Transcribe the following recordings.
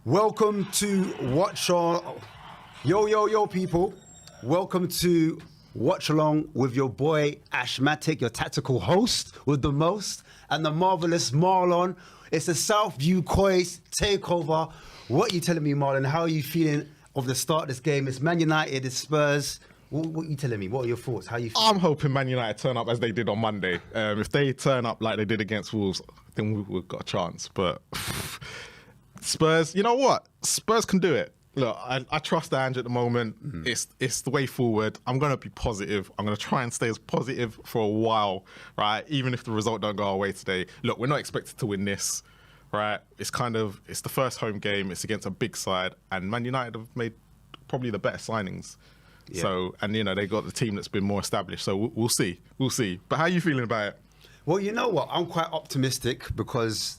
Welcome to Watch On. Yo, people. Welcome to Watch Along with your boy Ashmatic, your tactical host with the most, and the marvelous Marlon. It's the Southview COYS takeover. What are you telling me, Marlon? How are you feeling of the start of this game? It's Man United, it's Spurs. What are you telling me? What are your thoughts? How are you feeling? I'm hoping Man United turn up as they did on Monday. If they turn up like they did against Wolves, then we've got a chance. But Spurs, you know what? Spurs can do it. Look, I trust Ange at the moment. It's the way forward. I'm going to be positive. I'm going to try and stay as positive for a while, right? Even if the result don't go our way today. Look, we're not expected to win this, right? It's the first home game. It's against a big side. And Man United have made probably the better signings. Yeah. So, and they got the team that's been more established. So we'll see. But how are you feeling about it? Well, you know what? I'm quite optimistic because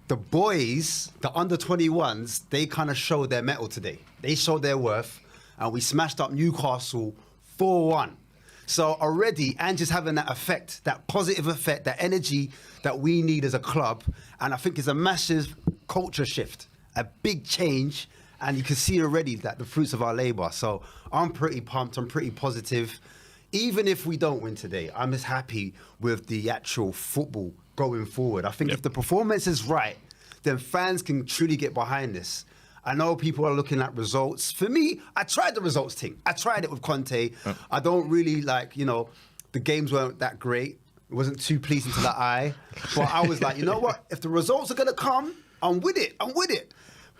the boys, the under-21s, they kind of showed their mettle today. They showed their worth, and we smashed up Newcastle 4-1. So already, Ange is having that effect, that positive effect, that energy that we need as a club. And I think it's a massive culture shift, a big change. And you can see already that the fruits of our labour. So I'm pretty pumped. I'm pretty positive. Even if we don't win today, I'm just happy with the actual football going forward. I think if the performance is right, then fans can truly get behind this. I know people are looking at results. For me, I tried the results thing. I tried it with Conte. I don't really the games weren't that great. It wasn't too pleasing to the eye. But I was like, you know what? If the results are going to come, I'm with it.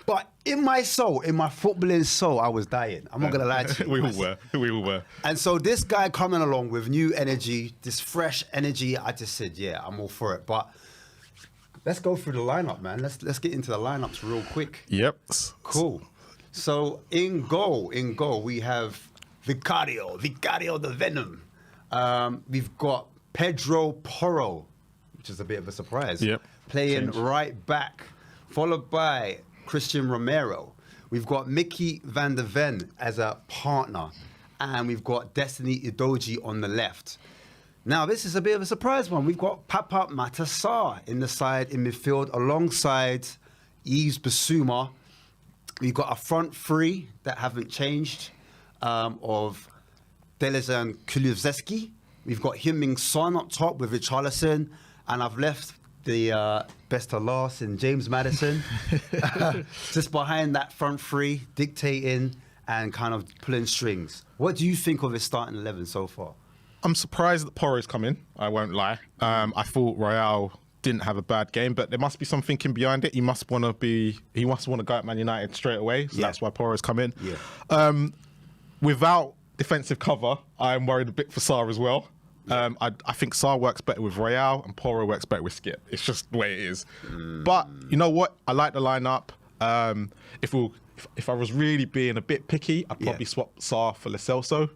But in my soul, in my footballing soul, I was dying. I'm not going to lie to you. We all were. And so this guy coming along with new energy, this fresh energy, I just said, yeah, I'm all for it. But let's go through the lineup, man. Let's get into the lineups real quick. Yep. Cool. So in goal, we have Vicario the Venom. We've got Pedro Porro, which is a bit of a surprise. Yep. Playing right back, followed by Christian Romero. We've got Mickey van der Ven as a partner, and we've got Destiny Udogie on the left. Now, this is a bit of a surprise one. We've got Papa Matar in the side in midfield alongside Yves Bissouma. We've got a front three that haven't changed of Deleuze and Kulusevski. We've got Heung-min Son up top with Richarlison, and I've left the best to last in James Maddison, just behind that front three, dictating and kind of pulling strings. What do you think of his starting 11 so far? I'm surprised that Porro's come in, I won't lie. I thought Royale didn't have a bad game, but there must be some thinking behind it. He must want to go at Man United straight away, so that's why Porro's come in. Yeah. Without defensive cover, I'm worried a bit for Sarr as well. I think Sarr works better with Royale and Porro works better with Skip. It's just the way it is. But you know what? I like the lineup. If I was really being a bit picky, I'd probably swap Sarr for Lo Celso.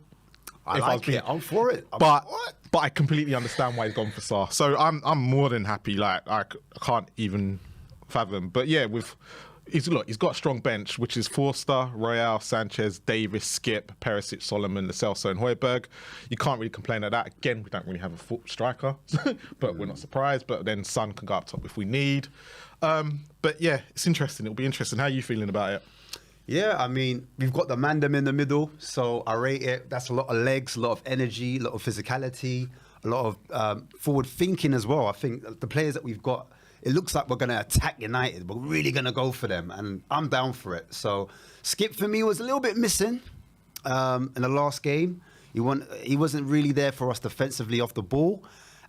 I'm for it. But I completely understand why he's gone for Sarr. So I'm more than happy. Like I can't even fathom. But yeah, he's got a strong bench, which is Forster, Royale, Sanchez, Davis, Skip, Perisic, Solomon, Lo Celso, and Højbjerg. You can't really complain at that. Again, we don't really have a striker, but we're not surprised. But then Son can go up top if we need. But yeah, it's interesting. It'll be interesting. How are you feeling about it? Yeah, I mean, we've got the Mandem in the middle, so I rate it. That's a lot of legs, a lot of energy, a lot of physicality, a lot of forward thinking as well. I think the players that we've got, it looks like we're going to attack United. We're really going to go for them, and I'm down for it. So Skip, for me, was a little bit missing in the last game. He wasn't really there for us defensively off the ball.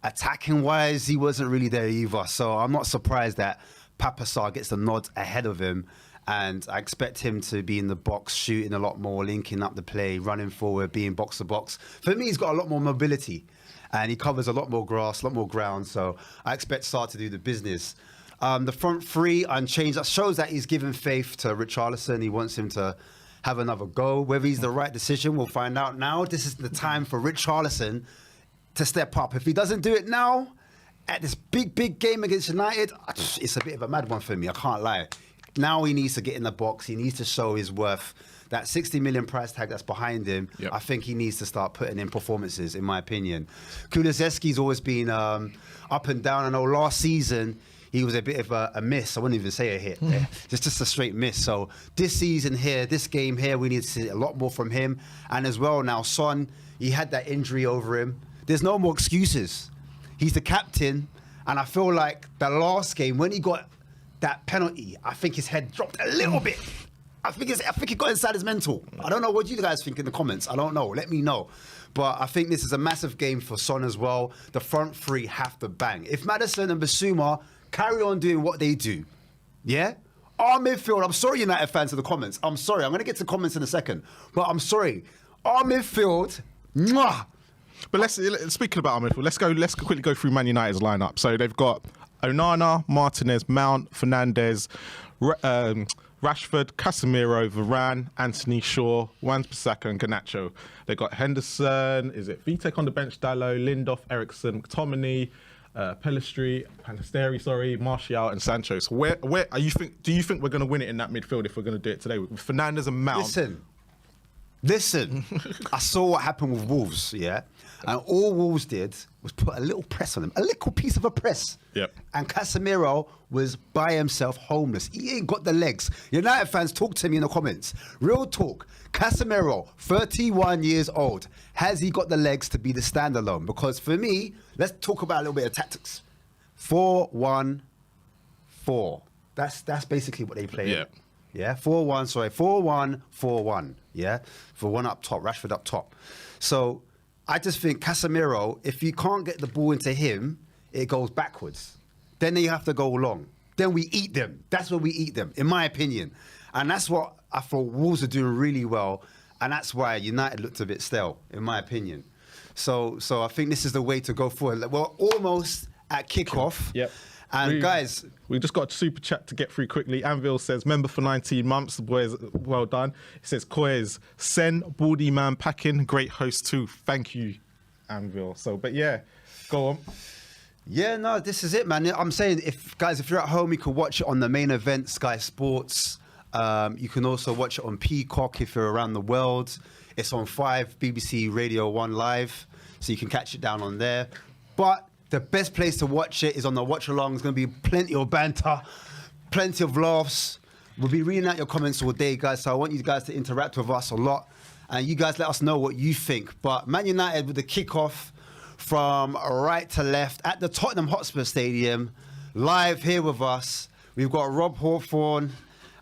Attacking-wise, he wasn't really there either. So I'm not surprised that Papa Sarr gets the nod ahead of him, and I expect him to be in the box, shooting a lot more, linking up the play, running forward, being box-to-box. For me, he's got a lot more mobility. And he covers a lot more grass, a lot more ground. So I expect Sarr to do the business. The front three unchanged. That shows that he's given faith to Richarlison. He wants him to have another go. Whether he's the right decision, we'll find out now. This is the time for Richarlison to step up. If he doesn't do it now, at this big game against United, it's a bit of a mad one for me. I can't lie. Now he needs to get in the box. He needs to show his worth. That 60 million price tag that's behind him, I think he needs to start putting in performances, in my opinion. Kulusevski's always been up and down. I know last season he was a bit of a miss. I wouldn't even say a hit. It's just a straight miss. So this season here, this game here, we need to see a lot more from him. And as well now, Son, he had that injury over him. There's no more excuses. He's the captain. And I feel like the last game, when he got that penalty, I think his head dropped a little bit. I think it got inside his mental. I don't know what you guys think in the comments. I don't know. Let me know. But I think this is a massive game for Son as well. The front three have to bang. If Maddison and Basuma carry on doing what they do, yeah? Our midfield, I'm sorry, United fans in the comments. I'm sorry. I'm going to get to comments in a second. But I'm sorry. Our midfield, mwah. But speaking about our midfield, let's quickly go through Man United's lineup. So they've got Onana, Martinez, Mount, Fernandes, Rashford, Casemiro, Varane, Anthony, Shaw, Wan-Bissaka and Garnacho. They've got Henderson, Vitek on the bench, Dalot, Lindelof, Ericsson, McTominay, Palesteri, Martial and Sancho. So where are you do you think we're going to win it in that midfield if we're going to do it today with Fernandes and Mount? Listen, I saw what happened with Wolves, yeah? And all Wolves did was put a little press on him, a little piece of a press. Yep. And Casemiro was by himself homeless. He ain't got the legs. United fans, talk to me in the comments. Real talk. Casemiro, 31 years old. Has he got the legs to be the standalone? Because for me, let's talk about a little bit of tactics. 4-1-4. That's basically what they play. Yeah. Yeah, 4-1-4-1. Yeah, for one up top, Rashford up top. So I just think Casemiro, if you can't get the ball into him, it goes backwards. Then you have to go long. Then we eat them. That's where we eat them, in my opinion. And that's what I thought Wolves are doing really well. And that's why United looked a bit stale, in my opinion. So I think this is the way to go forward. We're almost at kickoff. Yep. And guys, we just got a super chat to get through quickly. Anvil says, member for 19 months. The boys, well done. He says, COYS, send Baldy Man packing. Great host too. Thank you, Anvil. So, but yeah, go on. Yeah, no, this is it, man. I'm saying, if you're at home, you can watch it on the main event, Sky Sports. You can also watch it on Peacock if you're around the world. It's on 5 BBC Radio 1 Live, so you can catch it down on there. But the best place to watch it is on the watch along. There's going to be plenty of banter, plenty of laughs. We'll be reading out your comments all day, guys. So I want you guys to interact with us a lot. And you guys let us know what you think. But Man United with the kickoff from right to left at the Tottenham Hotspur Stadium, live here with us. We've got Rob Hawthorne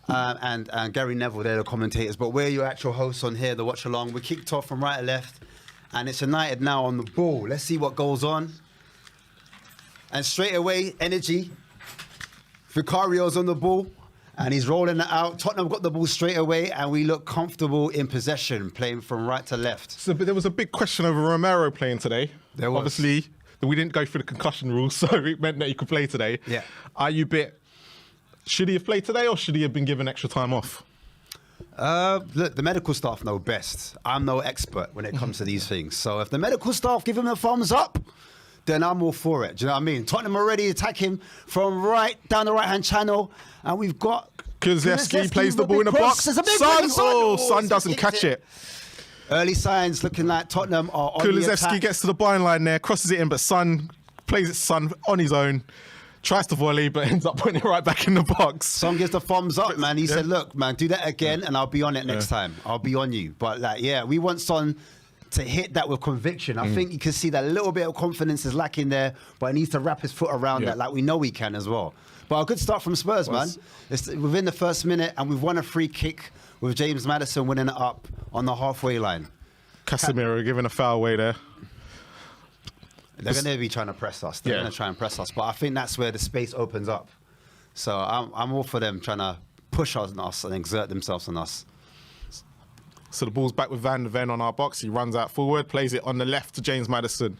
and Gary Neville, they're the commentators. But we're your actual hosts on here, the watch along. We kicked off from right to left. And it's United now on the ball. Let's see what goes on. And straight away, energy. Vicario's on the ball, and he's rolling it out. Tottenham got the ball straight away, and we look comfortable in possession, playing from right to left. So but there was a big question over Romero playing today. There was. Obviously, we didn't go through the concussion rules, so it meant that he could play today. Yeah. Should he have played today, or should he have been given extra time off? Look, the medical staff know best. I'm no expert when it comes to these things. So if the medical staff give him a thumbs up, then I'm all for it. Do you know what I mean? Tottenham already attack him from right down the right-hand channel, and we've got Kulusevski plays the ball in the box. Son doesn't catch it. Early signs looking like Tottenham are on the attack. Kulusevski gets to the byline there, crosses it in, but Son plays it on his own. Tries to volley, but ends up putting it right back in the box. Son gives the thumbs up, man. He said, look, man, do that again, and I'll be on it next time. I'll be on you. But, we want Son to hit that with conviction. I think you can see that a little bit of confidence is lacking there, but he needs to wrap his foot around that like we know he can as well. But a good start from Spurs, man. It's within the first minute, and we've won a free kick with James Maddison winning it up on the halfway line. Casemiro giving a foul away there. They're going to be trying to press us. They're going to try and press us. But I think that's where the space opens up. So I'm all for them trying to push on us and exert themselves on us. So the ball's back with Van de Ven on our box. He runs out forward, plays it on the left to James Maddison,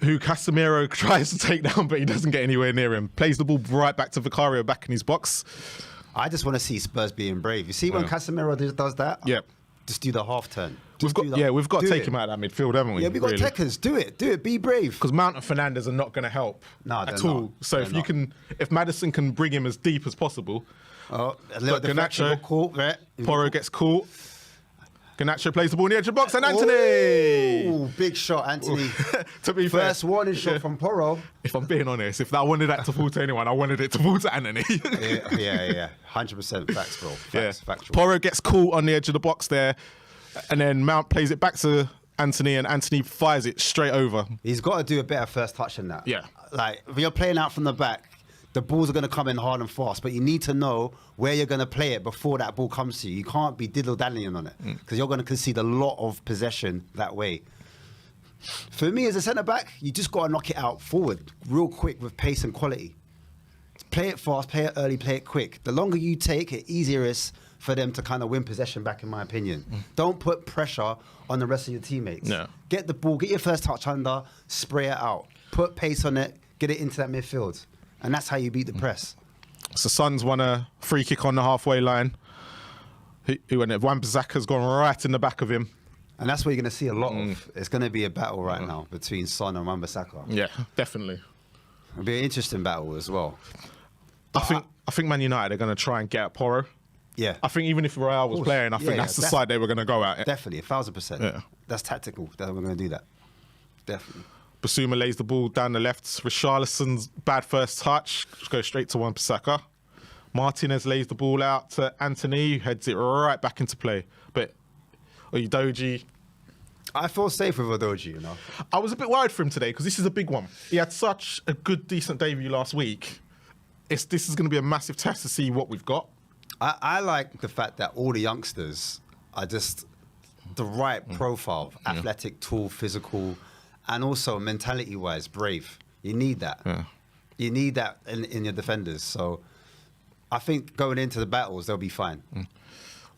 who Casemiro tries to take down, but he doesn't get anywhere near him. Plays the ball right back to Vicario back in his box. I just want to see Spurs being brave. You see when Casemiro does that? Yep. Just do the half turn. We've got to take him out of that midfield, haven't we? Yeah, we've got techers. Do it. Be brave. Because Mount and Fernandes are not going to help at all. So if Maddison can bring him as deep as possible. A little deflection, Poro gets caught. Garnacho plays the ball in the edge of the box, and Anthony! Ooh, big shot, Anthony. To be First fair, warning shot from Porro. if I'm being honest, if I wanted that to fall to anyone, I wanted it to fall to Anthony. Yeah. 100% facts, bro. Facts, factual. Porro gets caught on the edge of the box there, and then Mount plays it back to Anthony, and Anthony fires it straight over. He's got to do a better first touch than that. Yeah. Like, if you're playing out from the back, the balls are going to come in hard and fast, but you need to know where you're going to play it before that ball comes to you. You can't be diddle-dallying on it because you're going to concede a lot of possession that way. For me, as a centre-back, you just got to knock it out forward real quick with pace and quality. Play it fast, play it early, play it quick. The longer you take, the easier it is for them to kind of win possession back, in my opinion. Don't put pressure on the rest of your teammates. No. Get the ball, get your first touch under, spray it out. Put pace on it, get it into that midfield. And that's how you beat the press. So Suns won a free kick on the halfway line. Wan-Bissaka's gone right in the back of him. And that's what you're going to see a lot of. It's going to be a battle right now between Son and Wan-Bissaka. Yeah, definitely. It'll be an interesting battle as well. I think Man United are going to try and get at Porro. Yeah. I think even if Real was playing, I think that's the side they were going to go at. Definitely, 1,000%. Yeah. That's tactical that we're going to do that. Definitely. Basuma lays the ball down the left. Richarlison's bad first touch. Just goes straight to Wan-Bissaka. Martinez lays the ball out to Anthony, who heads it right back into play. But Udogie... I feel safe with Udogie, you know. I was a bit worried for him today because this is a big one. He had such a good, decent debut last week. This is going to be a massive test to see what we've got. I like the fact that all the youngsters are just the right profile. Athletic, tall, physical, and also mentality-wise, brave. You need that. Yeah. You need that in your defenders. So I think going into the battles, they'll be fine.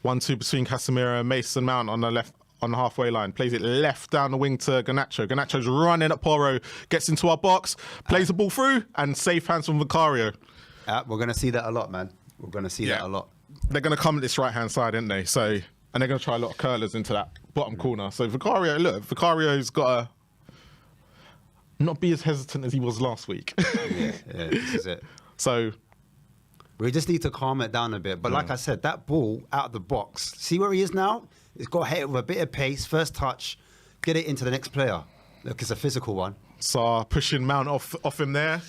1-2 between Casemiro and Mason Mount on the left, on the halfway line. Plays it left down the wing to Garnacho. Garnacho's running at Porro, gets into our box, plays the ball through, and safe hands from Vicario. We're going to see that a lot, man. We're going to see that a lot. They're going to come at this right-hand side, aren't they? So, and they're going to try a lot of curlers into that bottom corner. So Vicario's got to not be as hesitant as he was last week. yeah, this is it. So we just need to calm it down a bit. But like I said, that ball out of the box, see where he is now? He's got to hit it with a bit of pace, first touch, get it into the next player. Look, it's a physical one. So pushing Mount off him there,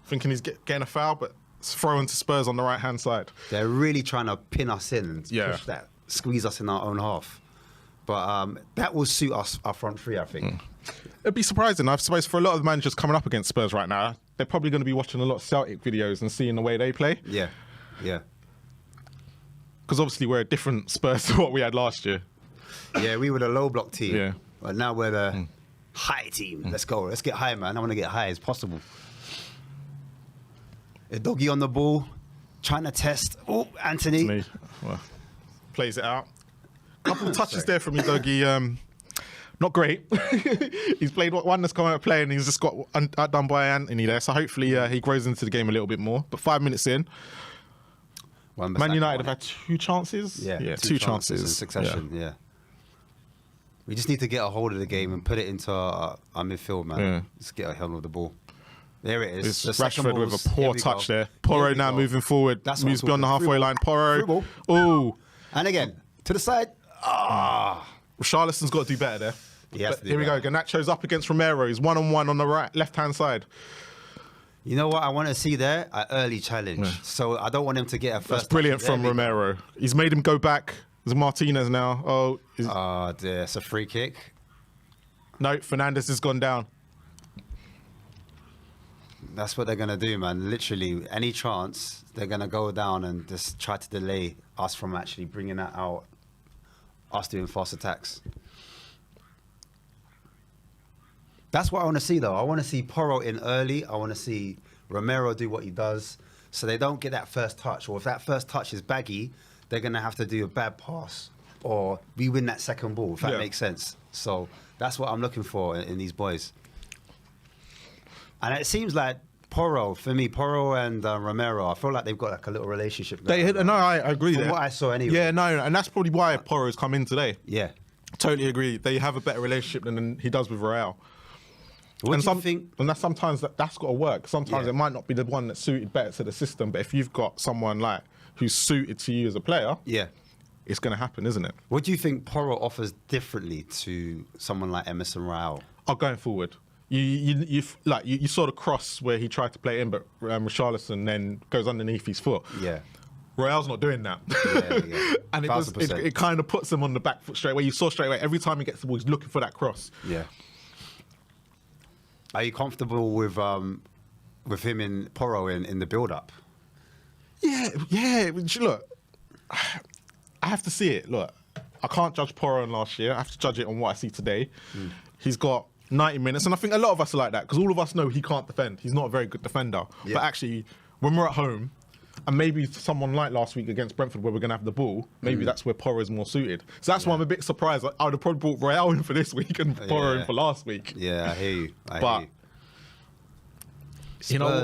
thinking he's getting a foul, but it's throwing to Spurs on the right-hand side. They're really trying to pin us in and push that, squeeze us in our own half. But that will suit us, our front three, I think. It'd be surprising, I suppose, for a lot of the managers coming up against Spurs right now. They're probably going to be watching a lot of Celtic videos and seeing the way they play. Yeah. Because obviously we're a different Spurs to what we had last year. Yeah, we were the low block team. Yeah. But now we're the high team. Let's go. Let's get high, man. I want to get high as possible. A doggy on the ball, trying to test. Oh, Anthony. Well, plays it out. Couple of touches there from Udogie. Not great. He's played one that's come out of play and he's just got outdone by Anthony there. So hopefully he grows into the game a little bit more. But 5 minutes in, Man United have had 2 chances. Yeah, two chances in succession. Yeah. We just need to get a hold of the game and put it into our midfield, man. Yeah. Let's get a hold of the ball. There it is. It's Rashford with a poor touch there. Porro now moving forward. Moves beyond the halfway line. Porro. Oh. And again, to the side. Richarlison's got to do better there. Here we go. Garnacho's up against Romero. He's one-on-one on the left-hand side. You know what I want to see there? An early challenge. Yeah. So I don't want him to get a first. That's brilliant from Romero. He's made him go back. There's Martinez now. Oh, dear. It's a free kick. No, Fernandes has gone down. That's what they're going to do, man. Literally, any chance, they're going to go down and just try to delay us from actually bringing that out, us doing fast attacks. That's what I want to see, though. I want to see Porro in early. I want to see Romero do what he does so they don't get that first touch. Or if that first touch is baggy, they're going to have to do a bad pass or we win that second ball, if that makes sense. So that's what I'm looking for in these boys. And it seems like Porro and Romero, I feel like they've got like a little relationship. No, I agree. From what I saw anyway. Yeah, no, and that's probably why Porro's come in today. Yeah. Totally agree. They have a better relationship than he does with Real. What do you think? And sometimes that's got to work. Sometimes it might not be the one that's suited better to the system, but if you've got someone like who's suited to you as a player, it's going to happen, isn't it? What do you think Porro offers differently to someone like Emerson Royale? Oh, going forward. You saw the cross where he tried to play in, but Richarlison then goes underneath his foot. Yeah. Royale's not doing that. Yeah. And it kind of puts him on the back foot straight away. You saw straight away, every time he gets the ball, he's looking for that cross. Yeah. Are you comfortable with him in Porro in the build-up? Yeah. Look, I have to see it. Look, I can't judge Porro on last year. I have to judge it on what I see today. He's got 90 minutes, and I think a lot of us are like that because all of us know he can't defend. He's not a very good defender. Yeah. But actually, when we're at home, and maybe someone like last week against Brentford where we're going to have the ball, maybe that's where Porro is more suited. So that's why I'm a bit surprised. I would have probably brought Royale in for this week and Porro in for last week. Yeah, I hear you.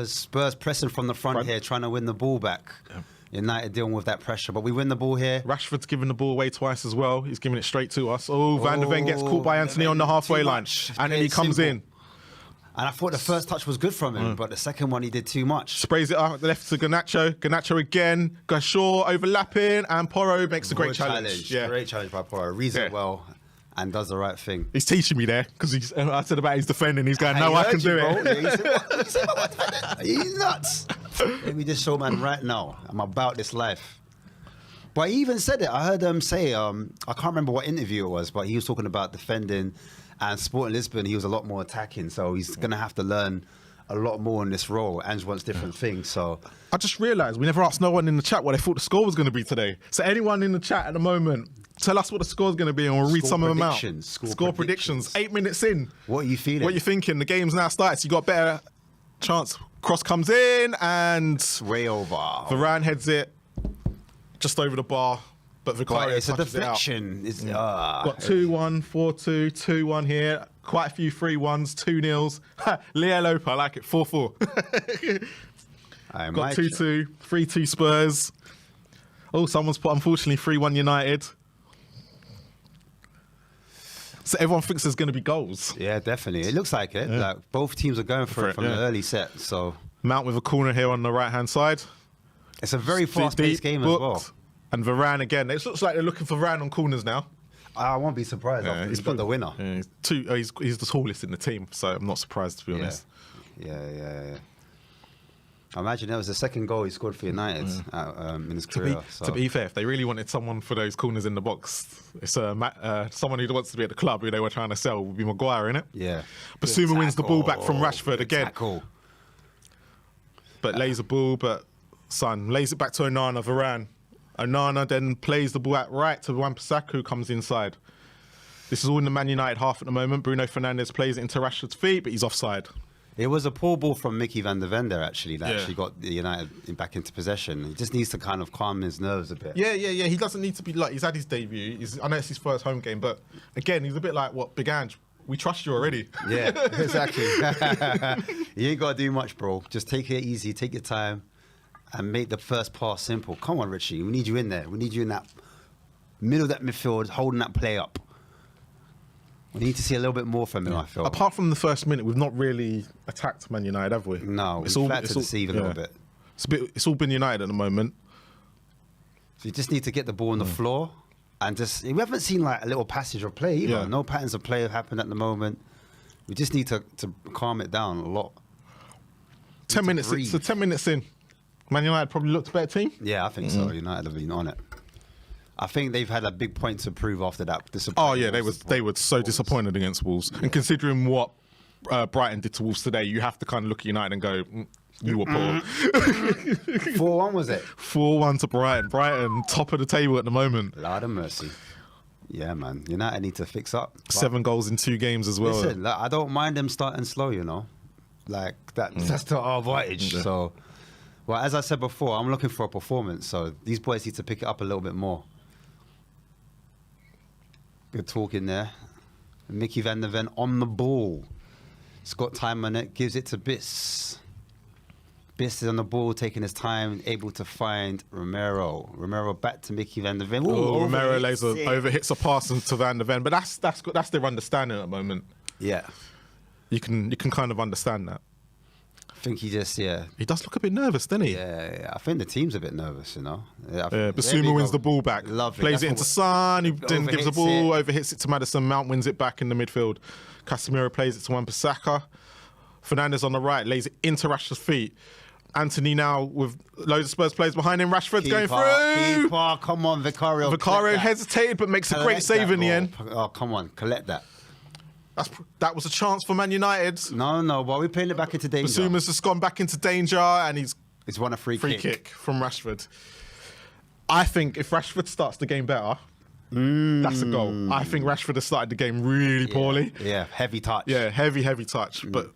Spurs pressing from the front here, trying to win the ball back. Yeah. United dealing with that pressure, but we win the ball here. Rashford's giving the ball away twice as well. He's giving it straight to us. Van der Ven gets caught by Anthony on the halfway line. And then he comes in. And I thought the first touch was good from him, but the second one he did too much. Sprays it up left to Garnacho. Garnacho again. Gashaw overlapping, and Porro makes a great challenge. Yeah. Great challenge by Porro. Reads it well and does the right thing. He's teaching me there because I said about his defending. He's going, no, I can do it. Yeah, he's nuts. Let me just show man right now. I'm about this life. But he even said it. I heard him say, I can't remember what interview it was, but he was talking about defending, and Sporting Lisbon, he was a lot more attacking. So he's going to have to learn a lot more in this role. Ange wants different things. So I just realised we never asked no one in the chat what they thought the score was going to be today. So anyone in the chat at the moment, tell us what the score's going to be and we'll read some of them out. Score predictions. 8 minutes in. What are you feeling? What are you thinking? The game's now started, so you got a better chance. Cross comes in and way over. Varane heads it just over the bar, but Vicario it's a deflection. Got 2-1, 4-2, 2-1 here. Quite a few 3-1s, 2-0s. Leo Lopa, I like it. 4-4. Got 2-2, 3-2 Spurs. Oh, someone's put unfortunately 3-1 United. So everyone thinks there's going to be goals. Yeah, definitely. It looks like it. Like both teams are going for it from the early set. So Mount with a corner here on the right-hand side. It's a very fast-paced game as well. And Varane again. It looks like they're looking for Varane on corners now. I won't be surprised. He's got the winner. Yeah, he's the tallest in the team, so I'm not surprised, to be honest. Yeah. I imagine that was the second goal he scored for United in his career. To be fair, if they really wanted someone for those corners in the box, it's someone who wants to be at the club who they were trying to sell would be Maguire, innit? Yeah. Basuma wins the ball back from Rashford again. Tackle. But lays the ball, lays it back to Onana, Varane. Onana then plays the ball out right to Wan-Bissaka, who comes inside. This is all in the Man United half at the moment. Bruno Fernandes plays it into Rashford's feet, but he's offside. It was a poor ball from Mickey van der Ven there, actually, that actually got the United back into possession. He just needs to kind of calm his nerves a bit. Yeah. He doesn't need to be like, he's had his debut. I know it's his first home game, but again, he's a bit like, Big Ange, we trust you already. Yeah, exactly. You ain't got to do much, bro. Just take it easy, take your time, and make the first pass simple. Come on, Richie. We need you in there. We need you in that middle of that midfield, holding that play up. We need to see a little bit more from him, I feel. Apart from the first minute, we've not really attacked Man United, have we? No, we've flat to deceive a little bit. It's all been United at the moment. So you just need to get the ball on the floor and we haven't seen like a little passage of play either. No patterns of play have happened at the moment. We just need to calm it down a lot. 10 minutes in. So 10 minutes in. Man United probably looked a better team? Yeah, I think so. United have been on it. I think they've had a big point to prove after that. Oh yeah, they were so disappointed against Wolves. And considering what Brighton did to Wolves today, you have to kind of look at United and go, you were poor. 4-1 was it? 4-1 to Brighton. Brighton top of the table at the moment. Lord of mercy. Yeah, man. United need to fix up. 7 goals in 2 games as well. Listen, I don't mind them starting slow, you know. Like that's to our advantage. Yeah. So, well, as I said before, I'm looking for a performance. So these boys need to pick it up a little bit more. Good talking there. Mickey van der Ven on the ball. He's got time on it, gives it to Biss. Biss is on the ball, taking his time, able to find Romero. Romero back to Mickey van der Ven. Romero hits a pass to Van der Ven, but that's their understanding at the moment. Yeah. You can kind of understand that. think he just, He does look a bit nervous, doesn't he? Yeah, I think the team's a bit nervous, you know. Basuma wins the ball back. Lovely. Plays That's it into what- Son, who then gives the ball, overhits overhits it to Maddison. Mount wins it back in the midfield. Casemiro plays it to Wan-Bissaka. Fernandes on the right, lays it into Rashford's feet. Anthony now with loads of Spurs players behind him. Rashford's going through. Keeper, come on, Vicario. Vicario hesitated but makes a great save in the end. Oh, come on, collect that. That was a chance for Man United. No, but we're playing it back into danger. Basuma's just gone back into danger and he's won a free kick from Rashford. I think if Rashford starts the game better, that's a goal. I think Rashford has started the game really poorly. Yeah, heavy touch. Yeah, heavy touch. But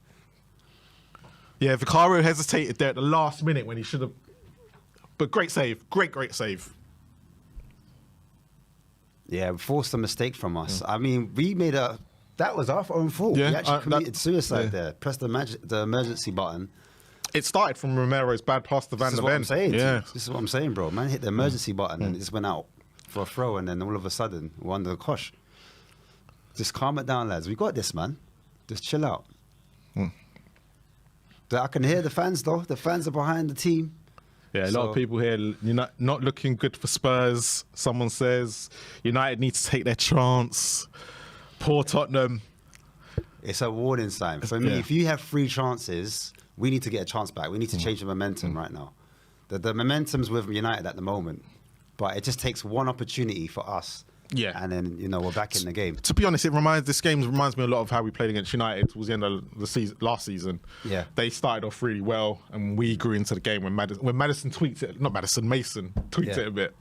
yeah, Vicario hesitated there at the last minute when he should have. But great save. Great save. Yeah, we forced a mistake from us. I mean, that was our own fault. Yeah, we actually committed suicide there. Pressed the emergency button. It started from Romero's bad pass to Van This der is what Ven. I'm saying. Yeah. This is what I'm saying, bro. Man hit the emergency button and it just went out for a throw, and then all of a sudden we're under the cosh. Just calm it down, lads. We got this, man. Just chill out. But I can hear the fans, though. The fans are behind the team. Yeah, a lot of people here, you're not looking good for Spurs. Someone says United need to take their chance. Poor Tottenham. It's a warning sign. For me, if you have 3 chances, we need to get a chance back. We need to change the momentum right now. The momentum's with United at the moment, but it just takes one opportunity for us. Yeah. And then, we're back in the game. To be honest, this game reminds me a lot of how we played against United towards the end of the season, last season. Yeah. They started off really well, and we grew into the game when Mason tweaked it. Not Mason, Mason tweaked it a bit.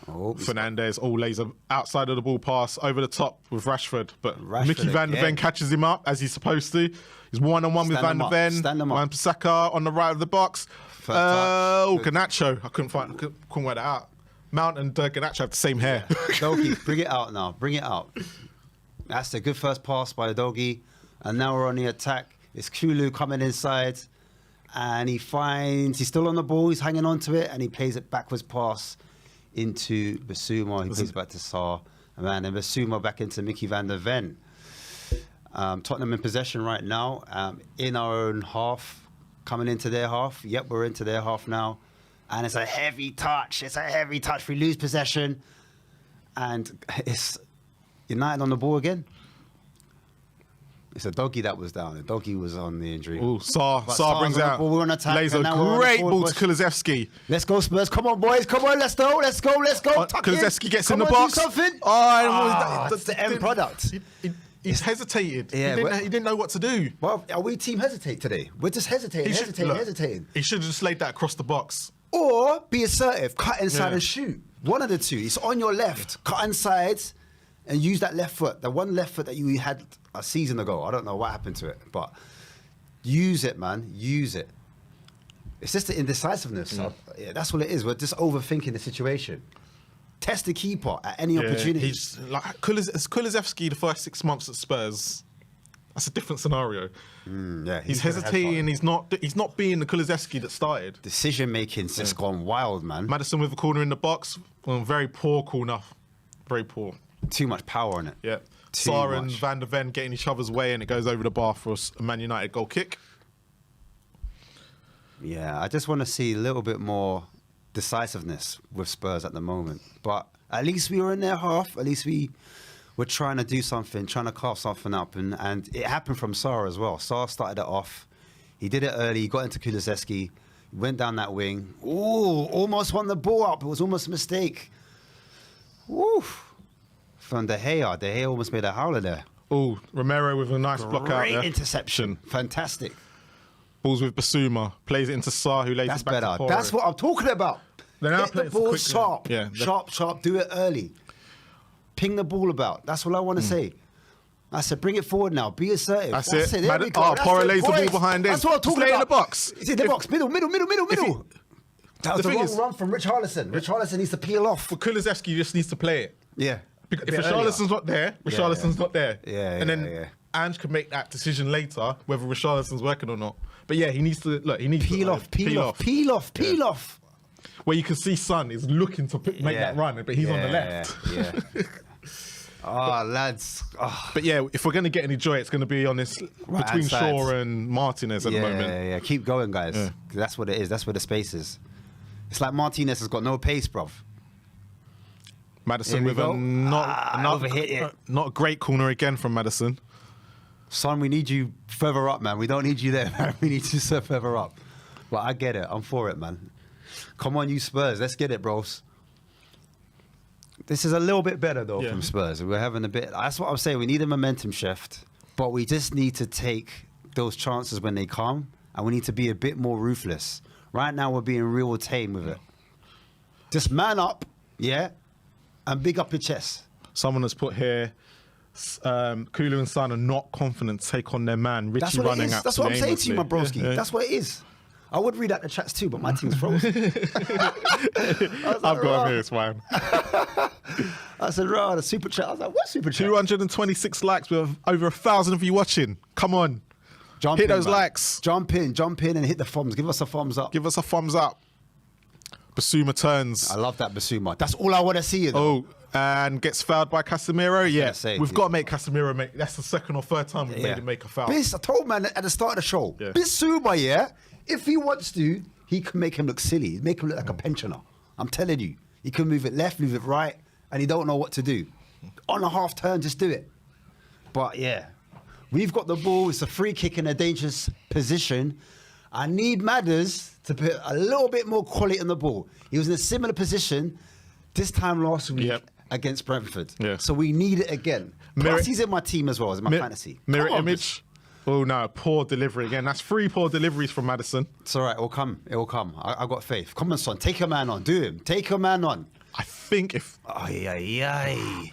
Oh, Fernandes lays an outside of the ball pass over the top with Rashford, but Mickey Van der Ven again. catches him up as he's supposed to. He's one-on-one with Van der Ven. Stand him up. Wan-Bissaka on the right of the box. Garnacho. I couldn't work that out. Mount and Garnacho have the same hair. Dogi, bring it out now. Bring it out. That's a good first pass by Dogi. And now we're on the attack. It's Kulu coming inside. And he's still on the ball. He's hanging on to it. And he plays it backwards pass into Basuma. He plays back to Sarr. And then Basuma back into Mickey Van der Ven. Tottenham in possession right now. In our own half. Coming into their half. Yep, we're into their half now. And it's a heavy touch. We lose possession. And it's United on the ball again. It's a Dogi that was down. The Dogi was on the injury. Oh, Sarr brings out. We're on attack. Lays a great ball to Kulusevski. Let's go, Spurs. Come on, boys. Come on, let's go. Kulusevski gets in the box. Do something. That's the end product. He's hesitated. Yeah, he didn't know what to do. Well, are we team hesitate today? We're just hesitating. He should have just laid that across the box. Or be assertive, cut inside and shoot. One of the two. It's on your left. Cut inside and use that left foot. The one left foot that you had a season ago. I don't know what happened to it, but use it, man. Use it. It's just the indecisiveness. Yeah, that's what it is. We're just overthinking the situation. Test the keeper at any opportunity. He's like Kulusevski the first 6 months at Spurs. That's a different scenario. He's hesitating. He's not being the Kulusevski that started. Decision making's just gone wild, man. Maddison with a corner in the box. Well, very poor corner. Very poor. Too much power on it. Yeah. Sarr and Van der Ven getting each other's way, and it goes over the bar for a Man United goal kick. Yeah, I just want to see a little bit more decisiveness with Spurs at the moment. But at least we were in their half. At least we were trying to do something, trying to carve something up. And it happened from Sarr as well. Sarr started it off. He did it early. He got into Kulusevski. Went down that wing. Ooh, almost won the ball up. It was almost a mistake. Woo. From De Gea. De Gea almost made a howler there. Oh, Romero with a nice block out there. Great interception. Fantastic. Balls with Basuma. Plays it into Sarr, who lays That's it back better. to Porro. That's what I'm talking about. Get the ball sharp. Yeah, sharp. Do it early. Ping the ball about. That's what I want to say. I said, bring it forward now. Be assertive. That's it. There we go. Porro lays the ball behind him. That's what I'm talking Just lay about. in the box. It's in the box. Middle. That was the wrong run from Rich Harlison. Rich Harlison needs to peel off. For Kulusevski, just needs to play it. Yeah. If Richarlison's not there, Richarlison's not there. Yeah. And then Ange can make that decision later, whether Richarlison's working or not. But yeah, he needs to peel off. Where you can see Son is looking to make that run, but he's on the left. Yeah. Oh, lads. Oh. But yeah, if we're going to get any joy, it's going to be on this between side. Shaw and Martinez at the moment. Yeah. Keep going, guys. Yeah. That's what it is. That's where the space is. It's like Martinez has got no pace, bruv. Maddison Here we with go. not a great corner again from Maddison. Son, we need you further up, man. We don't need you there, man. We need you further up. But I get it. I'm for it, man. Come on, you Spurs. Let's get it, bros. This is a little bit better, though, from Spurs. We're having a bit... That's what I'm saying. We need a momentum shift, but we just need to take those chances when they come, and we need to be a bit more ruthless. Right now, we're being real tame with it. Just man up, yeah, and big up your chest. Someone has put here, Kulu and Son are not confident to take on their man. Richie That's what running it is. That's what I'm saying to you, my broski. Yeah. That's what it is. I would read out the chats too, but my team's frozen. I've got him here, it's fine. I said, the super chat. I was like, what super chat? 226 likes with over 1,000 of you watching. Come on. Hit those likes. Jump in and hit the thumbs. Give us a thumbs up. Give us a thumbs up. Basuma turns. I love that Basuma. That's all I want to see. Oh, and gets fouled by Casemiro. Yeah, we've got to make Casemiro make. That's the second or third time we've made him make a foul. I told man at the start of the show, Basuma, if he wants to, he can make him look silly. Make him look like a pensioner. I'm telling you. He can move it left, move it right, and he don't know what to do. On a half turn, just do it. But yeah, we've got the ball. It's a free kick in a dangerous position. I need Madders to put a little bit more quality on the ball. He was in a similar position this time last week against Brentford. Yeah. So we need it again. Plus, he's in my team as well, as in my fantasy. Mirror image. Oh no, poor delivery again. That's 3 poor deliveries from Maddison. It's all right. It will come. It will come. I got faith. Come on, son. Take your man on. Do him. Take your man on. I think if... I'm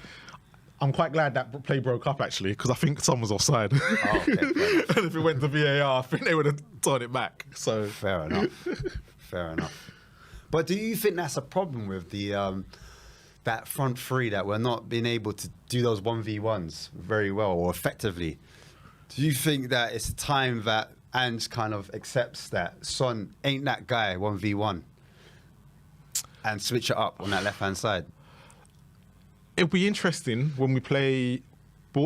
quite glad that play broke up, actually, because I think someone was offside. Oh, okay, and if it went to VAR, I think they would have turned it back. So fair enough. Fair enough. But do you think that's a problem with the that front three, that we're not being able to do those 1v1s very well or effectively? Do you think that it's time that Ange kind of accepts that Son ain't that guy 1v1 and switch it up on that left-hand side? It'll be interesting when we play...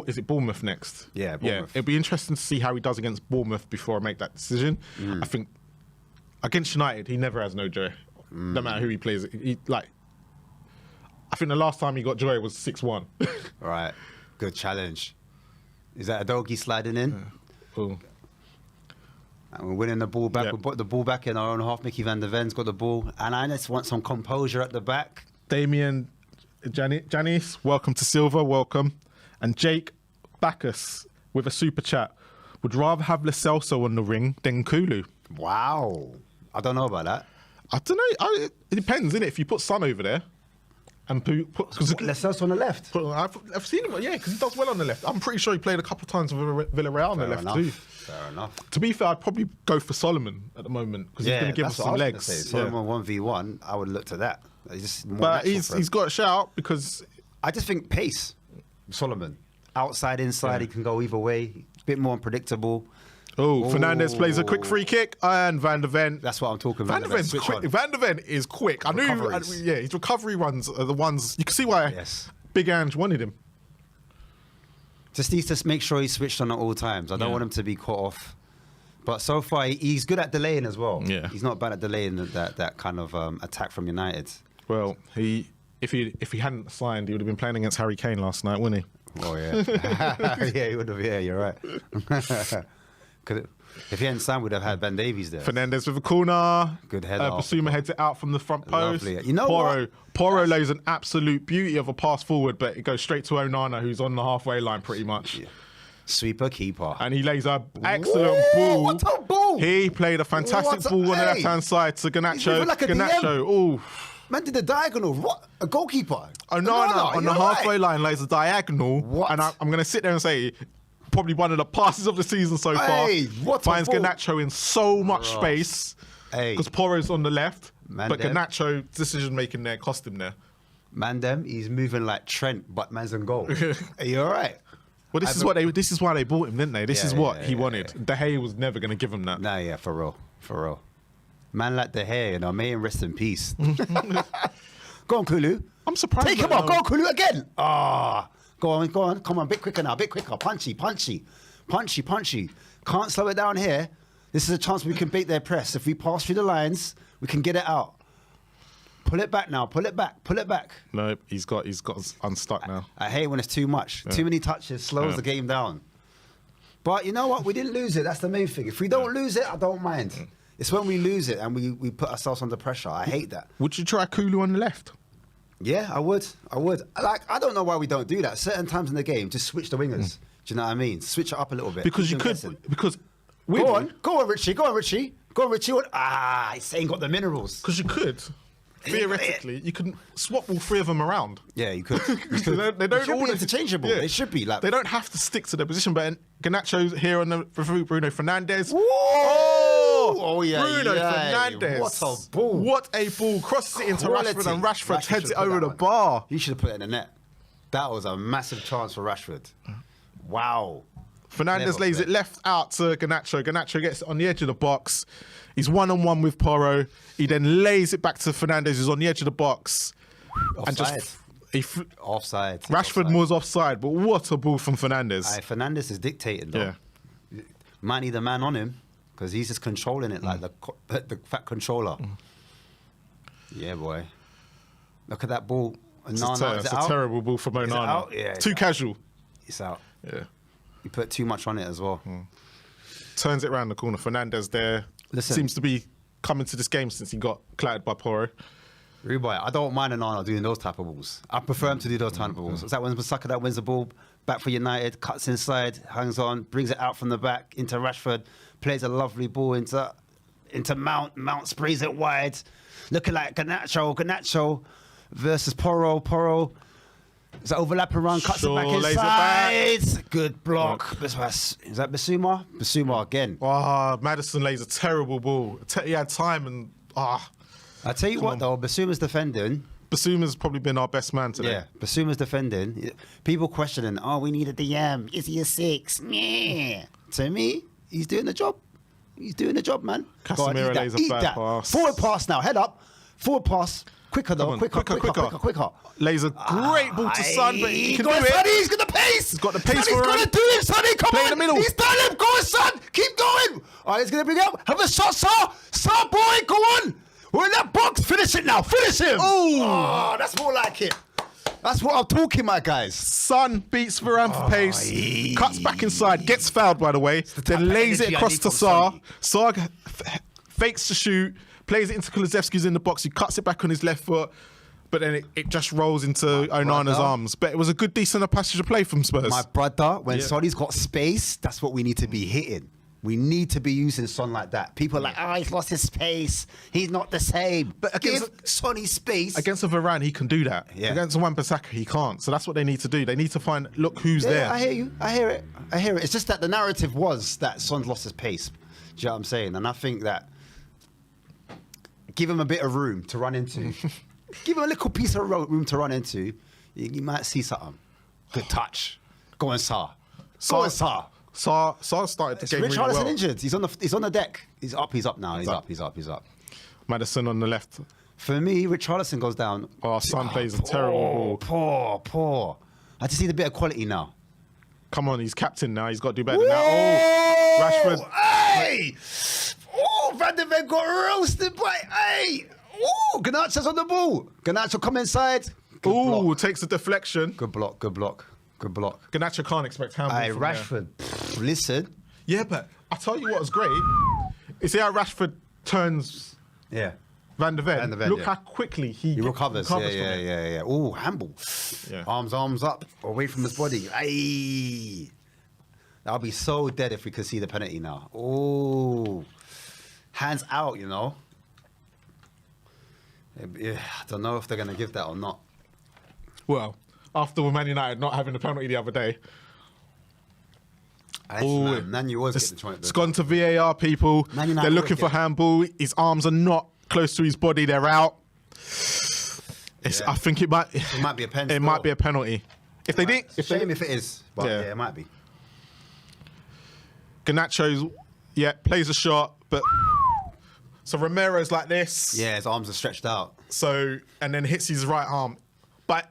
Is it Bournemouth next? Yeah, Bournemouth. It'll be interesting to see how he does against Bournemouth before I make that decision. I think against United, he never has no joy. No matter who he plays. I think the last time he got joy was 6-1. Right. Good challenge. Is that a doggy sliding in? Cool. And we're winning the ball back. Yep. We put the ball back in our own half. Mickey van der Ven's got the ball. And I just want some composure at the back. Damien Janice, welcome to Silver, welcome. And Jake Bacchus with a super chat. Would rather have Lo Celso on the ring than Kulu. Wow. I don't know about that. I don't know. It depends, innit? If you put Son over there and put Lo Celso on the left. I've seen him, because he does well on the left. I'm pretty sure he played a couple of times with Villarreal on the left too. Fair enough. To be fair, I'd probably go for Solomon at the moment because he's going to give us some legs. Solomon 1v1, I would look to that. He's got a shout because I just think pace. Solomon, outside, inside, he can go either way. A bit more unpredictable. Oh, Fernandez plays a quick free kick and Van der Ven. That's what I'm talking about. Van der Ven's quick. Van der Ven is quick. I knew. His recovery runs are the ones you can see why Big Ange wanted him. Just needs to make sure he's switched on at all times. I don't want him to be caught off. But so far, he's good at delaying as well. Yeah, he's not bad at delaying that kind of attack from United. Well, if he hadn't signed, he would have been playing against Harry Kane last night, wouldn't he? Oh yeah, yeah, he would have. Yeah, you're right. If he hadn't signed, we'd have had Ben Davies there. Fernandez with a corner. Good header. Basuma heads it out from the front post. Lovely. You know what? Poro lays an absolute beauty of a pass forward, but it goes straight to Onana, who's on the halfway line pretty much. Yeah. Sweeper keeper. And he lays an excellent ball. What a ball! He played a fantastic ball on the left-hand side to Garnacho. Like Garnacho, man did the diagonal. What? A goalkeeper? Onana on the halfway line lays a diagonal. What? And I'm going to sit there and say... probably one of the passes of the season so far. Finds Garnacho in so much space because Poro's on the left, but Garnacho decision making there cost him there. Mandem, he's moving like Trent, but man's in goal. Are you all right? Well, this is why they bought him, didn't they? This is what he wanted. De Gea was never going to give him that. Nah, yeah, for real. Man like De Gea, may him rest in peace. Go on, Kulu. I'm surprised. Take him off. Go on, Kulu again. Go on. Come on, a bit quicker now, a bit quicker. Punchy. Can't slow it down here. This is a chance we can beat their press. If we pass through the lines, we can get it out. Pull it back now. Pull it back. No, he's got unstuck now. I hate when it's too much. Too many touches slows the game down. But you know what? We didn't lose it. That's the main thing. If we don't lose it, I don't mind. It's when we lose it and we put ourselves under pressure. I hate that. Would you try Kulu on the left? Yeah, I would. Like, I don't know why we don't do that. Certain times in the game, just switch the wingers. Do you know what I mean? Switch it up a little bit. Because you could. Because Go on, Richie. He ain't got the minerals. Because you could. Theoretically, you can swap all three of them around. Yeah, you could. They don't all be interchangeable. Yeah. They should be. Like, they don't have to stick to their position. But Garnacho's here on the review. Bruno Fernandes. Oh yeah, Bruno Fernandes. What a ball! What a ball! Crosses it into Quality. Rashford, and Rashford heads it put over that the one. bar. He should have put it in the net. That was a massive chance for Rashford. Wow. Fernandes lays it left out to Garnacho. Garnacho gets it on the edge of the box. He's one-on-one with Porro. He then lays it back to Fernandes, who's on the edge of the box. Offside. Offside. Rashford was offside, but what a ball from Fernandes. Fernandes is dictating, though. Yeah. Might need a man on him because he's just controlling it like the fat controller. Yeah, boy. Look at that ball. It's a terrible ball from Onana. Yeah, Too casual. It's out. Yeah. He put too much on it as well. Turns it around the corner. Fernandes there seems to be coming to this game since he got clattered by Porro. Rubai, I don't mind Onana doing those type of balls. I prefer him to do those type of balls. It's like when Masaka that wins the ball, back for United, cuts inside, hangs on, brings it out from the back into Rashford, plays a lovely ball into Mount. Mount sprays it wide. Looking like Garnacho versus Porro. It's an overlapping run, cuts it back inside. Good block. Is that Basuma? Basuma again. Maddison lays a terrible ball. He had time and I tell you what though, Basuma's defending. Basuma's probably been our best man today. Yeah, Basuma's defending. People questioning, we need a DM. Is he a 6? Yeah. To me, he's doing the job. He's doing the job, man. Casemiro lays a bad pass. Forward pass now, head up. Forward pass. Quicker though, quicker. Lays a great ball to Son, but he can do it. Sonny, he's got the pace. He's got the pace Sonny's for him. He's gonna do it, Sonny. Come Play on. in the middle. He's done him. Go on, Son. Keep going. All right, he's gonna bring it up. Have a shot, Sir, boy. Go on. We're in that box. Finish it now. Finish him. Oh, that's more like it. That's what I'm talking, my guys. Son beats Varane for pace, cuts back inside, gets fouled, by the way, then lays it across to Sarr. Sarr fakes to shoot, plays it into Kulusevski's in the box. He cuts it back on his left foot, but then it just rolls into Onana's arms. But it was a good, decent passage of play from Spurs. My brother, when Sonny's got space, that's what we need to be hitting. We need to be using Son like that. People are like, he's lost his space. He's not the same. But give Sonny space. Against a Varane, he can do that. Yeah. Against a Wan-Bissaka, he can't. So that's what they need to do. They need to find, look who's there. I hear you. I hear it. It's just that the narrative was that Son's lost his pace. Do you know what I'm saying? And I think that give him a bit of room to run into. Give him a little piece of room to run into. You might see something. Good touch. Go on, Sarr. Sarr started the game really well. Richarlison injured. He's on the deck. He's up now. He's up. Maddison on the left. For me, Richarlison goes down. Son plays a terrible ball. Poor. I just need a bit of quality now. Come on, he's captain now. He's got to do better than that. Rashford. Hey! Van de Ven got roasted by... Hey! Garnacho's on the ball. Garnacho come inside. Takes the deflection. Good block. Garnacho can't expect handball from Rashford, listen. Yeah, but I tell you what was great. You see how Rashford turns Van de Ven? Look how quickly he recovers from it. Oh, handball. Yeah. Arms up, away from his body. Hey. I'll be so dead if we could see the penalty now. Oh. Hands out, you know. I don't know if they're going to give that or not. Well, after Man United not having the penalty the other day. It's gone to VAR, people. They're looking for handball. His arms are not close to his body. They're out. I think it might be a penalty. It might be a penalty. If it is. But yeah, it might be. Garnacho's, plays a shot, but so Romero's like this. Yeah, his arms are stretched out. So, and then hits his right arm. But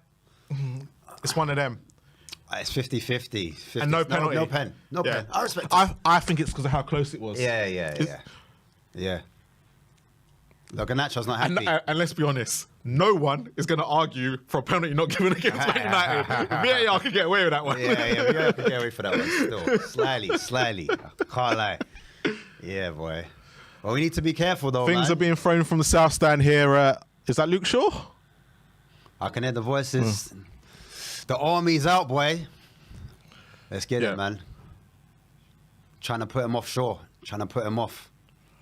it's one of them. It's 50-50. And no penalty. No pen. No Yeah. pen. I respect it. I think it's because of how close it was. Yeah. Look, Garnacho's not happy. And let's be honest, no one is going to argue for a penalty not given against Man United. VAR can get away with that one. VAR can get away for that one still. Slyly. Can't lie. Yeah, boy. Well, we need to be careful, though, Things man. are being thrown from the South Stand here. Is that Luke Shaw? I can hear the voices. The army's out, boy. Let's get it, man. Trying to put him offshore. Trying to put him off.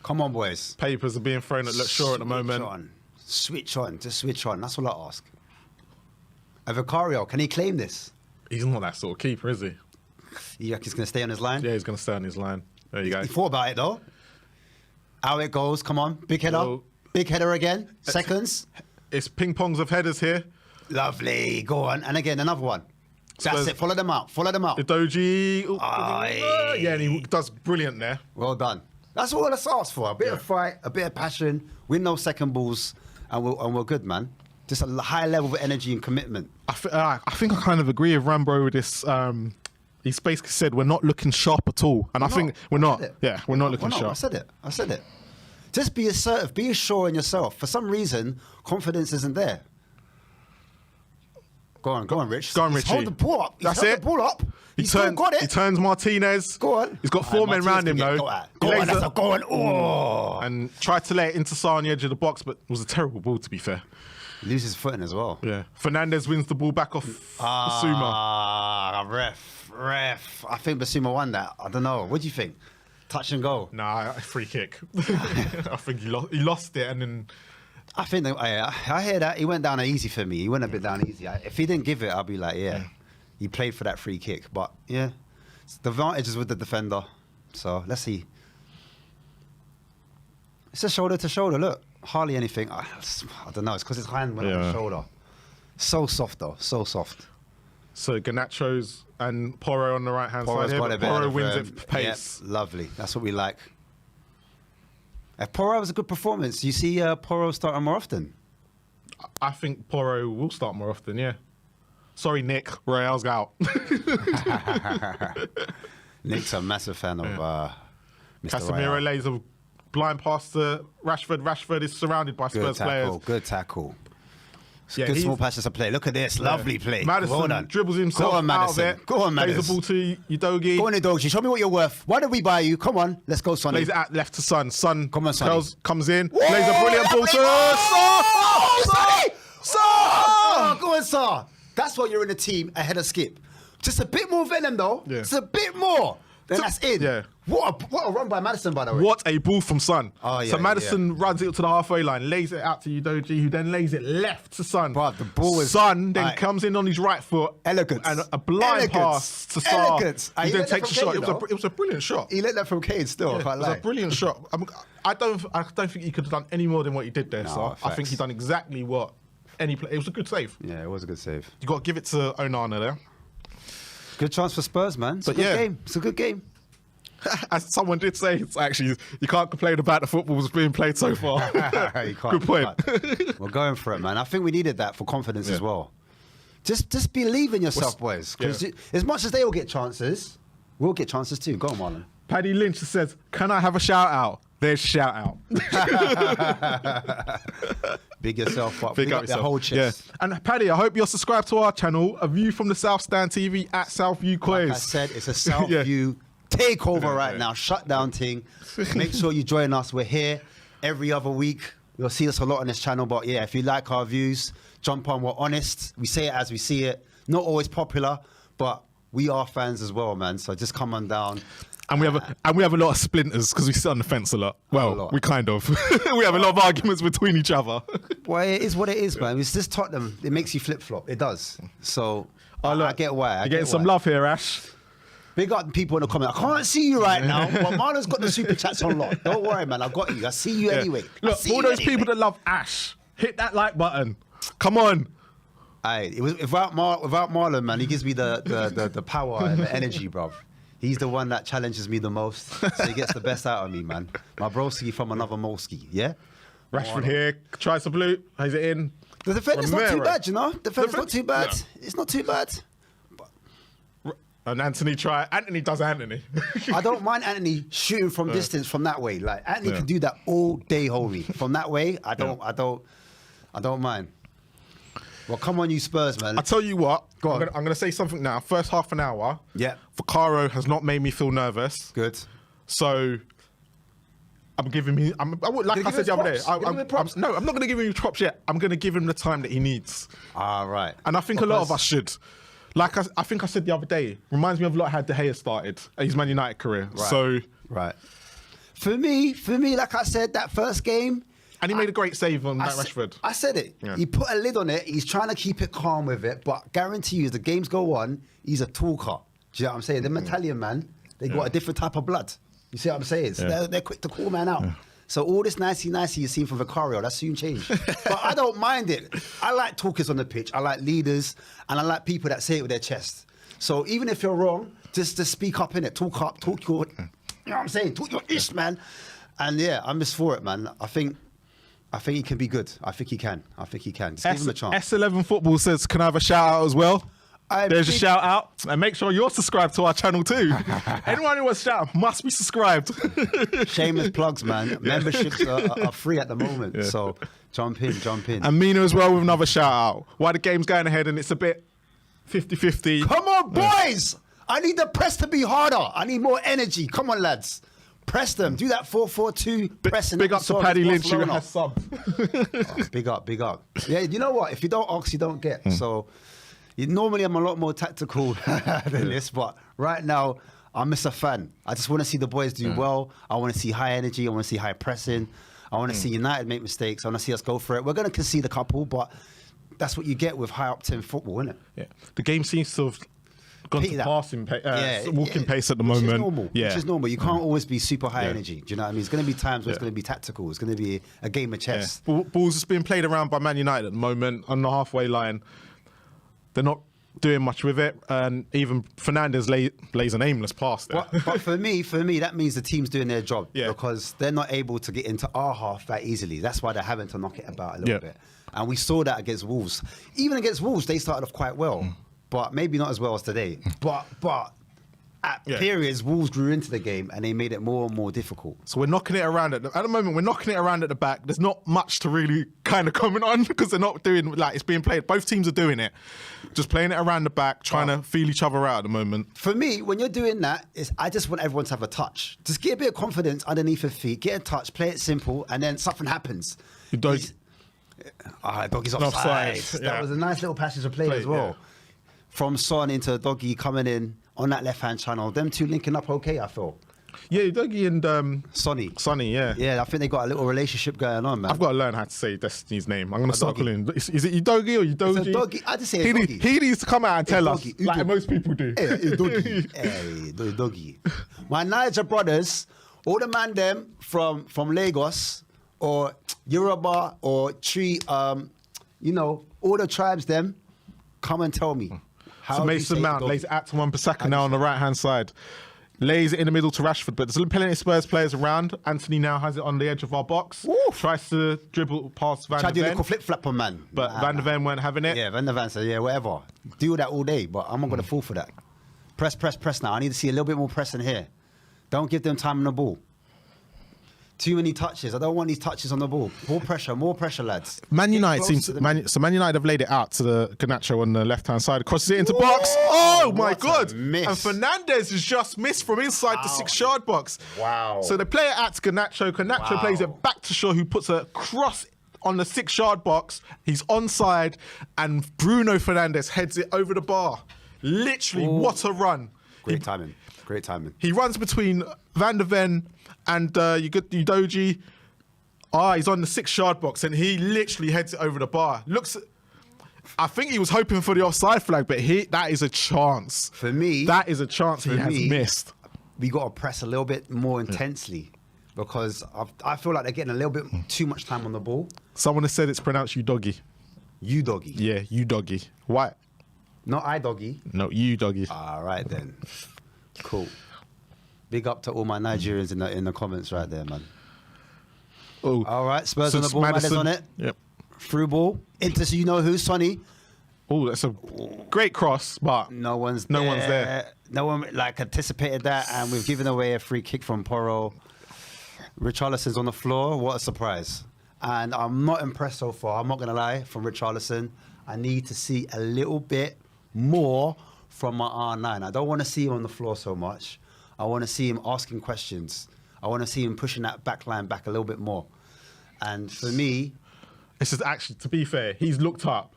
Come on, boys. Papers are being thrown at Luke Shaw at the moment. Switch on. Just switch on. That's all I ask. Vicario, can he claim this? He's not that sort of keeper, is he? You reckon he's going to stay on his line? Yeah, he's going to stay on his line. There you go. He thought about it, though. How it goes. Come on. Big header. Well, Big header again. Seconds. It's ping-pongs of headers here. Lovely. Go on. And again, another one. That's it. Follow them out. Doji. Aye. Yeah, and he does brilliant there. Well done. That's all that's asked for. A bit of fight, a bit of passion, win no second balls, and we're good, man. Just a high level of energy and commitment. I think I kind of agree with Rambo with this. He's basically said we're not looking sharp at all. And I think we're not. Yeah, we're not looking sharp. I said it. Just be assertive. Be assured in yourself. For some reason, confidence isn't there. Go on, Rich. Go on, Richie. Hold the ball up. That's it. The ball up. He Still got it. He turns Martinez. Go on. He's got four men round him, though. Go on. Oh. And tried to lay it into Sarr on the edge of the box, but it was a terrible ball, to be fair. He loses his footing as well. Yeah. Fernandez wins the ball back off Basuma. Ref. I think Basuma won that. I don't know. What do you think? Touch and go. Nah, free kick. I think he lost it, and then... I think I hear that. He went down easy for me. He went a bit down easy. If he didn't give it, I'll be like, he played for that free kick. But, the advantage is with the defender. So, let's see. It's a shoulder to shoulder. Look, hardly anything. I don't know. It's because his hand went on the shoulder. So soft, though. So soft. So, Garnacho's and Porro on the right-hand side here. Porro wins it for pace. Yep, lovely. That's what we like. If Porro was a good performance, you see Porro starting more often? I think Porro will start more often, yeah. Sorry, Nick. Royale's out. Nick's a massive fan of Mr. Casemiro Royale. lays a blind pass to Rashford. Rashford is surrounded by Spurs players. Good tackle. Yeah, good small passes to play. Look at this. Lovely play. Madison dribbles himself out of it. Go on, Madison. Plays the ball to Udogie. Go on, Udogie. Show me what you're worth. Why did we buy you? Come on. Let's go, Sonny. Lays it out left to Son. Son come on, Sonny. Comes in. Whoa! Lays a brilliant ball to Sonny! Oh, go on, Sarr. That's why you're in the team ahead of Skip. Just a bit more venom, though. Yeah. Just a bit more. Then that's in. Yeah. What a run by Madison, by the way. What a ball from Son. Oh, yeah, so Madison runs it to the halfway line, lays it out to Udogie, who then lays it left to Son. Bro, the ball is... Son then comes in on his right foot. Elegance. And a blind pass to Sarr. Elegance. He then takes a shot. It was a brilliant shot. He let that from Kane still. Yeah, it was a brilliant shot. I don't think he could have done any more than what he did there, Sarr. I think he done exactly what any play. It was a good save. Yeah, it was a good save. You got to give it to Onana there. Good chance for Spurs, man. It's a good game. It's a good game. As someone did say, it's actually you can't complain about the football that's being played so far. You can't, good point. We're going for it, man. I think we needed that for confidence as well. Just believe in yourself, boys. Because as much as they all get chances, we'll get chances too. Go on, Marlon. Paddy Lynch says, "Can I have a shout out?" There's shout out. Big yourself up. Big up your whole chest. Yeah. And Paddy, I hope you're subscribed to our channel, A View from the South Stand TV at Southview COYS. Like I said, it's a Southview takeover right now, shutdown thing. Make sure you join us. We're here every other week. You'll see us a lot on this channel, but if you like our views, jump on. We're honest. We say it as we see it. Not always popular, but we are fans as well, man. So just come on down. And we have a lot of splinters because we sit on the fence a lot. Well, we kind of. We have a lot of arguments between each other. Well, it is what it is, man. It's just Tottenham. It makes you flip-flop. It does. So I get why. You're getting some love here, Ash. Big up people in the comments. I can't see you right now, but Marlon's got the super chats on lock. Don't worry, man. I got you. I see you anyway. Look, all those people that love Ash, hit that like button. Come on. It was without Marlon, man. He gives me the power and the energy, bro. He's the one that challenges me the most, so he gets the best out of me, man. My broski from another Molski, yeah? Rashford here, tries to blue, has it in. The defender's not too bad, you know? The defender's not too bad. No. It's not too bad. But And Anthony does Anthony. I don't mind Anthony shooting from distance from that way. Like Anthony can do that all day, homie. From that way, I don't mind. Well, come on, you Spurs, man. I tell you what, Go on. I'm going to say something now. First half an hour, Yeah. Vaccaro has not made me feel nervous. Good. So I'm giving him, like I said the other day, I'm not going to give him props yet. I'm going to give him the time that he needs. All right. And I think a lot of us should. Like I think I said the other day, reminds me of like how De Gea started his Man United career. Right. So right. For me, like I said, that first game. And he made a great save on Rashford. I said it. Yeah. He put a lid on it. He's trying to keep it calm with it. But guarantee you, as the games go on, he's a talker. Do you know what I'm saying? The Italian man, they got a different type of blood. You see what I'm saying? So they're quick to call man out. So all this nicey you've seen from Vicario, that's soon changed. But I don't mind it. I like talkers on the pitch. I like leaders. And I like people that say it with their chest. So even if you're wrong, just speak up in it. Talk your, you know what I'm saying? Talk your ish, man. And yeah, I'm just for it, man. I think he can be good. I think he can. Just give him a chance. S11 Football says, can I have a shout out as well? There's a big- shout out. And make sure you're subscribed to our channel too. Anyone who wants to shout out must be subscribed. Shameless plugs, man. Memberships are free at the moment. So jump in. And Mina as well with another shout out. While the game's going ahead and it's a bit 50-50. Come on, boys! I need the press to be harder. I need more energy. Come on, lads. Press them. Do that 4-4-2 pressing. Big up to Paddy Lynch who has subbed. Big up. Yeah, you know what? If you don't ask, you don't get. So normally I'm a lot more tactical than this, but right now I'm just a fan. I just want to see the boys do well. I want to see high energy. I want to see high pressing. I want to see United make mistakes. I want to see us go for it. We're going to concede a couple, but that's what you get with high octane football, isn't it? Yeah. The game seems to have gone to passing walking pace at the Which moment. is normal. Which is normal. You can't always be super high energy. Do you know what I mean? It's going to be times where it's going to be tactical. It's going to be a game of chess. Ball's just being played around by Man United at the moment on the halfway line. They're not doing much with it, and even Fernandes lays an aimless pass there. But for me, that means the team's doing their job because they're not able to get into our half that easily. That's why they're having to knock it about a little bit. And we saw that against Wolves. Even against Wolves, they started off quite well, but maybe not as well as today. But at periods, Wolves grew into the game and they made it more and more difficult. So we're knocking it around at the moment. We're knocking it around at the back. There's not much to really kind of comment on because they're not doing like it's being played. Both teams are doing it, just playing it around the back, trying to feel each other out at the moment. For me, when you're doing that, I just want everyone to have a touch. Just get a bit of confidence underneath your feet. Get a touch, play it simple, and then something happens. Doggy's offside. That was a nice little passage of play as well. From Son into Doggy coming in on that left-hand channel. Them two linking up okay, I feel. Yeah, Doggy and Sonny, yeah. Yeah, I think they got a little relationship going on, man. I've got to learn how to say Destiny's name. I'm going to start calling him. Is it Udogi or Udogi? It's a Doggy. I just say it's Doggy. He needs to come out and tell us, like most people do. Hey, Doggy. My Niger brothers, all the man them from Lagos or Yoruba or Tree, all the tribes them, come and tell me. So Mason Mount lays it out to Wan-Bissaka now on the right-hand side. Lays it in the middle to Rashford, but there's plenty of Spurs players around. Anthony now has it on the edge of our box. Oof. Tries to dribble past Van der Ven. Try to do a little flip-flap on man. But Van der Ven weren't having it. Yeah, Van der Ven said, whatever. Do that all day, but I'm not going to fall for that. Press now. I need to see a little bit more pressing here. Don't give them time on the ball. Too many touches. I don't want these touches on the ball. More pressure, lads. Man United Man United have laid it out to the Garnacho on the left-hand side. Crosses it into box. Oh my God! Miss. And Fernandes has just missed from inside the 6-yard box. Wow. So they play it out to Garnacho. Garnacho plays it back to Shaw, who puts a cross on the 6-yard box. He's onside, and Bruno Fernandes heads it over the bar. Literally, what a run! Great timing. He runs between Van der Ven and Udogi. He's on the 6-yard box and he literally heads it over the bar. I think he was hoping for the offside flag, but that is a chance. For me, that is a chance he has missed. We got to press a little bit more intensely because I feel like they're getting a little bit too much time on the ball. Someone has said it's pronounced Udogi. Udogi? Yeah, Udogi. Why? Not I doggy. No, Udogi. All right then. Cool. Big up to all my Nigerians in the comments right there, man. Oh, all right. Spurs on the ball. Madison on it. Yep. Through ball into you know who, Sonny. Oh, that's a great cross, but No one's there. there. No one like anticipated that, and we've given away a free kick from Porro. Richarlison's on the floor. What a surprise! And I'm not impressed so far. I'm not gonna lie. From Richarlison, I need to see a little bit more from my R9. I don't want to see him on the floor so much. I want to see him asking questions. I want to see him pushing that back line back a little bit more. And for me, this is actually, to be fair, he's looked up.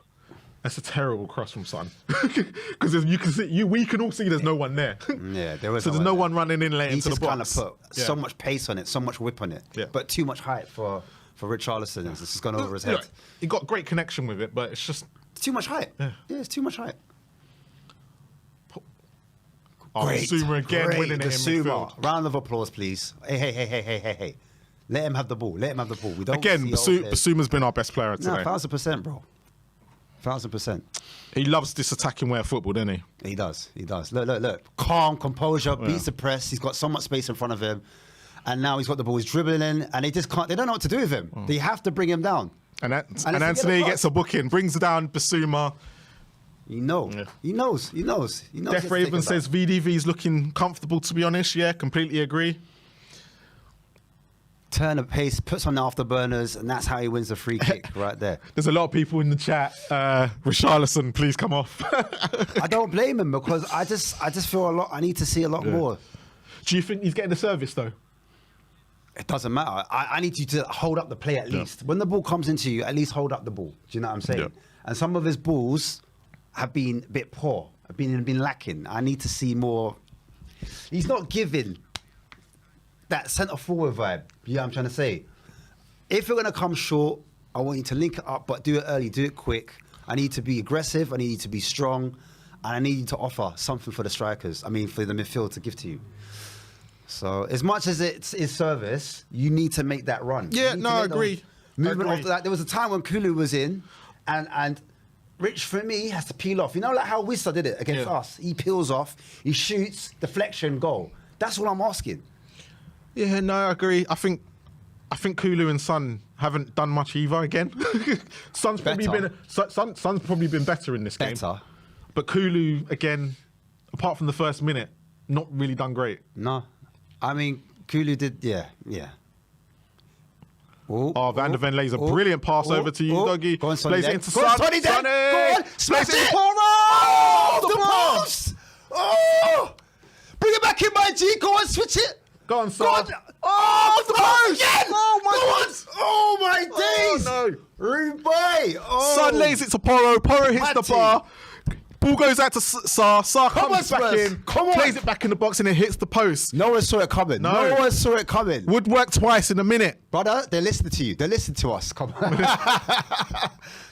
That's a terrible cross from Son, because you can see, we can all see there's no one there. Yeah, there was. So there's no one running in late into the box. He just kind of put so much pace on it, so much whip on it, but too much height for Richarlison. It's just gone over his head. He got great connection with it, but it's just too much height. Yeah, it's too much height. Great, Basuma again winning it in midfield. Round of applause, please. Hey. Let him have the ball. Let him have the ball. We don't again, Basuma's been our best player today. No, 1,000%, bro. 1,000%. He loves this attacking way of football, doesn't he? He does. Look. Calm, composure, beats the press. He's got so much space in front of him. And now he's got the ball. He's dribbling in, and they just can't. They don't know what to do with him. They have to bring him down. And Anthony gets a booking, brings down Basuma. He knows. Def Raven says VDV's looking comfortable, to be honest. Yeah, completely agree. Turn of pace, puts on the afterburners, and that's how he wins the free kick right there. There's a lot of people in the chat. Richarlison, please come off. I don't blame him because I just feel a lot. I need to see a lot more. Do you think he's getting the service though? It doesn't matter. I need you to hold up the play at least. When the ball comes into you, at least hold up the ball. Do you know what I'm saying? Yeah. And some of his balls have been a bit poor, have been lacking. I need to see more. He's not giving that centre forward vibe. You know what I'm trying to say? If you're going to come short, I want you to link it up, but do it early, do it quick. I need to be aggressive, I need you to be strong, and I need you to offer something for the strikers, for the midfield to give to you. So as much as it's his service, you need to make that run. Yeah, no, I agree. Movement after that. There was a time when Kulu was in, and Rich, for me, has to peel off. You know, like how Wissa did it against us. He peels off, he shoots, deflection, goal. That's what I'm asking. Yeah, no, I agree. I think Kulu and Son haven't done much either again. Son's probably been better in this game. But Kulu, again, apart from the first minute, not really done great. No. Kulu did, yeah. Van der Ven lays a brilliant pass over to you, Doggy. Go on, Sonny. Plays it into Go on, Sonny. Go on. Smash it. The post. Oh! Bring it back in, my G. Go on, switch it. Go on, son. Oh, the post. Again. Oh, my God. Oh, my days. Oh, no. Rubai. Oh. Son lays it to Porro. Porro hits the bar. Ball goes out to Sar. Sar comes back in, plays it back in the box, and it hits the post. No one saw it coming. No one saw it coming. Would work twice in a minute. Brother, they're listening to you. They're listening to us. Come on.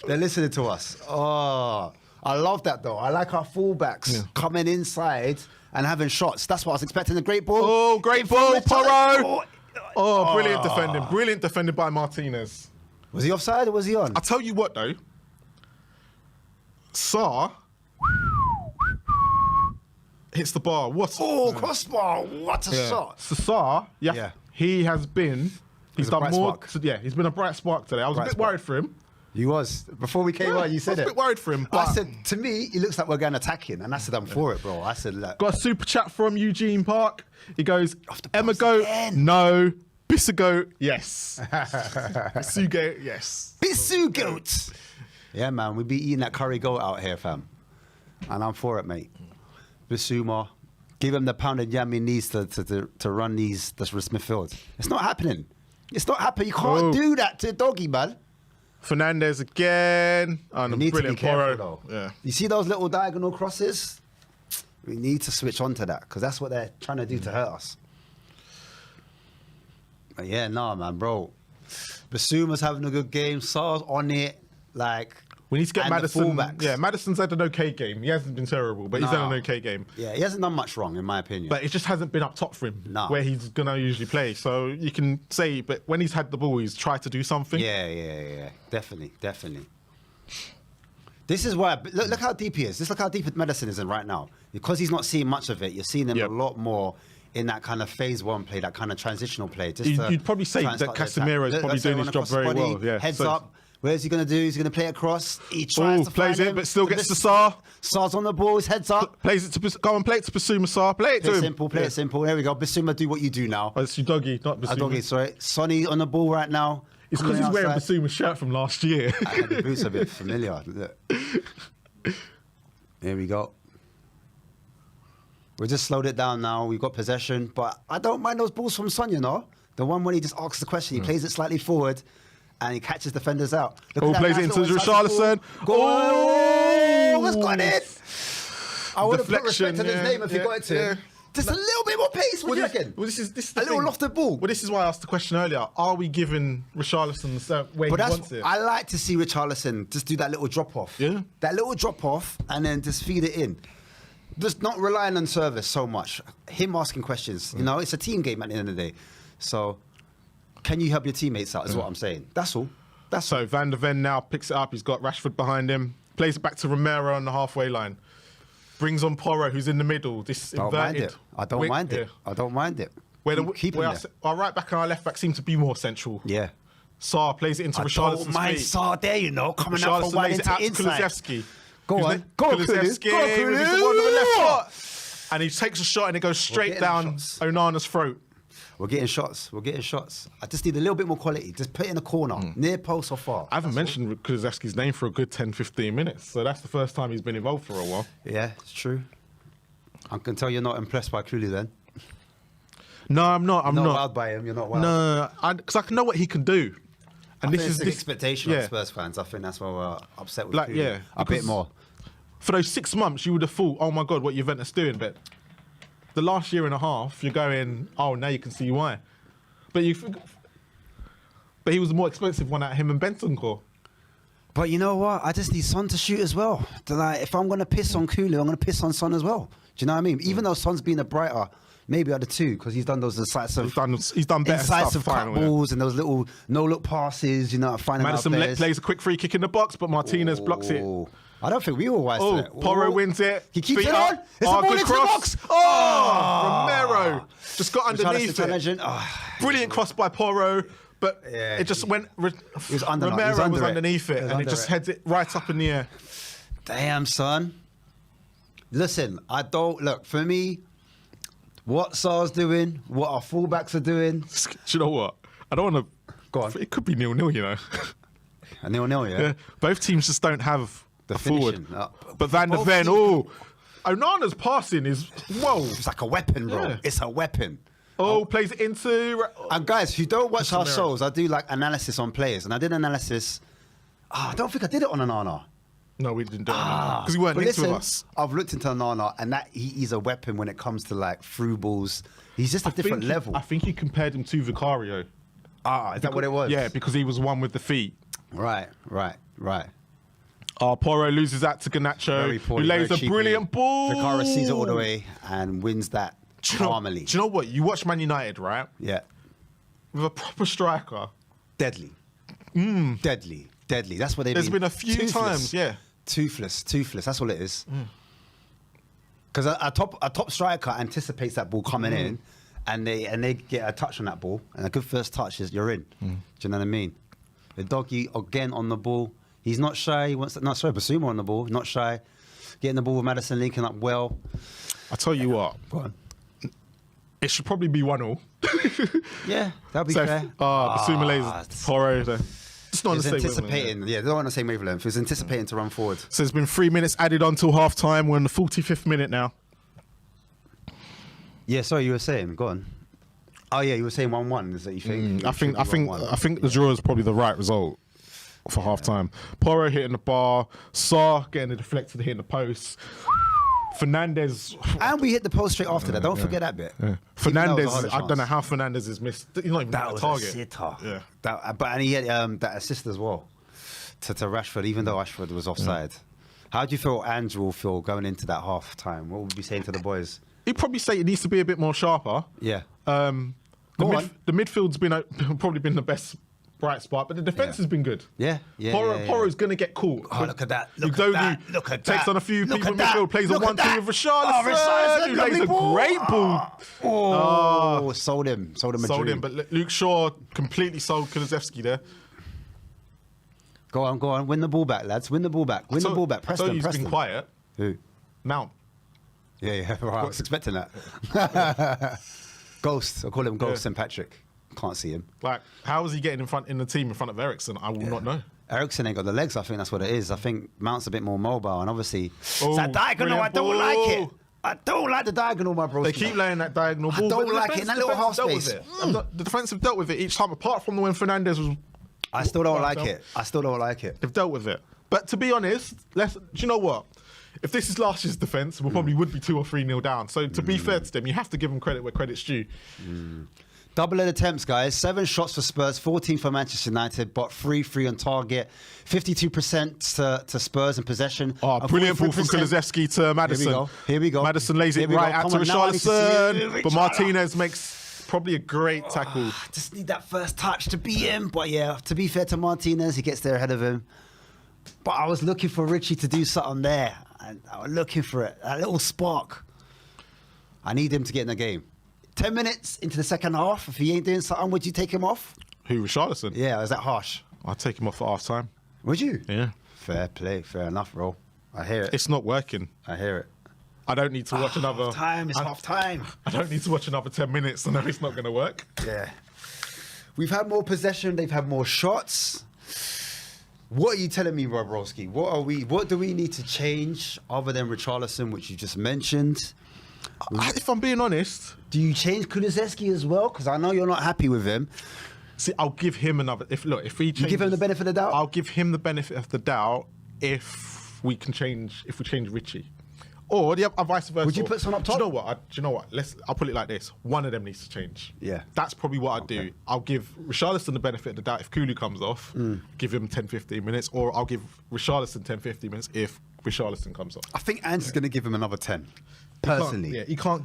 They're listening to us. Oh, I love that, though. I like our fullbacks coming inside and having shots. That's what I was expecting. A great ball. Oh, great ball, Porro. Oh, brilliant defending. Brilliant defending by Martinez. Was he offside or was he on? I'll tell you what, though. Sar hits the bar. Crossbar. What a shot. So Sar, he has been... He's done more... he's been a bright spark today. I was a bit worried for him. You was. Before we came on, you said it. I was a bit worried for him. I said, to me, he looks like we're going attacking. And I said, I'm for it, bro. I said, look. Got a super chat from Eugene Park. He goes, Emma Goat, no. Bissagoat, yes. Bissagoat, yes. Bissagoat. Yeah, man. We be eating that curry goat out here, fam. And I'm for it, mate. Bissouma. Give him the pounded yam he needs to run this midfield. It's not happening. It's not happening. You can't do that to Doggy, man. Fernandez again. We need to be careful, though. Yeah. You see those little diagonal crosses? We need to switch on to that because that's what they're trying to do to hurt us. But yeah, man, bro. Basuma's having a good game. Sar's on it. We need to get Maddison. Yeah, Maddison's had an okay game. He hasn't been terrible, but he's had an okay game. Yeah, he hasn't done much wrong, in my opinion. But it just hasn't been up top for him, where he's going to usually play. So you can say, but when he's had the ball, he's tried to do something. Yeah. Definitely. This is why, look how deep he is. Look how deep Maddison is in right now. Because he's not seeing much of it, you're seeing him a lot more in that kind of phase one play, that kind of transitional play. You'd probably say that Casemiro is probably doing his job very well. Yeah. Heads up. Where's he going to do? He's going to play across. He tries to plays find it, him. but still gets to Sarr. Sarr's on the ball. His head's up. Plays it to go and play it to Basuma Sarr. Play it to him. Simple. Play it simple. There we go. Basuma, do what you do now. Oh, it's Udogie, not Basuma. Udogie, sorry. Sonny on the ball right now. It's because he's wearing outside. Basuma's shirt from last year. And the boots are a bit familiar. Look. Here we go. We just slowed it down now. We've got possession, but I don't mind those balls from Son, you know. The one when he just asks the question, he plays it slightly forward, and he catches defenders out. Plays it into Richarlison. What's got it? I would have put respect to his name if he got it to him. Just a little bit more pace. What do you reckon? Well, this is a little lofted ball. Well, this is why I asked the question earlier. Are we giving Richarlison the way he wants it? I like to see Richarlison just do that little drop off. Yeah. That little drop off, and then just feed it in. Just not relying on service so much. Him asking questions. You know, it's a team game at the end of the day. So, can you help your teammates out? Is what I'm saying. That's all. So Van der Ven now picks it up. He's got Rashford behind him. Plays it back to Romero on the halfway line. Brings on Porro, who's in the middle. This don't inverted. mind it. I don't mind it. I don't mind it. Keep our right back and our left back seem to be more central. Yeah. Sarr plays it into Richarlison's feet. I don't mind Sarr there, you know, coming out for one into inside. Kulusevski. Go on, Kulusevski with his one with the left foot. And he takes a shot and it goes straight down Onana's throat. We're getting shots. I just need a little bit more quality. Just put it in a corner, near post or far. I haven't mentioned Kulusevski's name for a good 10, 15 minutes. So that's the first time he's been involved for a while. Yeah, it's true. I can tell you're not impressed by Kulu then. No, I'm not. You're not wild by him. You're not wild. No, because I know what he can do. And this is the expectation of Spurs fans. I think that's why we're upset with Kulu. A bit more. For those 6 months, you would have thought, oh my God, what Juventus doing? But the last year and a half, you're going, oh, now you can see why. But he was the more expensive one out of him and Bentancur. But you know what? I just need Son to shoot as well. Like, if I'm going to piss on Kulu, I'm going to piss on Son as well. Do you know what I mean? Even though Son's been a brighter, maybe out of the two, because he's done those incisive, he's done better incisive stuff, cut balls and those little no-look passes, you know, finding Madison out players. plays a quick free kick in the box, but Martinez blocks it. I don't think we were wise to that. Porro wins it. He keeps it on. It's a ball good into cross. the box. Romero just got underneath it. Brilliant cross by Porro, but it just went. Romero was underneath it, and it just heads it right up in the air. Damn, son. Listen, I don't look for me. What Sarr's doing, what our fullbacks are doing. Do you know what? I don't want to. Go on. It could be 0-0, you know. A 0-0, yeah. Both teams just don't have the forward. But Van der Ven, Onana's passing is It's like a weapon, bro. Yeah. It's a weapon. Plays it into. And guys, who don't watch our shows, I do like analysis on players, and I did analysis. I don't think I did it on Onana. No, we didn't do it because he weren't linked with us. I've looked into Onana, and that he's a weapon when it comes to like through balls. He's just a different level. I think he compared him to Vicario. Is that what it was? Yeah, because he was one with the feet. Right. Porro loses that to Garnacho, who lays a brilliant ball. Vicario sees it all the way and wins that calmly. Do you know what? You watch Man United, right? Yeah. With a proper striker. Deadly. Deadly. That's what they've been. There's been a few times, yeah. Toothless. That's all it is. Because a top striker anticipates that ball coming in, and they get a touch on that ball, and a good first touch is you're in. Do you know what I mean? The doggy again on the ball. He's not shy. He wants to, Basuma on the ball. Not shy. Getting the ball with Madison, linking up well. I tell you what. Go on. It should probably be 1-0. Yeah, that'd be fair. Basuma lays Porro there. It's not He's the same anticipating. wavelength, Yeah, they're not on the same wavelength. He was anticipating to run forward. So there's been 3 minutes added on till half time. We're in the 45th minute now. Yeah, sorry, you were saying. Go on. Oh yeah, you were saying 1-1. Is that you think? I think the draw is probably the right result for half time. Porro hitting the bar, Sarr getting the deflected, hitting the post. Fernandez, and we hit the post straight after that. Don't forget that bit. Yeah. Fernandez, I don't know how Fernandez is missed. He's not even that a was target. A sitter. Yeah, and he had that assist as well to Rashford, even though Rashford was offside. How do you feel Andrew will feel going into that half time? What would you be saying to the boys? He'd probably say it needs to be a bit more sharper. Yeah. The midfield's probably been the best bright spot, but the defense has been good. Porro's going to get caught. Oh, look at that. Look at that. Takes on a few people in midfield, plays a 1-2 with Richarlison, who lays a great ball. Sold him a dream. But Luke Shaw completely sold Kulusevski there. Go on. Win the ball back, lads. Win the ball back. Win the ball back. Press I told them. you he's been quiet. Who? Mount. Yeah. Right, I was expecting that. Ghost. I call him Ghost St. Patrick. Can't see him. Like, how is he getting in the team in front of Eriksen? I will not know. Eriksen ain't got the legs. I think that's what it is. I think Mount's a bit more mobile, and obviously it's Oh, that diagonal. I don't brilliant like it. ball. I don't like the diagonal, my bro. They keep laying that diagonal ball. I don't but the like it in that little half defense space. dealt with it. The defense have dealt with it each time, apart from the when Fernandes was. I still don't like it. I still don't like it. They've dealt with it. But to be honest, do you know what? If this is last year's defence, we probably would be 2 or 3-0 down. So to be fair to them, you have to give them credit where credit's due. Double-head attempts, guys. 7 shots for Spurs, 14 for Manchester United, but 3 on target. 52% to Spurs in possession. Oh, brilliant ball from 43%. Kulusevski to Maddison. Here we go. Madison lays it right out to Richarlison. But Martinez makes probably a great tackle. Just need that first touch to beat him. But yeah, to be fair to Martinez, he gets there ahead of him. But I was looking for Richie to do something there. And I was looking for it. A little spark. I need him to get in the game. 10 minutes into the second half, if he ain't doing something, would you take him off? Who, Richarlison? Yeah, is that harsh? I'd take him off at half time. Would you? Yeah. Fair play, fair enough, bro. I hear it. It's not working. I hear it. I don't need to watch another. It's half time. I don't need to watch another 10 minutes to know it's not going to work. Yeah. We've had more possession, they've had more shots. What are you telling me, Bobrovsky? What do we need to change other than Richarlison, which you just mentioned? If I'm being honest, Do you change Kulusevski as well? Because I know you're not happy with him. see, I'll give him another. If we change, You give him the benefit of the doubt? I'll give him the benefit of the doubt if we change Richie, or the vice versa. Would you put someone up top? Do you know what? I'll put it like this: one of them needs to change. Yeah. That's probably what I'd do. I'll give Richarlison the benefit of the doubt if Kulu comes off, give him 10-15 minutes, or I'll give Richarlison 10-15 minutes if Richarlison comes off. I think Ange's going to give him another 10. Personally. He can't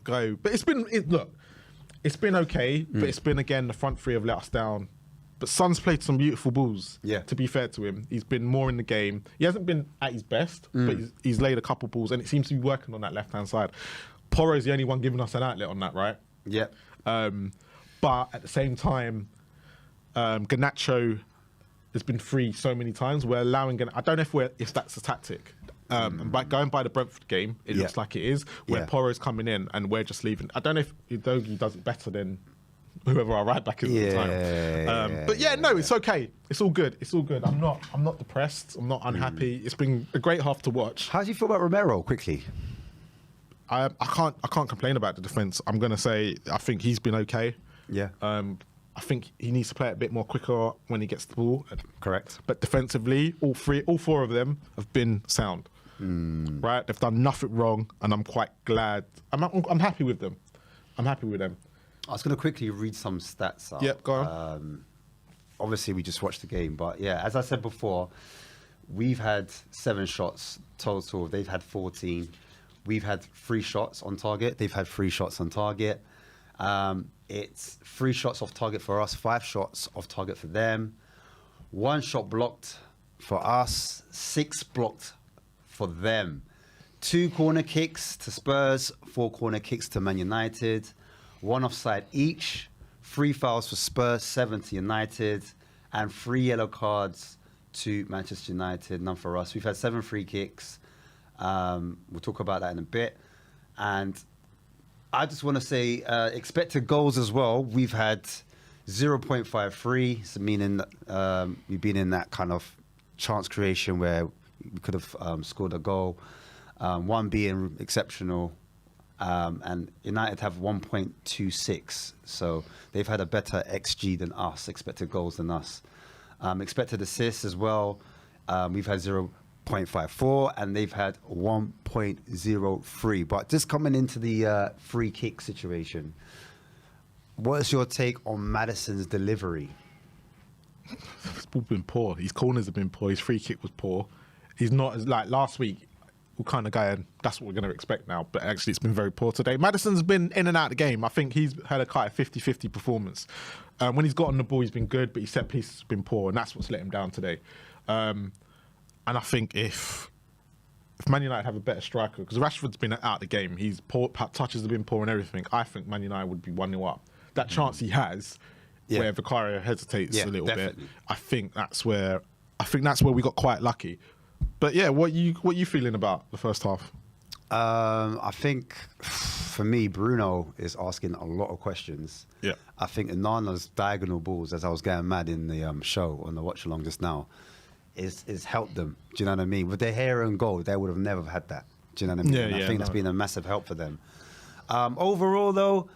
go. But it's been okay, but it's been, again, the front three have let us down. But Son's played some beautiful balls. Yeah. To be fair to him, he's been more in the game. He hasn't been at his best, but he's laid a couple balls, and it seems to be working on that left-hand side. Poro's the only one giving us an outlet on that, right? Yeah. But at the same time, Garnacho has been free so many times. We're allowing. I don't know if that's a tactic. And by going by the Brentford game, it looks like it is, where Poro's coming in and we're just leaving. I don't know if Udogie does it better than whoever our right back is at the time. But yeah, no, it's okay. It's all good. It's all good. I'm not depressed. I'm not unhappy. It's been a great half to watch. How do you feel about Romero, quickly? I can't complain about the defence. I'm going to say I think he's been okay. Yeah. I think he needs to play it a bit more quicker when he gets the ball. Correct. But defensively, all four of them have been sound. Right? They've done nothing wrong, and I'm quite glad. I'm happy with them. I'm happy with them. I was going to quickly read some stats out. Yep, go on. Obviously, we just watched the game, but yeah, as I said before, we've had 7 shots total. They've had 14. We've had 3 shots on target. They've had 3 shots on target. It's 3 shots off target for us, 5 shots off target for them. 1 shot blocked for us, 6 blocked for them. 2 corner kicks to Spurs, 4 corner kicks to Man United. 1 offside each. 3 fouls for Spurs, 7 to United. And 3 yellow cards to Manchester United, none for us. We've had 7 free kicks. We'll talk about that in a bit. And I just want to say expected goals as well. We've had 0.53, so meaning that we've been in that kind of chance creation where we could have scored a goal. 1 being exceptional. And United have 1.26, so they've had a better XG than us, expected goals than us. Expected assists as well, we've had 0.54 and they've had 1.03. But just coming into the free kick situation, what is your take on Maddison's delivery? It's been poor. His corners have been poor. His free kick was poor. He's not as like last week. We're kind of going, that's what we're going to expect now. But actually, it's been very poor today. Maddison's been in and out of the game. I think he's had a kind of 50-50 performance. When he's got on the ball, he's been good, but his set piece has been poor, and that's what's let him down today. And I think if Man United have a better striker, because Rashford's been out of the game, he's poor, touches have been poor and everything, I think Man United would be 1-0 up. That chance he has, where Vicario hesitates a little bit, I think that's where I think that's where we got quite lucky. But yeah, what you feeling about the first half? I think for me, Bruno is asking a lot of questions. Yeah. I think Anana's diagonal balls, as I was going mad in the show on the watch along just now, is helped them. Do you know what I mean? With their hair and goal, they would have never had that. Do you know what I mean? And I think that's been a massive help for them. Overall, though,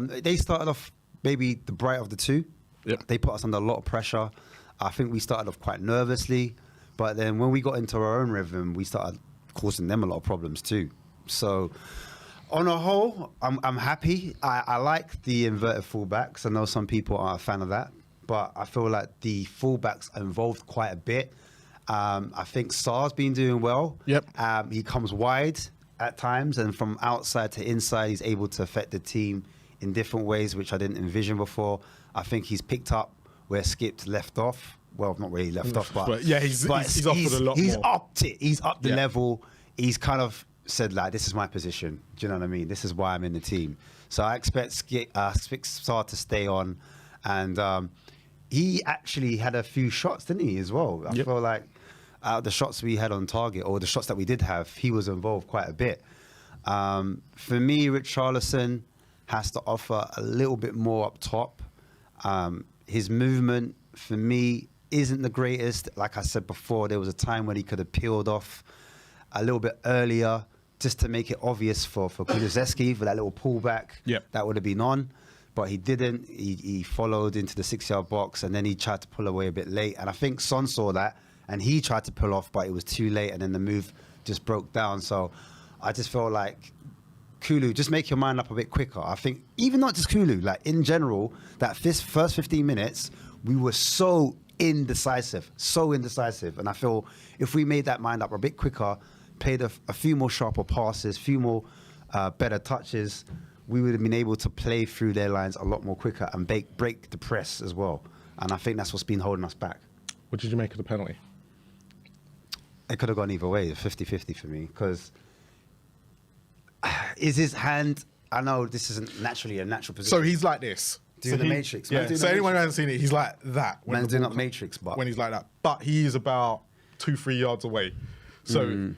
they started off maybe the bright of the two. Yep. They put us under a lot of pressure. I think we started off quite nervously, but then when we got into our own rhythm, we started causing them a lot of problems too. So on a whole, I'm happy. I like the inverted fullbacks. I know some people aren't a fan of that, but I feel like the fullbacks are involved quite a bit. I think Sarr's been doing well. Yep. He comes wide at times, and from outside to inside, he's able to affect the team in different ways, which I didn't envision before. I think he's picked up where Skip's left off. Well, not really left off, but yeah, he's offered a lot more. He's upped it. He's upped the level. He's kind of said, like, this is my position. Do you know what I mean? This is why I'm in the team. So I expect Sarr to stay on. And he actually had a few shots, didn't he, as well? I feel like out of the shots we had on target, or the shots that we did have, he was involved quite a bit. For me, Richarlison has to offer a little bit more up top. His movement, for me, isn't the greatest. Like I said before, there was a time when he could have peeled off a little bit earlier just to make it obvious for Kulusevski for that little pullback. Yep. That would have been on. But he didn't. He followed into the 6-yard box, and then he tried to pull away a bit late. And I think Son saw that, and he tried to pull off, but it was too late, and then the move just broke down. So I just felt like, Kulu, just make your mind up a bit quicker. I think even not just Kulu, like in general, that this first 15 minutes, we were so indecisive. And I feel if we made that mind up a bit quicker, played a few more sharper passes, few more better touches, we would have been able to play through their lines a lot more quicker and break the press as well. And I think that's what's been holding us back. What did you make of the penalty? It could have gone either way, 50-50 for me, because is his hand, I know this isn't naturally a natural position. So he's like this. Doing the Matrix. Yeah. So anyone who hasn't seen it, he's like that. Man's doing up Matrix, but when he's like that. But he is about 2-3 yards away. So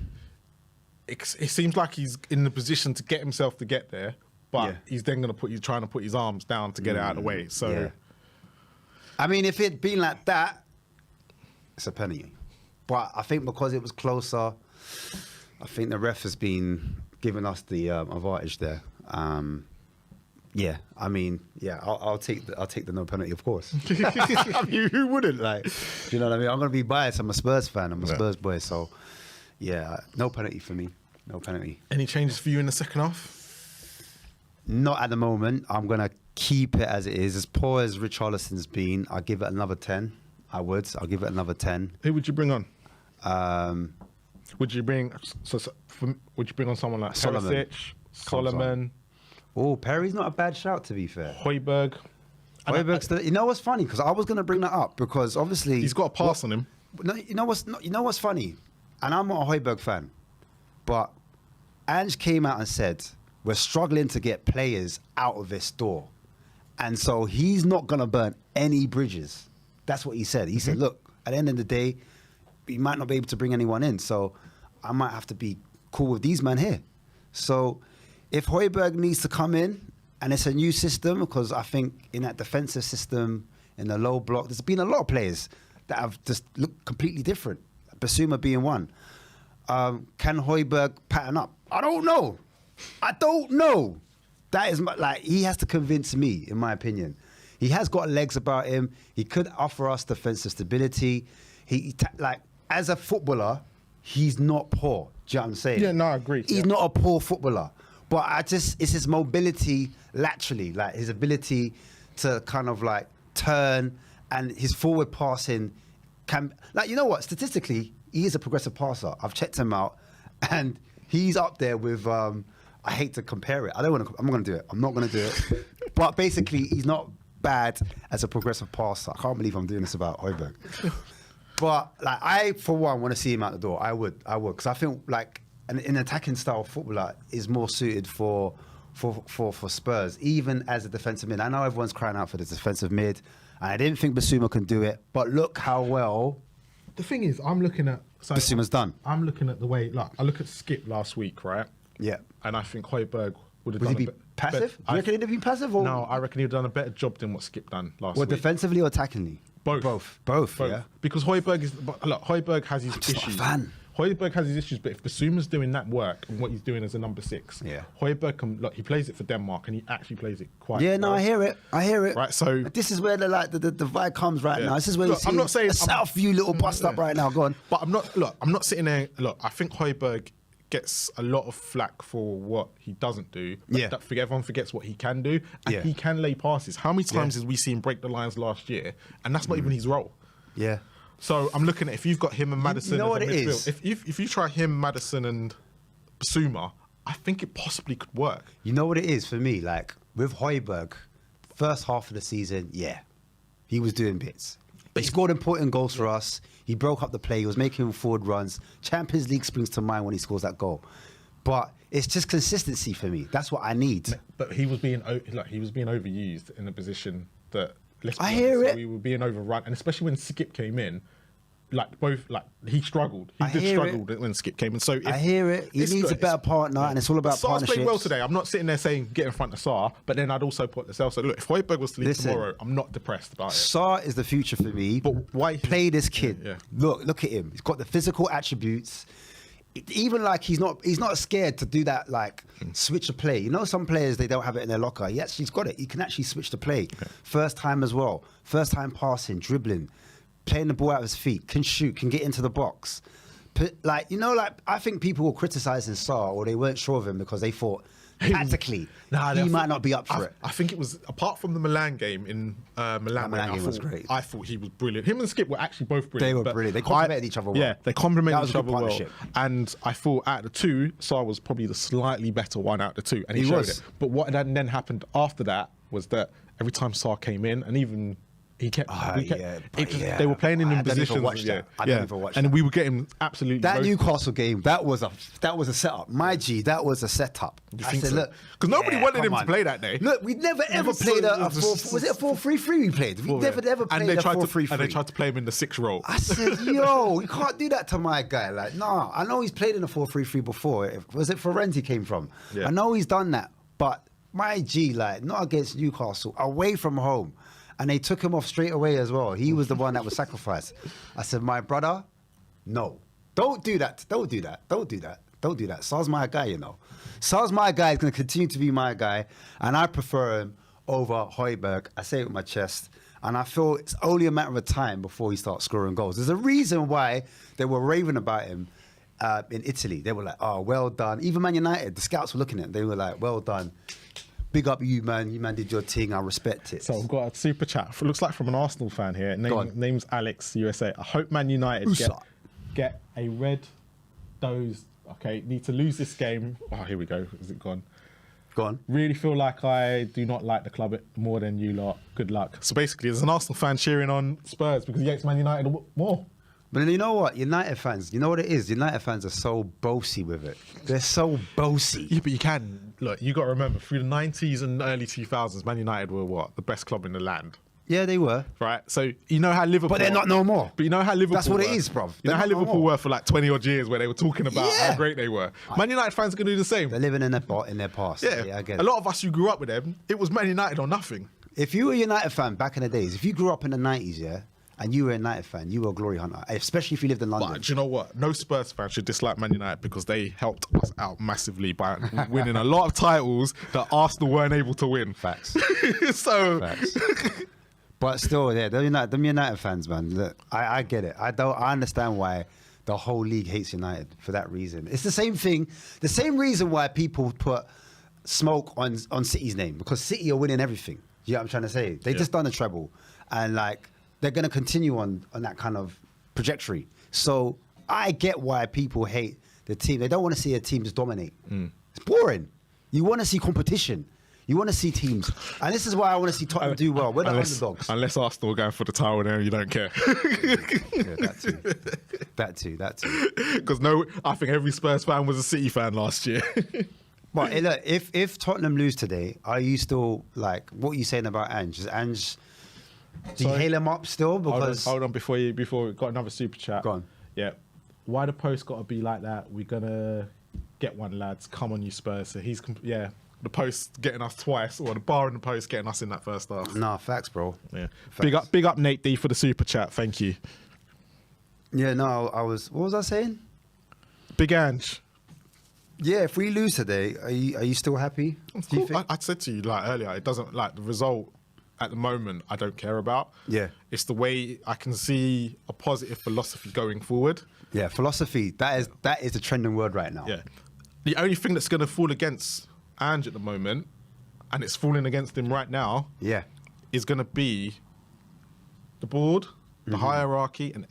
it seems like he's in the position to get himself to get there, but he's then going to trying to put his arms down to get it out of the way. So, I mean, if it'd been like that, it's a penalty. But I think because it was closer, I think the ref has been giving us the advantage there. I mean, I'll take the no penalty, of course. I mean, who wouldn't? Like, do you know what I mean? I'm going to be biased. I'm a Spurs fan. I'm a Spurs boy. So, no penalty for me. No penalty. Any changes for you in the second half? Not at the moment. I'm going to keep it as it is. As poor as Richarlison's been, I'll give it another 10. I'll give it another 10. Who would you bring on? Would you bring on someone like Solomon? Oh, Perry's not a bad shout, to be fair. Højbjerg. You know what's funny? Because I was going to bring that up because obviously he's got a pass on him. No, you know what's funny? And I'm not a Højbjerg fan, but Ange came out and said we're struggling to get players out of this door, and so he's not going to burn any bridges. That's what he said. He said, look, at the end of the day, he might not be able to bring anyone in, so I might have to be cool with these men here. So if Højbjerg needs to come in, and it's a new system, because I think in that defensive system, in the low block, there's been a lot of players that have just looked completely different. Basuma being one. Can Højbjerg pattern up? I don't know. That is like, he has to convince me, in my opinion. He has got legs about him. He could offer us defensive stability. Like, as a footballer, he's not poor. Do you know what I'm saying? Yeah, no, I agree. He's not a poor footballer. But it's his mobility laterally, like his ability to kind of like turn, and his forward passing can, like, you know what? Statistically, he is a progressive passer. I've checked him out, and he's up there with. I hate to compare it. I'm not going to do it. I'm not going to do it. But basically, he's not bad as a progressive passer. I can't believe I'm doing this about Højbjerg. But like, I, for one, want to see him out the door. I would, because I feel like an attacking style footballer is more suited for Spurs, even as a defensive mid. I know everyone's crying out for the defensive mid, and I didn't think Basuma can do it. But look how well the thing is, I'm looking at. So Bissouma's done. I'm looking at the way. Like, I look at Skip last week, right? Yeah. And I think Højbjerg would have Would done. he be passive? Do you reckon he'd have been passive? Or? No, I reckon he'd have done a better job than what Skip done last What, week. defensively or attackingly? Both. Yeah. Because Højbjerg is. But look, Højbjerg has his just not a issues. fan. Højbjerg has his issues, but if Bissouma's doing that work and what he's doing as a number 6, Yeah. Højbjerg can. Look, he plays it for Denmark and he actually plays it quite. Yeah, no, well. I hear it. Right, so this is where the vibe comes right now. This is where Look, you I'm see not saying a Southview little bust up right now. Go on. But I'm not. Look, I'm not sitting there. Look, I think Højbjerg gets a lot of flack for what he doesn't do. But Yeah. everyone forgets what he can do, and Yeah. he can lay passes. How many times did we see him break the lines last year? And that's not even his role. Yeah. So I'm looking at if you've got him and Maddison know as a what it midfield. is? If you try him, Maddison, and Bissouma, I think it possibly could work. You know what it is for me? Like with Højbjerg, first half of the season, yeah, he was doing bits. He scored important goals for us. He broke up the play. He was making forward runs. Champions League springs to mind when he scores that goal. But it's just consistency for me. That's what I need. But he was being overused in a position that. I hear it. We were being overrun, and especially when Skip came in, he struggled. He I did hear struggle when Skip came in. So I hear it. He needs a better partner, and it's all about Sar's partnerships. played well today. I'm not sitting there saying get in front of Sar, but then I'd also put the self. So look, if Højbjerg was to leave tomorrow, I'm not depressed about it. Sar is the future for me. But why play this kid? Yeah. Look at him. He's got the physical attributes. Even like he's not scared to do that, like switch a play. You know, some players, they don't have it in their locker. He's got it. He can actually switch the play. Okay. First time as well. First time passing, dribbling, playing the ball out of his feet, can shoot, can get into the box. I think people were criticising Sar, or they weren't sure of him because they thought tactically he might not be up for it. I think it was, apart from the Milan game in Milan, Milan game was great. I thought he was brilliant. Him and Skip were actually both brilliant. They were but brilliant. They complemented each other well. Yeah, they complemented each That other was a well. good partnership. And I thought out of the two, Sar was probably the slightly better one out of the two. And he showed was. it. But what then happened after that was that every time Sar came in, and even he kept, they were playing in positions. I didn't even watch that. And we were getting absolutely That roasted. Newcastle game, that was a setup. My G, that was a setup. I think said, so? look, 'Cause nobody wanted him come to on. play that day. Look, we never ever was played so- a 4. Was it a 4-3-3 we played? We never ever and played they a tried 4-3-3. And they tried to play him in the 6th role. I said, yo, you can't do that to my guy. Like, nah, I know he's played in a 4-3-3 before. Was it Florent he came from? Yeah. I know he's done that, but my G, like, not against Newcastle, away from home. And they took him off straight away as well. He was the one that was sacrificed. I said, my brother, no. Don't do that. Don't do that. Don't do that. Don't do that. Sar's my guy, you know. Sar's my guy. He's going to continue to be my guy. And I prefer him over Højbjerg. I say it with my chest. And I feel it's only a matter of time before he starts scoring goals. There's a reason why they were raving about him in Italy. They were like, oh, well done. Even Man United, the scouts were looking at him. They were like, well done. Big up you, man. You man did your thing. I respect it. So I've got a super chat. It looks like from an Arsenal fan here. Name's Alex USA. I hope Man United get a red dose. Okay, need to lose this game. Oh, here we go. Is it gone? Go on. Really feel like I do not like the club more than you lot. Good luck. So basically, there's an Arsenal fan cheering on Spurs because he hates Man United more. But then you know what? United fans, you know what it is? United fans are so bossy with it. They're so bossy. Yeah, but you can. Look, you got to remember, through the 90s and early 2000s, Man United were what? The best club in the land. Yeah, they were. Right? So you know how Liverpool... But they're not no more. But you know how Liverpool That's what it were? is, bruv. You They're know how not no Liverpool more. were for like 20 odd years where they were talking about Yeah. how great they were. Man United fans are going to do the same. They're living in their past. Yeah, I get a it. lot of us who grew up with them, it was Man United or nothing. If you were a United fan back in the days, if you grew up in the 90s, yeah, and you were a United fan, you were a glory hunter, especially if you lived in London. But do you know what? No Spurs fan should dislike Man United because they helped us out massively by winning a lot of titles that Arsenal weren't able to win. Facts. So, Facts. But still, yeah, them United fans, man. Look, I get it. I understand why the whole league hates United for that reason. It's the same thing, the same reason why people put smoke on City's name, because City are winning everything. You know what I'm trying to say? They just done a treble, and like they're gonna continue on that kind of trajectory. So I get why people hate the team. They don't want to see a team just dominate. It's boring. You want to see competition. You want to see teams. And this is why I want to see Tottenham do well. We're the underdogs. Unless Arsenal are going for the title there, you don't care. Yeah, that too. Because I think every Spurs fan was a City fan last year. But hey, look, if Tottenham lose today, are you still like, what are you saying about Ange? Is Ange Do you hail him up still? Because Hold on, before we got another super chat. Go on. Yeah. Why the post got to be like that? We're gonna get one, lads. Come on, you Spurs. So the post getting us twice, or the bar in the post getting us in that first half. Nah, facts, bro. Yeah. Facts. Big up Nate D for the super chat. Thank you. Yeah, no, what was I saying? Big Ange. Yeah, if we lose today, are you still happy? Do you think? I said to you earlier, it doesn't the result at the moment. I don't care about. Yeah. It's the way I can see a positive philosophy going forward. Yeah, philosophy. That is the trending word right now. Yeah. The only thing that's going to fall against Ange at the moment, and it's falling against him right now, Yeah. is going to be the board, the hierarchy, and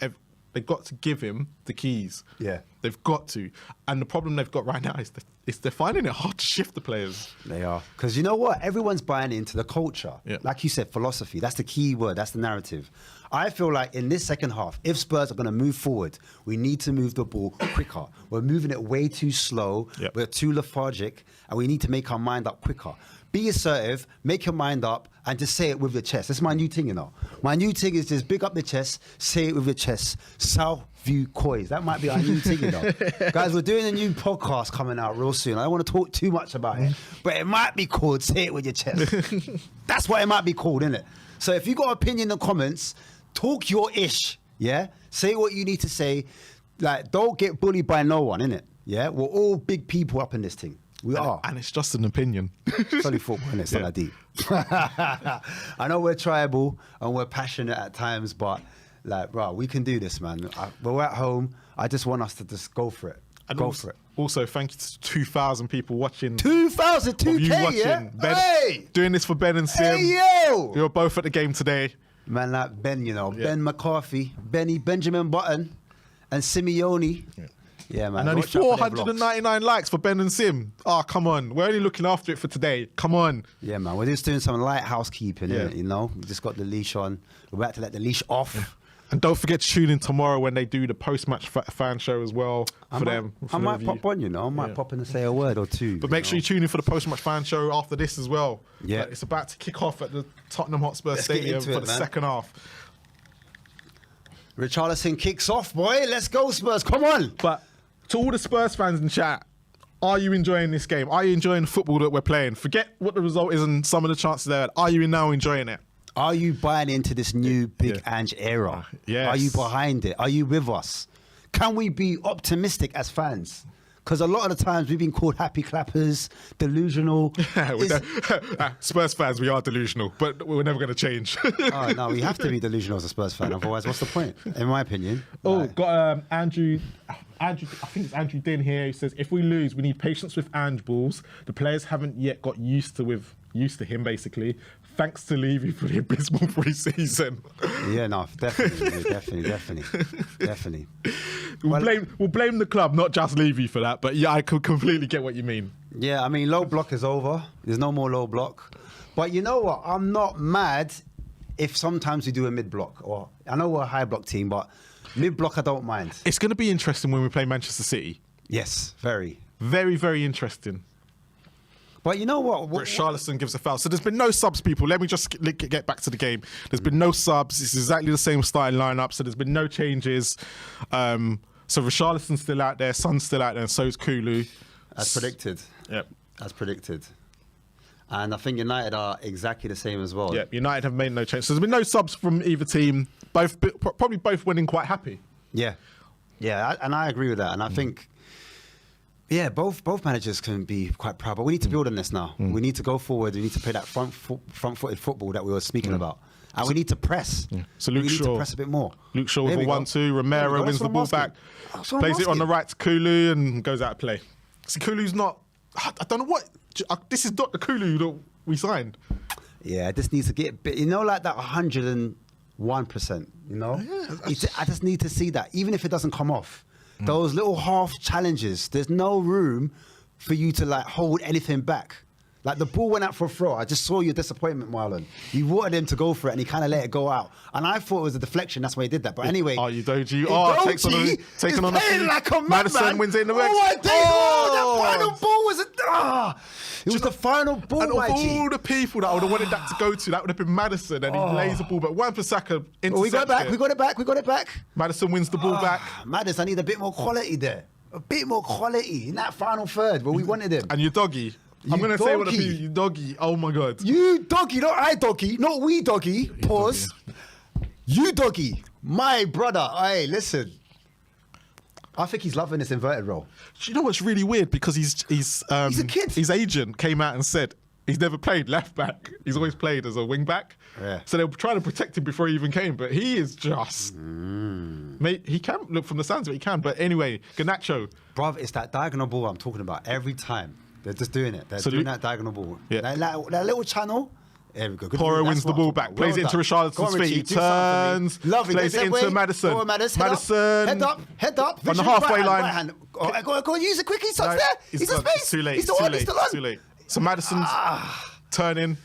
they've got to give him the keys. Yeah. They've got to. And the problem they've got right now is they're finding it hard to shift the players. They are. Because you know what? Everyone's buying into the culture. Yeah. Like you said, philosophy. That's the key word. That's the narrative. I feel like in this second half, if Spurs are going to move forward, we need to move the ball quicker. We're moving it way too slow. Yep. We're too lethargic. And we need to make our mind up quicker. Be assertive, make your mind up, and just say it with your chest. That's my new thing, you know. My new thing is just big up the chest, say it with your chest. Southview COYS. That might be our new thing, you know. Guys, we're doing a new podcast coming out real soon. I don't want to talk too much about it, but it might be called Say It With Your Chest. That's what it might be called, innit? So if you got opinion in the comments, talk your ish, yeah? Say what you need to say. Like, don't get bullied by no one, innit? Yeah? We're all big people up in this thing. We are. And it's just an opinion. It's only football, and it's not that deep. I know we're tribal and we're passionate at times, but like, bro, we can do this, man. We're at home. I just want us to just go for it. For it. Also, thank you to 2,000 people watching. 2,000, of you 2K, watching. yeah? Ben, Hey! doing this for Ben and Sim. Hey, yo! We were both at the game today. Man, like Ben, you know, Yeah. Ben McCarthy, Benjamin Button, and Simeone. Yeah, man. And only Watch out for their vlogs. 499 likes for Ben and Sim. Oh, come on. We're only looking after it for today. Come on. Yeah, man. We're just doing some light housekeeping, Yeah. you know? We just got the leash on. We're about to let the leash off. And don't forget to tune in tomorrow when they do the post-match fan show as well for them. I might pop on, you know. I might pop in and say a word or two. But make sure you tune in for the post-match fan show after this as well. Yeah. It's about to kick off at the Tottenham Hotspur Let's get Stadium into for it, the man. second half. Richarlison kicks off, boy. Let's go, Spurs. Come on. But to all the Spurs fans in chat, are you enjoying this game? Are you enjoying the football that we're playing? Forget what the result is and some of the chances there. Are you now enjoying it? Are you buying into this new Big Ange era? Yes. Are you behind it? Are you with us? Can we be optimistic as fans? Because a lot of the times we've been called happy clappers, delusional. Spurs fans, we are delusional, but we're never going to change. Oh, no, we have to be delusional as a Spurs fan. Otherwise, what's the point? In my opinion. Oh, Like, got Andrew. I think it's Andrew Din here. He says, if we lose, we need patience with Ange balls. The players haven't yet got used to him, basically. Thanks to Levy for the abysmal pre-season. yeah, no, definitely. We'll blame the club, not just Levy for that. But yeah, I could completely get what you mean. Yeah, I mean, low block is over. There's no more low block. But you know what? I'm not mad if sometimes we do a mid block. Or I know we're a high block team, but mid block I don't mind. It's going to be interesting when we play Manchester City. Yes, very. Very, very interesting. But you know what? Richarlison gives a foul. So there's been no subs, people. Let me just get back to the game. There's been no subs. It's exactly the same starting lineup. So there's been no changes. So Richarlison's still out there. Son's still out there. And so is Kulu. As predicted. Yep. As predicted. And I think United are exactly the same as well. Yep. United have made no change. So there's been no subs from either team. Probably both winning quite happy. Yeah. Yeah, and I agree with that. And I think... Yeah, both managers can be quite proud, but we need to build on this now. We need to go forward. We need to play that front-footed football that we were speaking about, and we need to press. So Luke we Shaw, need to press a bit more. Luke Shaw There with we a go. 1-2. Romero wins the ball back, plays it on the right to Kulu, and goes out of play. See, Kulu's not. I don't know what. This is not the Kulu that we signed. Yeah, this needs to get a bit. You know, like that 101%. You know, I just need to see that, even if it doesn't come off. Those little half challenges. There's no room for you to like hold anything back. Like the ball went out for a throw. I just saw your disappointment, Marlon. You wanted him to go for it, and he kind of let it go out. And I thought it was a deflection. That's why he did that. But anyway, Oh, you Doji. Udogie Taking on playing a like a Madison madman. wins it in the Oh Rex. my days! Oh, that final ball was it was the final ball. And of YG. all the people that I would have wanted that to go to, that would have been Madison, and he lays the ball. But Wan-Bissaka intercepts Oh, we got it back. We got it back. Madison wins the ball back. Madison, I need a bit more quality there. A bit more quality in that final third where we wanted him. And Udogie. I'm going to say what I mean. Udogie. Oh my God. Udogie, not I doggy, not we doggy. Pause. Udogie, my brother. Hey, listen. I think he's loving this inverted role. Do you know what's really weird? Because he's a kid. His agent came out and said he's never played left back. He's always played as a wing back. Yeah. So they were trying to protect him before he even came. But he is just... Mate, he can look from the sounds of it, he can. But anyway, Garnacho. Bruv, it's that diagonal ball I'm talking about every time. They're just doing it. They're doing that diagonal ball. Yeah. That little channel. There we go. Good Porro that's wins the what ball I'm back, talking plays about. it into Well done. Richarlison's Go on, feet, Richie, do something for me. turns, Lovely. plays it Segue. into Madison. Go on, Madison. Madison. Head up. On the Vision, halfway right line. hand. Go on, use it quick. He's No, there. He's in space. It's too late. He's still on. He's still on. Too late. So Madison's turning,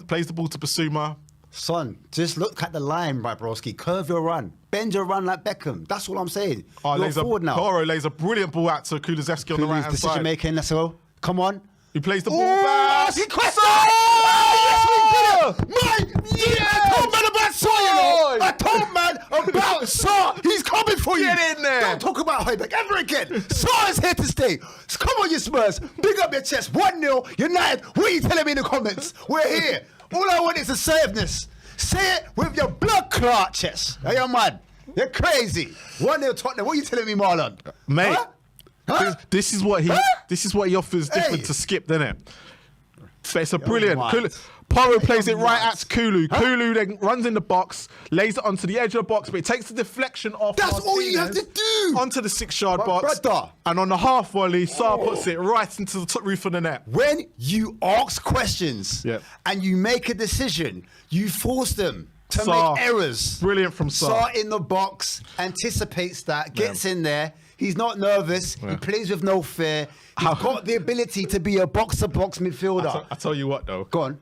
plays the ball to Basuma. Son, just look at the line, my broski. Curve your run. Bend your run like Beckham. That's all I'm saying. You're forward now. Porro lays a brilliant ball out to Kulusevski on the right hand decision side. making. Let's go. Come on. He plays the ball back. He quest yes, we did it. I told man about Saw, you know. I told man about Saw. He's coming for you. Get in there. Don't talk about Højbjerg ever again. Saw is here to stay. Come on, you Spurs. Big up your chest. 1-0. United. What are you telling me in the comments? We're here. All I want is assertiveness. Say it with your blood clot chest. Hey, you're mad. You're crazy. 1-0 Tottenham. What are you telling me, Marlon? Mate. Huh? Huh? This is what he offers different Hey. to Skip, isn't it? But it's a You're brilliant. mad. Porro plays it right mad. at Kulu. Kulu then runs in the box, lays it onto the edge of the box, but it takes the deflection off. That's all you have to do. Onto the 6-yard My box. brother. And on the half volley, Sarr puts it right into the top roof of the net. When you ask questions Yep. and you make a decision, you force them to Sarr. make errors. Brilliant from Sarr. Sarr in the box, anticipates that, gets in there. He's not nervous. He plays with no fear. He's got the ability to be a box-to-box midfielder. I tell you what, though. Go on.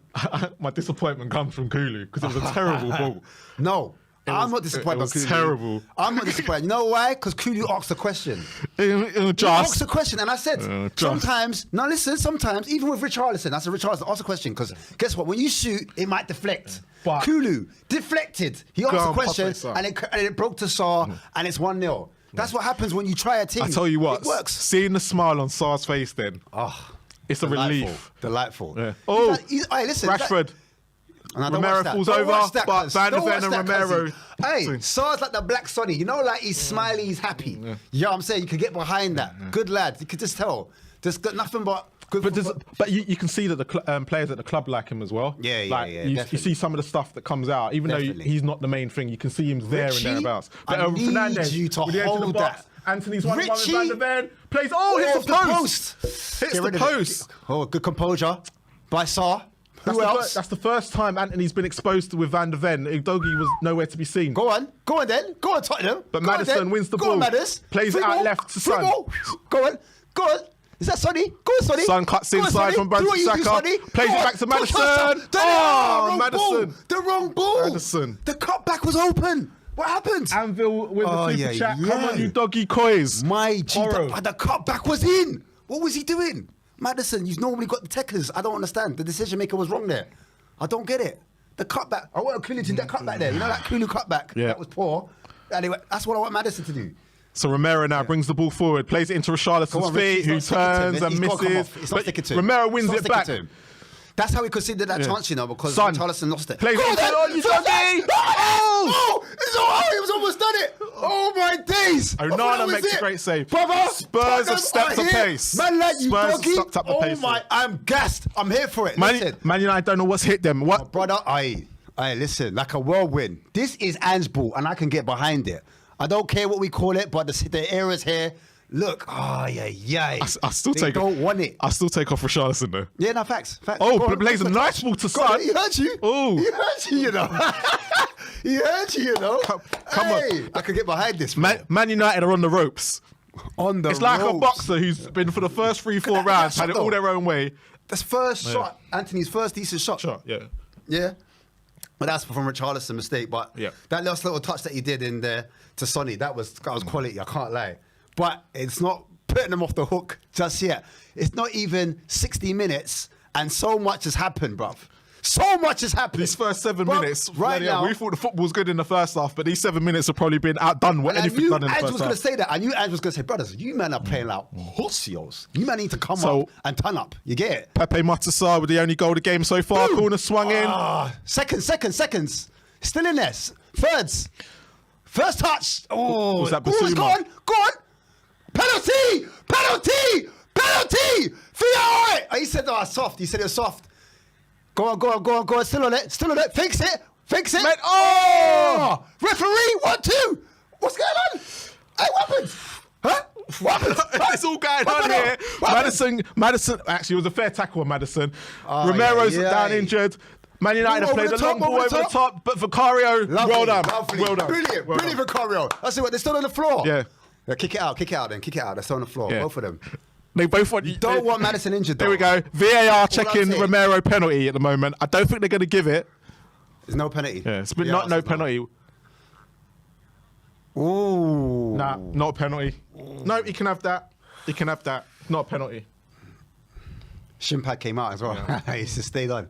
My disappointment comes from Kulu because it was a terrible ball. No. I'm not disappointed it was by Kulu. terrible. I'm not disappointed. You know why? Because Kulu asked a question. He asked Just. a question, and I said, sometimes, even with Richarlison, I said, Richarlison, ask a question, because guess what? When you shoot, it might deflect. But- Kulu deflected. He asked a on, question, pop it, and it broke to Sarr, and it's 1-0. That's what happens when you try a team. I tell you what, it works. seeing the smile on Sarr's face then, it's a relief. Delightful. Yeah. Oh, hey, listen, Rashford. Romero falls Don't over, watch that, but cuz. Van der Don't Ven watch and that, Romero. cuz. Hey, Sarr's like the Black Sonny. You know, like he's smiley, he's happy. You know what I'm saying? You can get behind that. Good lad. You could just tell. Just got nothing but good. But you can see that the players at the club like him as well. Yeah, like, yeah, you definitely. see some of the stuff that comes out, even though Definitely. he's not the main thing. You can see him there Richie, and thereabouts. I need Fernandes, you to with the edge of the hold box. that. Anthony's one with Richie, Van der Ven. Plays, hits off the post. Hits Get the rid of it. post. Oh, good composure by Sarr. Who else? That's the first time Anthony's been exposed with Van der Ven. Udogie was nowhere to be seen. Go on then. Go on, Tottenham. But Go on Maddison then. wins the Go ball. on, Maddis. Plays Free it out ball. left to Free Son. ball. Go on. Is that Sonny? Go on, Sonny. Son cuts Go on, inside Sonny. from Do what you do, Wan-Bissaka. Sonny. Plays Go it on. back to Go on, Maddison. Son. Oh, Maddison. The wrong ball. Maddison. The cutback was open. What happened? Anvil with the super chat. Come on, yeah. Udogie COYS. My G, Porro. the cutback was in. What was he doing? Madison, you've normally got the techers. I don't understand. The decision maker was wrong there. I don't get it. The cutback. I want Kulu to do that cutback there. You know that Kulu cutback? Yeah. That was poor. Anyway, that's what I want Madison to do. So Romero now brings the ball forward, plays it into Go Richarlison's on, Rich, feet, who he's not sticking to him. turns and He's gotta come misses. off. It's not sticking to him. Romero It's wins not it sticking back. to him. That's how he conceded that chance, you know, because Son Richarlison lost it. plays Go it on then. into Udogie. Oh, he was almost done it. Oh my days. I thought Onana that was makes a it. great save. Brother, Spurs have Tottenham stepped are up here. pace. Man like you, Spurs have doggy. stepped up the pace. Oh my, I'm gassed. I'm here for it. Man Listen. United don't know what's hit them. What? Brother, I listen, like a whirlwind. This is Ange ball, and I can get behind it. I don't care what we call it, but the era's here. Look, I still they take. don't want it. I still take off Richarlison though. Yeah, no, facts. Oh, Go on, but plays a go on, nice ball to go on, Son. He heard you. Oh. He heard you, you know. He heard you, you know. Come hey, on. I can get behind this. Man United are on the ropes. On the It's like a ropes. boxer who's been for the first 3-4 rounds, had it all their own way, That's first shot. Anthony's first decent shot. Yeah. Yeah. But that's from Richarlison's mistake. But that last little touch that he did in there to Sonny, that was quality. I can't lie. But it's not putting them off the hook just yet. It's not even 60 minutes, and so much has happened, bruv. So much has happened. These first 7 minutes, right now, we thought the football was good in the first half, but these 7 minutes have probably been outdone. What anything done in the first half. was going to say that. I knew Ange was going to say, brothers, you men are playing like hussios. You men need to come up and turn up. You get it? Pepe Matasar with the only goal of the game so far. Boom. Corner swung in. Seconds. Still in there. Thirds. First touch. Oh, was that Basuma? Go on. Penalty. Theo. He said, soft. He said it was soft. Go on. Still on it. Fix it. Man, referee, 1-2. What's going on? Hey, what happened? Huh? What happened? It's all going on here. Maddison, actually, it was a fair tackle on Maddison. Romero's down injured. Man United have played a long ball over the top, but Vicario, well done. Brilliant, Vicario. That's it, they're still on the floor. Yeah. Kick it out. They're still on the floor, both of them. They both want. You don't want Maddison injured, though. There we go. VAR checking Romero penalty at the moment. I don't think they're going to give it. There's no penalty. Yeah, it's no penalty. Ooh. Nah, not a penalty. No, he can have that. Not a penalty. Shimpad came out as well. Yeah. He's just stayed on.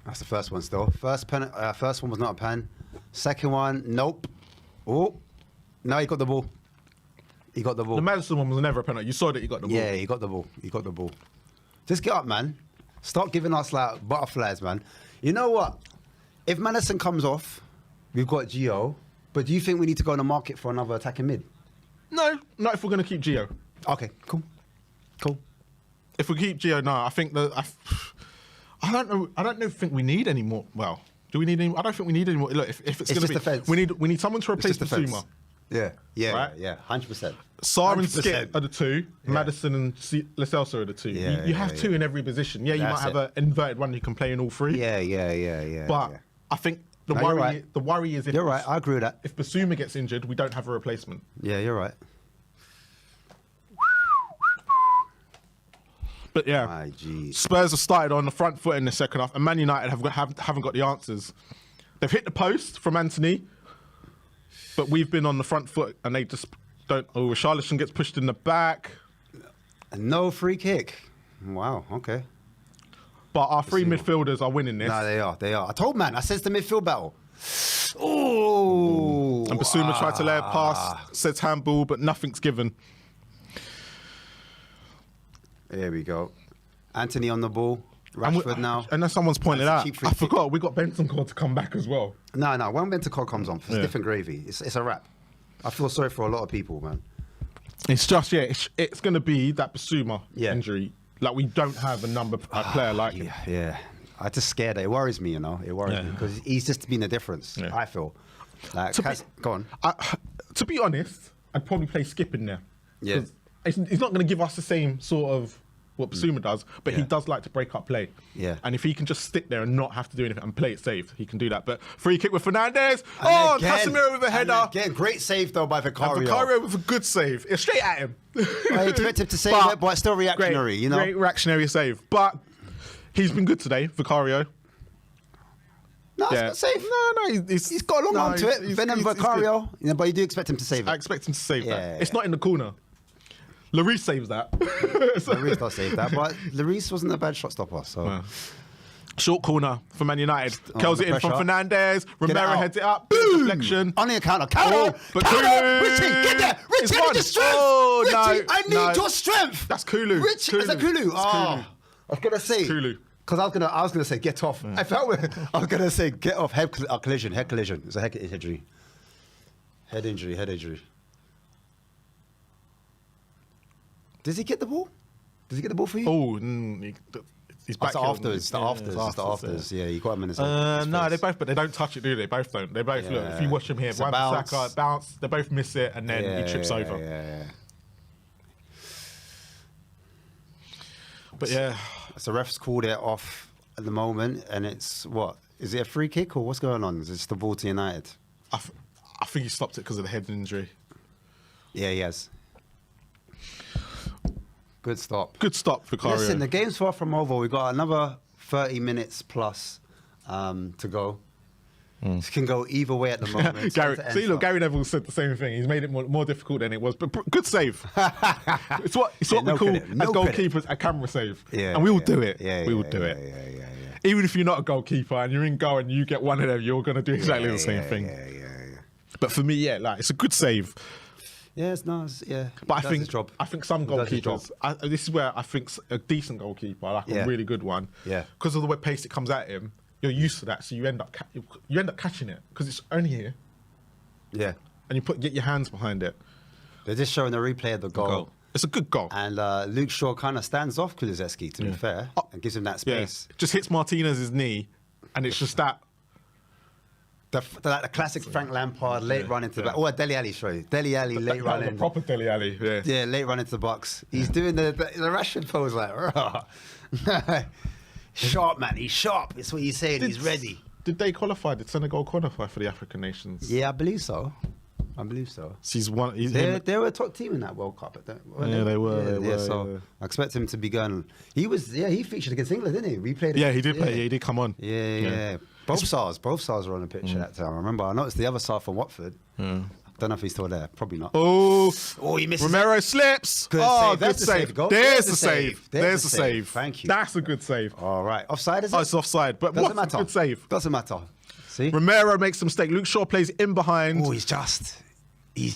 That's the first one still. First one was not a pen. Second one, nope. Oh, no, he got the ball. The Maddison one was never a penalty. You saw that he got the ball. Yeah, he got the ball. Just get up, man. Stop giving us like butterflies, man. You know what? If Maddison comes off, we've got Gio. But do you think we need to go on the market for another attacking mid? No, not if we're going to keep Gio. Okay, cool. If we keep Gio, no. I think that I don't think we need any more. Well, do we need any? I don't think we need any more. Look, if it's going to be defense. we need someone to replace Basuma. Yeah, right? 100%. Sar and Skip are the two. Yeah. Madison and Lo Celso are the two. You have two in every position. Yeah, you might have an inverted one who can play in all three. Yeah. But I think the worry is if you're right. I agree with that. If Basuma gets injured, we don't have a replacement. Yeah, you're right. But yeah, Spurs have started on the front foot in the second half, and Man United haven't got the answers. They've hit the post from Anthony, but we've been on the front foot, and they just don't. Oh, Richarlison gets pushed in the back. No free kick. Wow. Okay. But our three midfielders are winning this. No, they are. I told man. I said it's the midfield battle. Oh. And Basuma tried to lay a pass, says handball, but nothing's given. There we go. Anthony on the ball. Rashford now. And then someone's pointed out, I forgot, we got Bentancur to come back as well. No. When Bentancur comes on, it's different gravy. It's a wrap. I feel sorry for a lot of people, man. It's just, it's going to be that Basuma injury. Like, we don't have a player like him. Yeah. I'm just scared. It worries me, It worries me because he's just been a difference, I feel. Like, go on. To be honest, I'd probably play Skip in there. Yeah. He's not going to give us the same sort of what Basuma does, but he does like to break up play. Yeah. And if he can just stick there and not have to do anything and play it safe, he can do that. But free kick with Fernandes. Casemiro with a header. Again, great save though by Vicario. And Vicario with a good save. It's straight at him. I expect him to save it, but it's still reactionary, Great reactionary save. But he's been good today, Vicario. No, it's not safe. No, he's got a long arm to it. Venom Vicario. But you do expect him to save it. I expect him to save that. It's not in the corner. Lloris saves that. Lloris does save that, but Lloris wasn't a bad shot stopper. So. Yeah. Short corner for Man United. Curls it in from Fernandes. Romero heads it up. Deflection. On the counter. Counter. Richie, get there. Richie, I need your strength. Richie, I need your strength. That's Kulu. Richie, is that Kulu? I was going to say. Kulu. Because I was gonna say get off. I was gonna say get off. Head collision. It's a head injury. Head injury. Does he get the ball? Does he get the ball for you? Oh, he's back. It's the afters. Yeah, you got him in his no, they both, but they don't touch it, do they? They both don't. They both look. If you watch them here, Wan-Bissaka bounce. They both miss it, and then he trips over. Yeah. But yeah. So refs called it off at the moment, and it's what? Is it a free kick or what's going on? Is it the ball to United? I think he stopped it because of the head injury. Yeah, he has. Good stop. Good stop, Vicario. Listen, the game's far from over. We've got another 30 minutes plus to go. It can go either way at the moment. Gary Neville said the same thing. He's made it more difficult than it was, but good save. It's what we call as goalkeepers a camera save, and we will do it. We will do it. Even if you're not a goalkeeper and you're in goal and you get one of them, you're going to do exactly the same thing. But for me, like it's a good save. Yeah, it's nice. Yeah, but I think some goalkeepers. This is where I think a decent goalkeeper, like a really good one, because of the way pace it comes at him. You're used to that, so you end up catching it because it's only here. Yeah, and you get your hands behind it. They're just showing the replay of the goal. It's a good goal. And Luke Shaw kind of stands off Kulusevski, to be fair, and gives him that space. Just hits Martinez's knee, and it's just that. The classic Frank Lampard late run into the back. Oh, Dele Alli, sorry. Dele Alli late run in. The proper Dele Alli, Yeah, late run into the box. He's doing the Rashford pose like, sharp, man. He's sharp. It's what he's saying. He's ready. Did they qualify? Did Senegal qualify for the African nations? Yeah, I believe so. So he's they were a top team in that World Cup. They were. So I expect him to be going. He featured against England, didn't he? We played. Yeah, he did play. Yeah, he did come on. Yeah. Both stars were on the pitch at that time. I remember. I noticed the other star from Watford. I don't know if he's still there. Probably not. Oh, he misses. Romero slips. Good save. There's the save. There's the save. Thank you. That's a good save. All right. Offside, is it? Oh, it's offside. But doesn't matter. Good save. Doesn't matter. See? Romero makes a mistake. Luke Shaw plays in behind. Oh,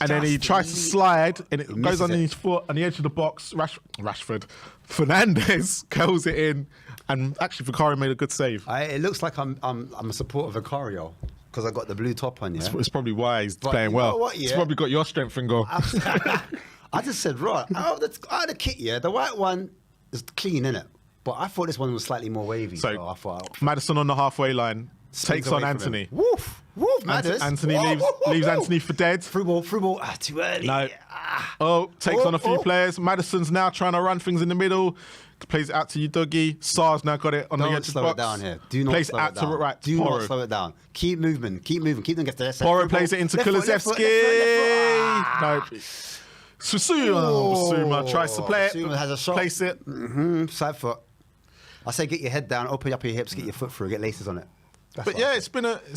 then he tries to slide, and it goes on his foot on the edge of the box. Rashford. Fernandes curls it in, and actually Vicario made a good save. It looks like I'm a supporter of Vicario because I got the blue top on. Yeah, it's probably why he's playing well. It's probably got your strength in goal. I just said, right, out of the kit, the white one is clean, innit? But I thought this one was slightly more wavy. So I thought Maddison on the halfway line takes on Anthony. Woof, Maddison. Anthony leaves Anthony for dead. Through ball. Too early. No. Takes on a few players. Maddison's now trying to run things in the middle. Plays it out to Udogie. Sar's now got it on the edge of the box. Slow it down here. Do not slow it down. Right. Do not slow it down. Keep moving. Keep them get to their set. Porro plays it into Kulusevski. No. Basuma tries to play it. Basuma has a shot. Place it. Side foot. I say get your head down, open up your hips, get your foot through, get laces on it. It's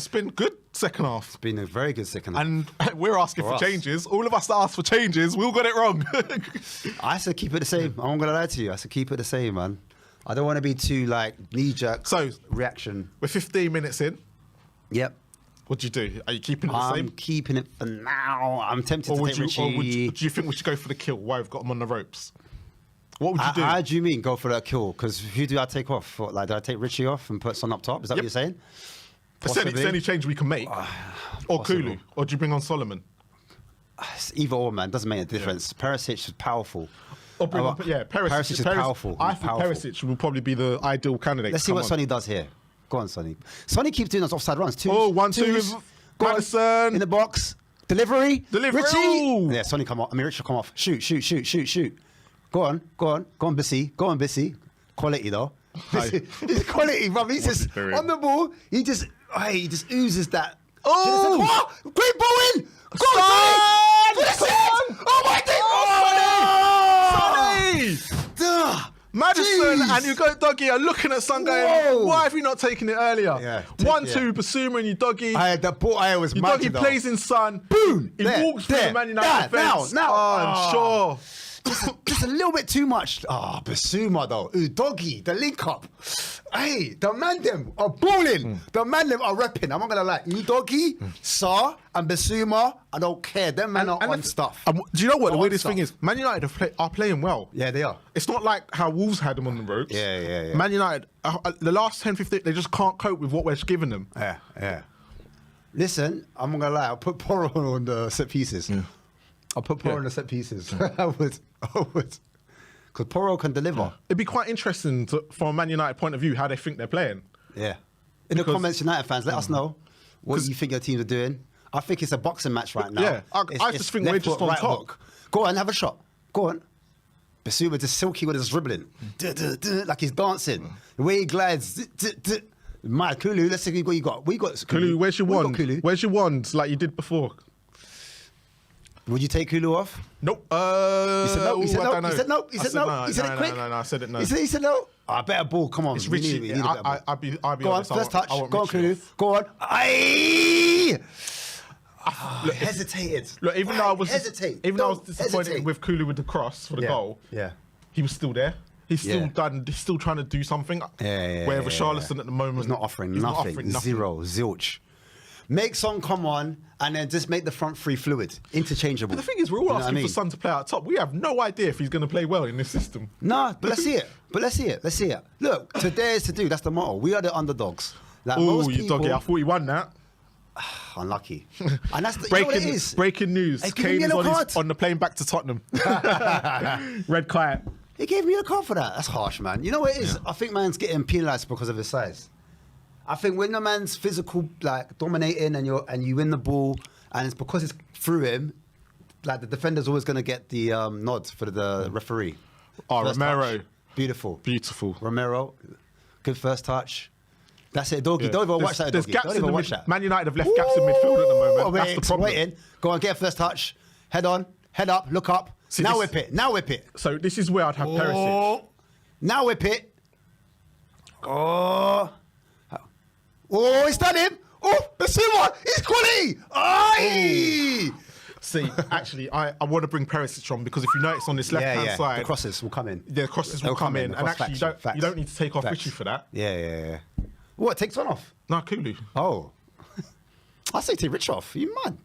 been good second half. It's been a very good second half. And we're asking for changes. All of us that asked for changes, we all got it wrong. I said keep it the same. I'm not going to lie to you. I said keep it the same, man. I don't want to be too knee-jerk reaction. We're 15 minutes in. Yep. What do you do? Are you keeping it the same? I'm keeping it for now. I'm tempted to take Richie. Do you think we should go for the kill while we've got him on the ropes? What would you do? How do you mean go for that kill? Because who do I take off? Do I take Richie off and put Son up top? Is that what you're saying? It's any change we can make. Or Kulu. Or do you bring on Solomon? It's either or, man. Doesn't make a difference. Perisic is powerful. Perisic is powerful. I think Perisic will probably be the ideal candidate. Let's see what Sonny does here. Go on, Sonny. Sonny keeps doing those offside runs. 1-2 with Maddison. In the box. Delivery. Richie. Ooh. Yeah, Sonny come off. Richie come off. Shoot. Go on, Bissy. Quality though. It's quality, bro. He's just on the ball. He just oozes that. Oh! Great ball in! Go on, Sonny! Oh my God! Sonny! Maddison and Udogie are looking at Son going, why have you not taken it earlier? 1-2, Basuma and Udogie. The ball was Udogie plays in Son. Boom! He walks through the Man United defense. Now. I'm sure. Just a little bit too much. Basuma though. Udogie, the link up. Hey, the man them are balling. The man them are repping. I'm not gonna lie. Udogie, Sa, and Basuma, I don't care. Them men are on stuff. Do you know what the weirdest thing is? Man United are playing well. Yeah, they are. It's not like how Wolves had them on the ropes. Yeah. Man United, the last 10-15, they just can't cope with what we're giving them. Yeah. Listen, I'm not gonna lie. I'll put Porro on the set pieces. I'll put Porro on the set pieces. I would. Because Porro can deliver. It'd be quite interesting from a Man United point of view how they think they're playing. Yeah. In the comments, United fans, let us know what you think your teams are doing. I think it's a boxing match right now. Yeah, I just think we're just on top. Hook. Go on, have a shot. Go on. Basuma just silky with his dribbling. Like he's dancing. The way he glides. My Kulu, let's see what you got. We got Kulu, where's your wand? Where's your wand like you did before? Would you take Kulu off? Nope. He said no. He said I no. don't know. He said no. He said no. He said it quick. No, I said it no. He said no. I better ball. Come on. It's We Richie. need a better ball. I'll be Go on, honest. first touch. I want Go on, Richie Kulu. off. Go on. Aye. Look, Hesitated. Look, even though I was Hesitate. disappointed Hesitate. with Kulu with the cross for the goal, Yeah. he was still there. He's still Yeah. done. He's still trying to do something. Wherever Charleston at the moment, He's not offering he's not nothing. offering nothing. Zero. Zilch. Make Son come on and then just make the front three fluid, interchangeable. But the thing is, we're all asking for Son to play out top. We have no idea if he's going to play well in this system. Nah, but let's see it. Let's see it. Look, today is to do. That's the motto. We are the underdogs. Like Oh, most you people, doggy! I thought he won that. Unlucky. And that's the, you know what it is. Breaking news. Hey, give him Kane is yellow card. on the plane back to Tottenham. Red card. He gave me a card for that. That's harsh, man. You know what it is? I think man's getting penalised because of his size. I think when the man's physical, like dominating, and you win the ball, and it's because it's through him, like the defender's always going to get the nod for the referee. Oh, First Romero. touch. Beautiful. Romero, good first touch. That's it, doggy. Don't even watch that, There's doggy. gaps Don't in even the watch mid. that. Man United have left gaps in midfield at the moment. That's the problem. Waiting. Go on, get a first touch. Head on. Head up. Look up. See, now this- whip it. Now whip it. So this is where I'd have Perisic. Oh. Now whip it. Oh. Oh, he's done him. Oh, let's see what. He's quality. Aye. See, actually, I want to bring Perisic on because if you notice on this left-hand side, the crosses will come in. the crosses will They'll come in, The and cross actually facts. you don't need to take off Facts. Richie for that. Yeah. What, takes one off? No, Kulu. Oh. I say take Rich off. You mad?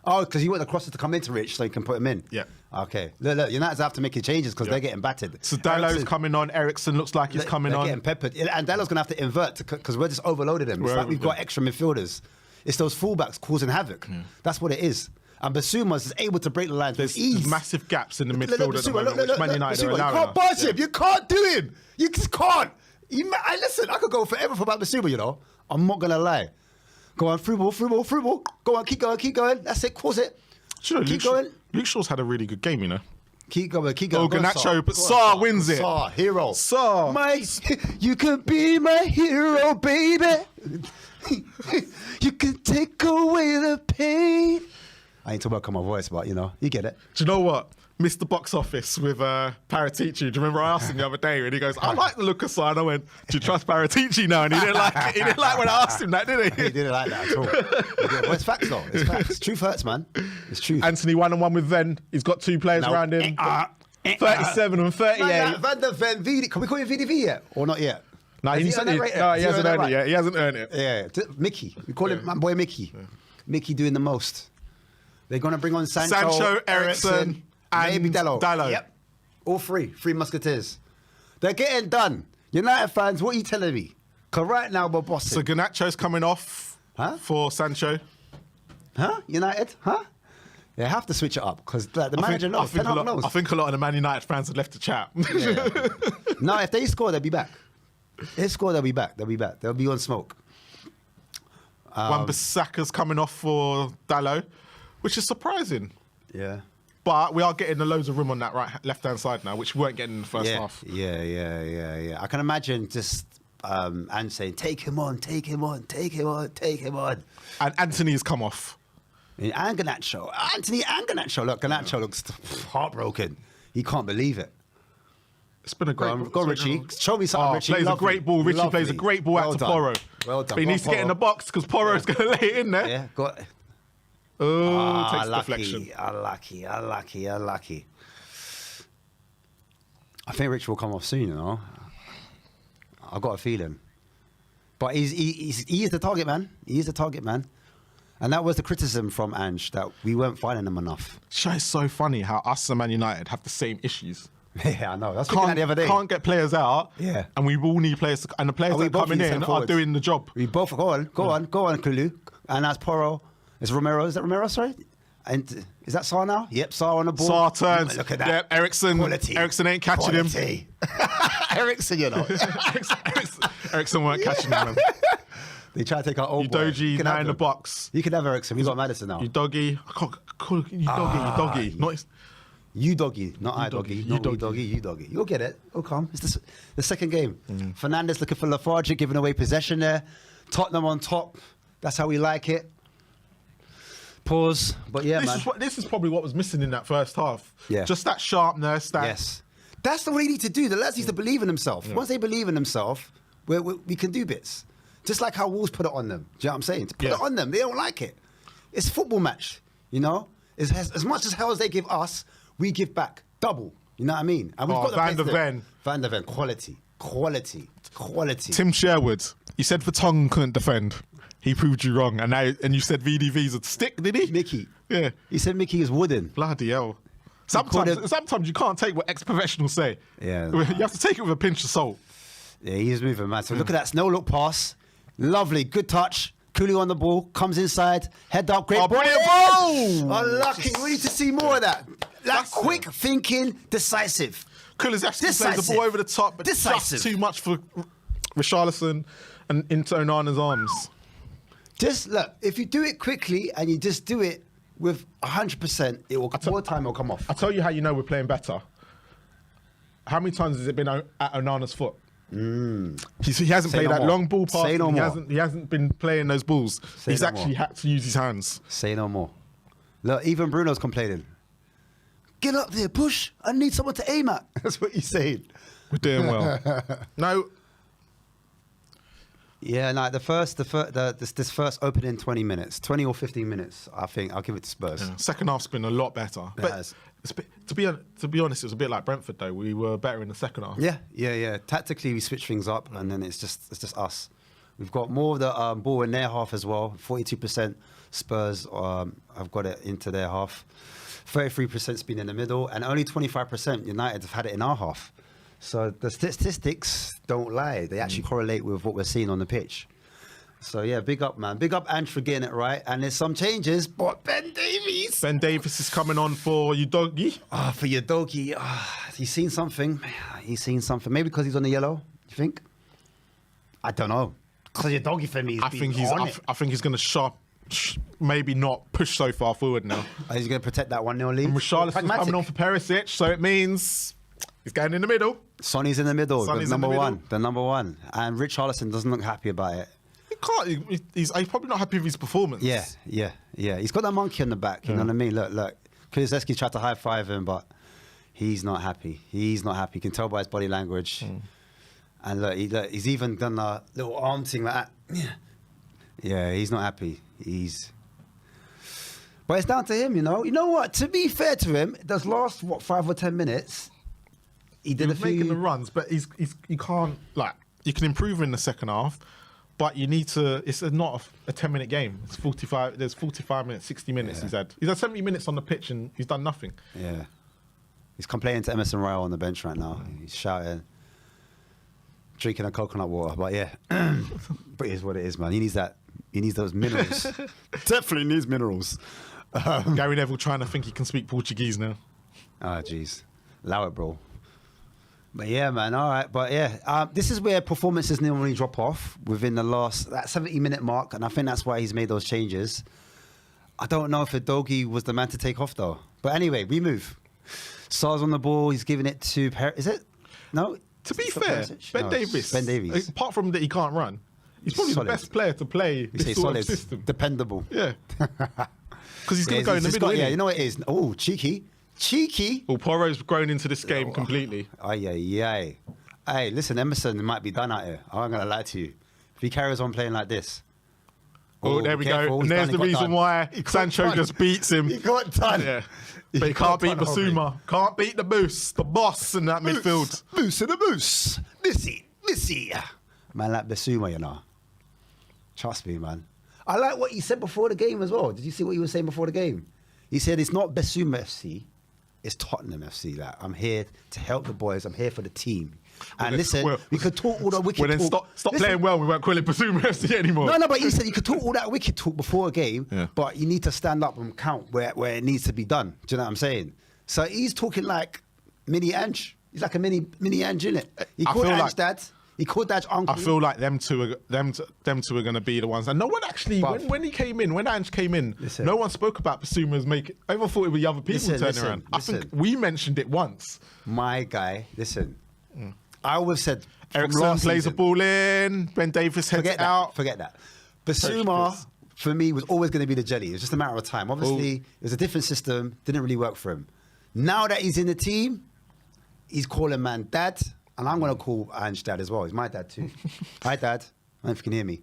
Oh, because you want the crosses to come into Rich so you can put him in? Yeah. Okay. Look, United have to make changes because they're getting battered. So Dalot's Eriksen- coming on. Ericsson looks like he's coming they're on. getting peppered. And Dalot's going to have to invert because we're just overloaded him. It's like we've got extra midfielders. It's those fullbacks causing havoc. That's what it is. And Basuma's is able to break the lines with ease. There's massive gaps in the midfield at the Basuma, moment, which Man United are Basuma, allowing. you can't pass him. You can't do him. You just can't. Listen, I could go forever for about Basuma, you know. I'm not going to lie. Go on, through ball. Go on, keep going. That's it, cause it. Sure, Keep going. Luke Shaw's had a really good game, you know. Keep going. Oh, Go on, Garnacho, but Go on, Sarr wins it. Sarr, hero. Sarr. You can be my hero, baby. You can take away the pain. I ain't talking about my voice, but you know, you get it. Do you know what? Missed the box office with Paratici. Do you remember I asked him the other day and he goes, I like the look of Sarr. And I went, do you trust Paratici now? And he didn't like it. He didn't like when I asked him that, did he? He didn't like that at all. Well, it's facts though. It's facts. Truth hurts, man. It's truth. Anthony 1-on-1 with Ven. He's got two players around him. 37 and 38. Van der Ven, VD. Can we call you VDV yet or not yet? No, he hasn't earned it yet. He hasn't earned it. Yeah, Mickey. We call him my boy Mickey. Mickey doing the most. They're going to bring on Sancho, Ericsson, and maybe Dalot. Yep. All three musketeers. They're getting done. United fans, what are you telling me? Because right now we're bossing. So Garnacho's coming off for Sancho. Huh? United? Huh? They have to switch it up because the manager knows. Ten Hag knows. I think a lot of the Man United fans have left the chat. Yeah. No, if they score, they'll be back. If they score, they'll be back. They'll be on smoke. Wan-Bissaka's coming off for Dalot, which is surprising. Yeah. But we are getting loads of room on that left-hand side now, which we weren't getting in the first half. Yeah. I can imagine just and saying, take him on. And Anthony's come off. And Garnacho. Anthony and Garnacho. Look, Garnacho looks heartbroken. He can't believe it. It's been a great... Go on, Richie. Show me something, Richie. Plays a great ball. Richie plays a great ball out to Porro. Well done. But he needs to get in the box because Porro's going to lay it in there. Yeah, got. Takes deflection. Unlucky. I think Rich will come off soon, you know. I've got a feeling. But he is the target man. He is the target man. And that was the criticism from Ange, that we weren't finding him enough. It's so funny how us and Man United have the same issues. Yeah, I know. That's what the other day. Can't get players out. Yeah. And we all need players. And the players that are coming in are doing the job. We both, go on, Kulu. And that's Porro. It's Romero. Is that Romero, sorry? And is that Sarr now? Yep, Sarr on the ball. Sarr turns. Look at that. Yep, Ericsson. Ericsson ain't catching him. Ericsson, you know. Ericsson weren't catching him, man. They try to take our old boy. Udogie now in the box. You can have Ericsson. We got Madison now. Udogie. I can't call it Udogie. Not You doggy, not I doggy. You doggy. You'll get it. It'll come. It's the second game. Fernandes looking for Lafarge, giving away possession there. Tottenham on top. That's how we like it. Pause. But yeah, man. This is probably what was missing in that first half. Yeah. Just that sharpness. Yes. That's what we need to do. The lads need to believe in themselves. Once they believe in themselves, we can do bits. Just like how Wolves put it on them. Do you know what I'm saying? To put it on them. They don't like it. It's a football match, you know? As much as hell as they give us, we give back double. You know what I mean? And we've got Van der Ven. Van der Ven. Quality. Tim Sherwood. He said Vertonghen couldn't defend. He proved you wrong. And you said VDV's a stick, did he? Mickey. Yeah. He said Mickey is wooden. Bloody hell. Sometimes you can't take what ex-professionals say. Yeah. You have to take it with a pinch of salt. Yeah, he's moving, man. So look at that no-look pass. Lovely. Good touch. Cooley on the ball. Comes inside. Head up. Great ball. Brilliant ball! Unlucky. We need to see more of that. That quick thinking, decisive. Kulusevski plays the ball over the top, but just too much for Richarlison and into Onana's arms. Just look, if you do it quickly and you just do it with 100%, more time will come off. I'll tell you how you know we're playing better. How many times has it been at Onana's foot? He hasn't played that long ball pass. He hasn't been playing those balls. He's actually had to use his hands. Say no more. Look, even Bruno's complaining. Get up there, push. I need someone to aim at. That's what he's saying. We're doing well. No. Yeah, no, this first opening 20 minutes, 20 or 15 minutes, I think I'll give it to Spurs. Yeah. Second half's been a lot better. But to be honest, it was a bit like Brentford though. We were better in the second half. Yeah. Tactically, we switch things up, and then it's just us. We've got more of the ball in their half as well. 42% Spurs have got it into their half. 33%'s been in the middle, and only 25% United have had it in our half. So the statistics don't lie. They actually correlate with what we're seeing on the pitch. So yeah, big up, man. Big up Ange for getting it right. And there's some changes, but Ben Davies is coming on for Udogie. For Udogie. He's seen something. Maybe because he's on the yellow, you think? I don't know. Because Udogie for me, I think he's going to maybe not push so far forward now. He's going to protect that 1-0 lead. And Richarlison's coming on for Perisic, so it means he's going in the middle. Sonny's in the middle, the number one. And Richarlison doesn't look happy about it. He can't. He's probably not happy with his performance. Yeah. He's got that monkey on the back, you know what I mean? Look. Kulusevski tried to high-five him, but he's not happy. You can tell by his body language. And look, he's even done a little arm thing like that. Yeah, he's not happy. But it's down to him, you know. You know what? To be fair to him, those last 5 or 10 minutes, he was making the runs, but you can't you can improve in the second half, but you need to. It's not a 10-minute game. It's 45. There's 45 minutes, 60 minutes. He's had 70 minutes on the pitch and he's done nothing. Yeah, he's complaining to Emerson Royal on the bench right now. He's shouting, drinking a coconut water. But yeah, but it is what it is, man. He needs that. He needs those minerals. Definitely needs minerals. Gary Neville trying to think he can speak Portuguese now. Oh, jeez. Allow it, bro. But yeah, man. All right. But yeah, this is where performances normally drop off within that 70-minute mark. And I think that's why he's made those changes. I don't know if Udogie was the man to take off, though. But anyway, we move. Sar's on the ball. He's giving it to... Is it? No? To be fair, Ben Davies. Apart from that he can't run, he's probably the best player to play this sort of system. Dependable. Yeah. Because he's going to go in the middle. You know what it is? Oh, cheeky. Well, Porro's grown into this game completely. Hey, listen, Emerson might be done out here. I'm not going to lie to you. If he carries on playing like this. Oh, there we go. And there's the reason why Sancho just beats him. He got done. Yeah. But he can't beat Basuma. Can't beat the Moose, the boss in that midfield. Moose and the Moose. Missy. Man, like Basuma, you know. Trust me, man. I like what he said before the game as well. Did you see what he was saying before the game? He said it's not Basuma FC, it's Tottenham FC. Like, I'm here to help the boys. I'm here for the team. And we could talk all that wicked talk. Stop playing well. We won't call it Basuma FC anymore. No, but he said you could talk all that wicked talk before a game, but you need to stand up and count where it needs to be done. Do you know what I'm saying? So he's talking like mini Ange. He's like a mini Ange, innit? He called Ange dad. He called Dad uncle. I feel like them two are going to be the ones. And no one actually, when Ange came in, no one spoke about Basuma's making. Everyone thought it would be other people turning around. I think we mentioned it once. My guy, listen. I always said Ericsson plays the ball in. Ben Davies heads it out. Forget that. Basuma for me, was always going to be the jelly. It was just a matter of time. Obviously, it was a different system. Didn't really work for him. Now that he's in the team, he's calling man dad. And I'm going to call Ange dad as well. He's my dad too. Hi, dad. I don't know if you can hear me.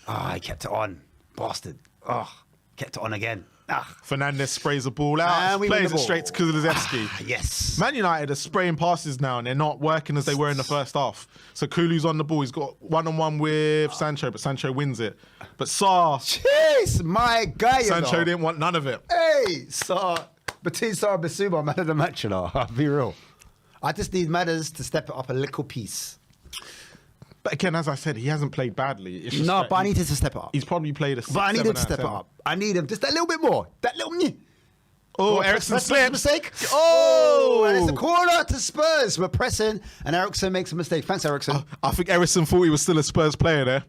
Ah, he kept it on. Bastard. Oh, kept it on again. Fernandes sprays the ball out, plays it straight to Kulusevski. Yes. Man United are spraying passes now and they're not working as they were in the first half. So Kulu's on the ball. He's got one-on-one with Sancho, but Sancho wins it. But Sarr... Jeez, my guy, Sancho didn't want none of it. Hey, Sarr. Between Sarr and Bissouma, man of the match, I'll be real. I just need Matters to step it up a little piece. But again, as I said, he hasn't played badly. It's just but I need him to step it up. He's probably played a 6, But I need him to 7 step it out of 10. up. I need him just that little bit more. That little... Oh, Eriksen slips. Mistake. Oh! And it's a corner to Spurs. We're pressing, and Eriksen makes a mistake. Thanks, Eriksen. I think Eriksen thought he was still a Spurs player there.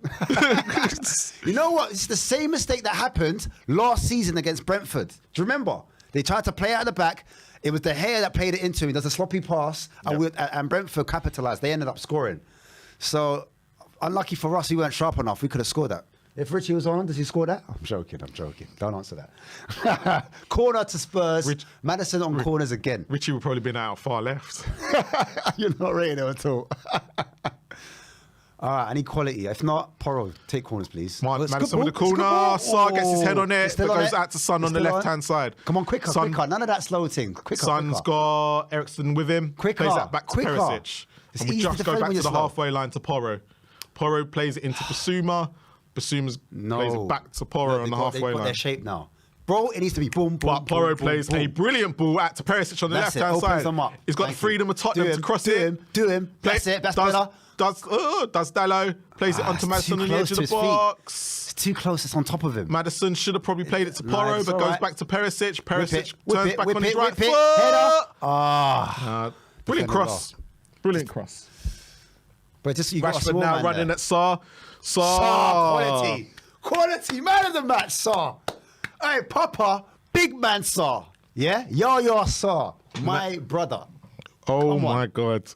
You know what? It's the same mistake that happened last season against Brentford. Do you remember? They tried to play out of the back. It was De Gea that played it into him. He does a sloppy pass, and Brentford capitalised. They ended up scoring. So, unlucky for us, we weren't sharp enough. We could have scored that. If Richie was on, does he score that? I'm joking. Don't answer that. Corner to Spurs. Maddison on corners again. Richie would probably been out far left. You're not rating him at all. All right, I need quality. If not, Porro, take corners, please. Maddison with the corner. Sarr gets his head on it. But goes out to Son on the left-hand side. Come on, quicker. None of that slow thing. Quicker. Son's got Eriksen with him. Quicker. Plays that back to Perisic. It's And we easy just to go defend back when to the you're slow. halfway line to Porro. Porro plays it into Bissouma. Basouma's plays it back to Porro on the halfway They've got line. their shape now. Bro, it needs to be boom, boom, But Porro plays a boom. brilliant ball out to Perisic on the That's it, left-hand opens side. them up. He's got Thank the freedom you. of Tottenham to cross it. Do him. That's it. That's better. Does Dallo, plays it onto It's too Maddison on the edge close of to the his feet. box. It's too close. It's on top of him. Maddison should have probably played it to Porro, it's but all goes right. back to Perisic. Whip Perisic it, turns back on his right foot. Header. Brilliant defender cross. Brilliant cross. But just you got a Rashford small now man running there. at Sarr. Sarr, quality, man of the match, Sarr. Hey, Papa, big man, Sarr. Yeah, Yaya Sarr, my brother, Oh Come on. my God.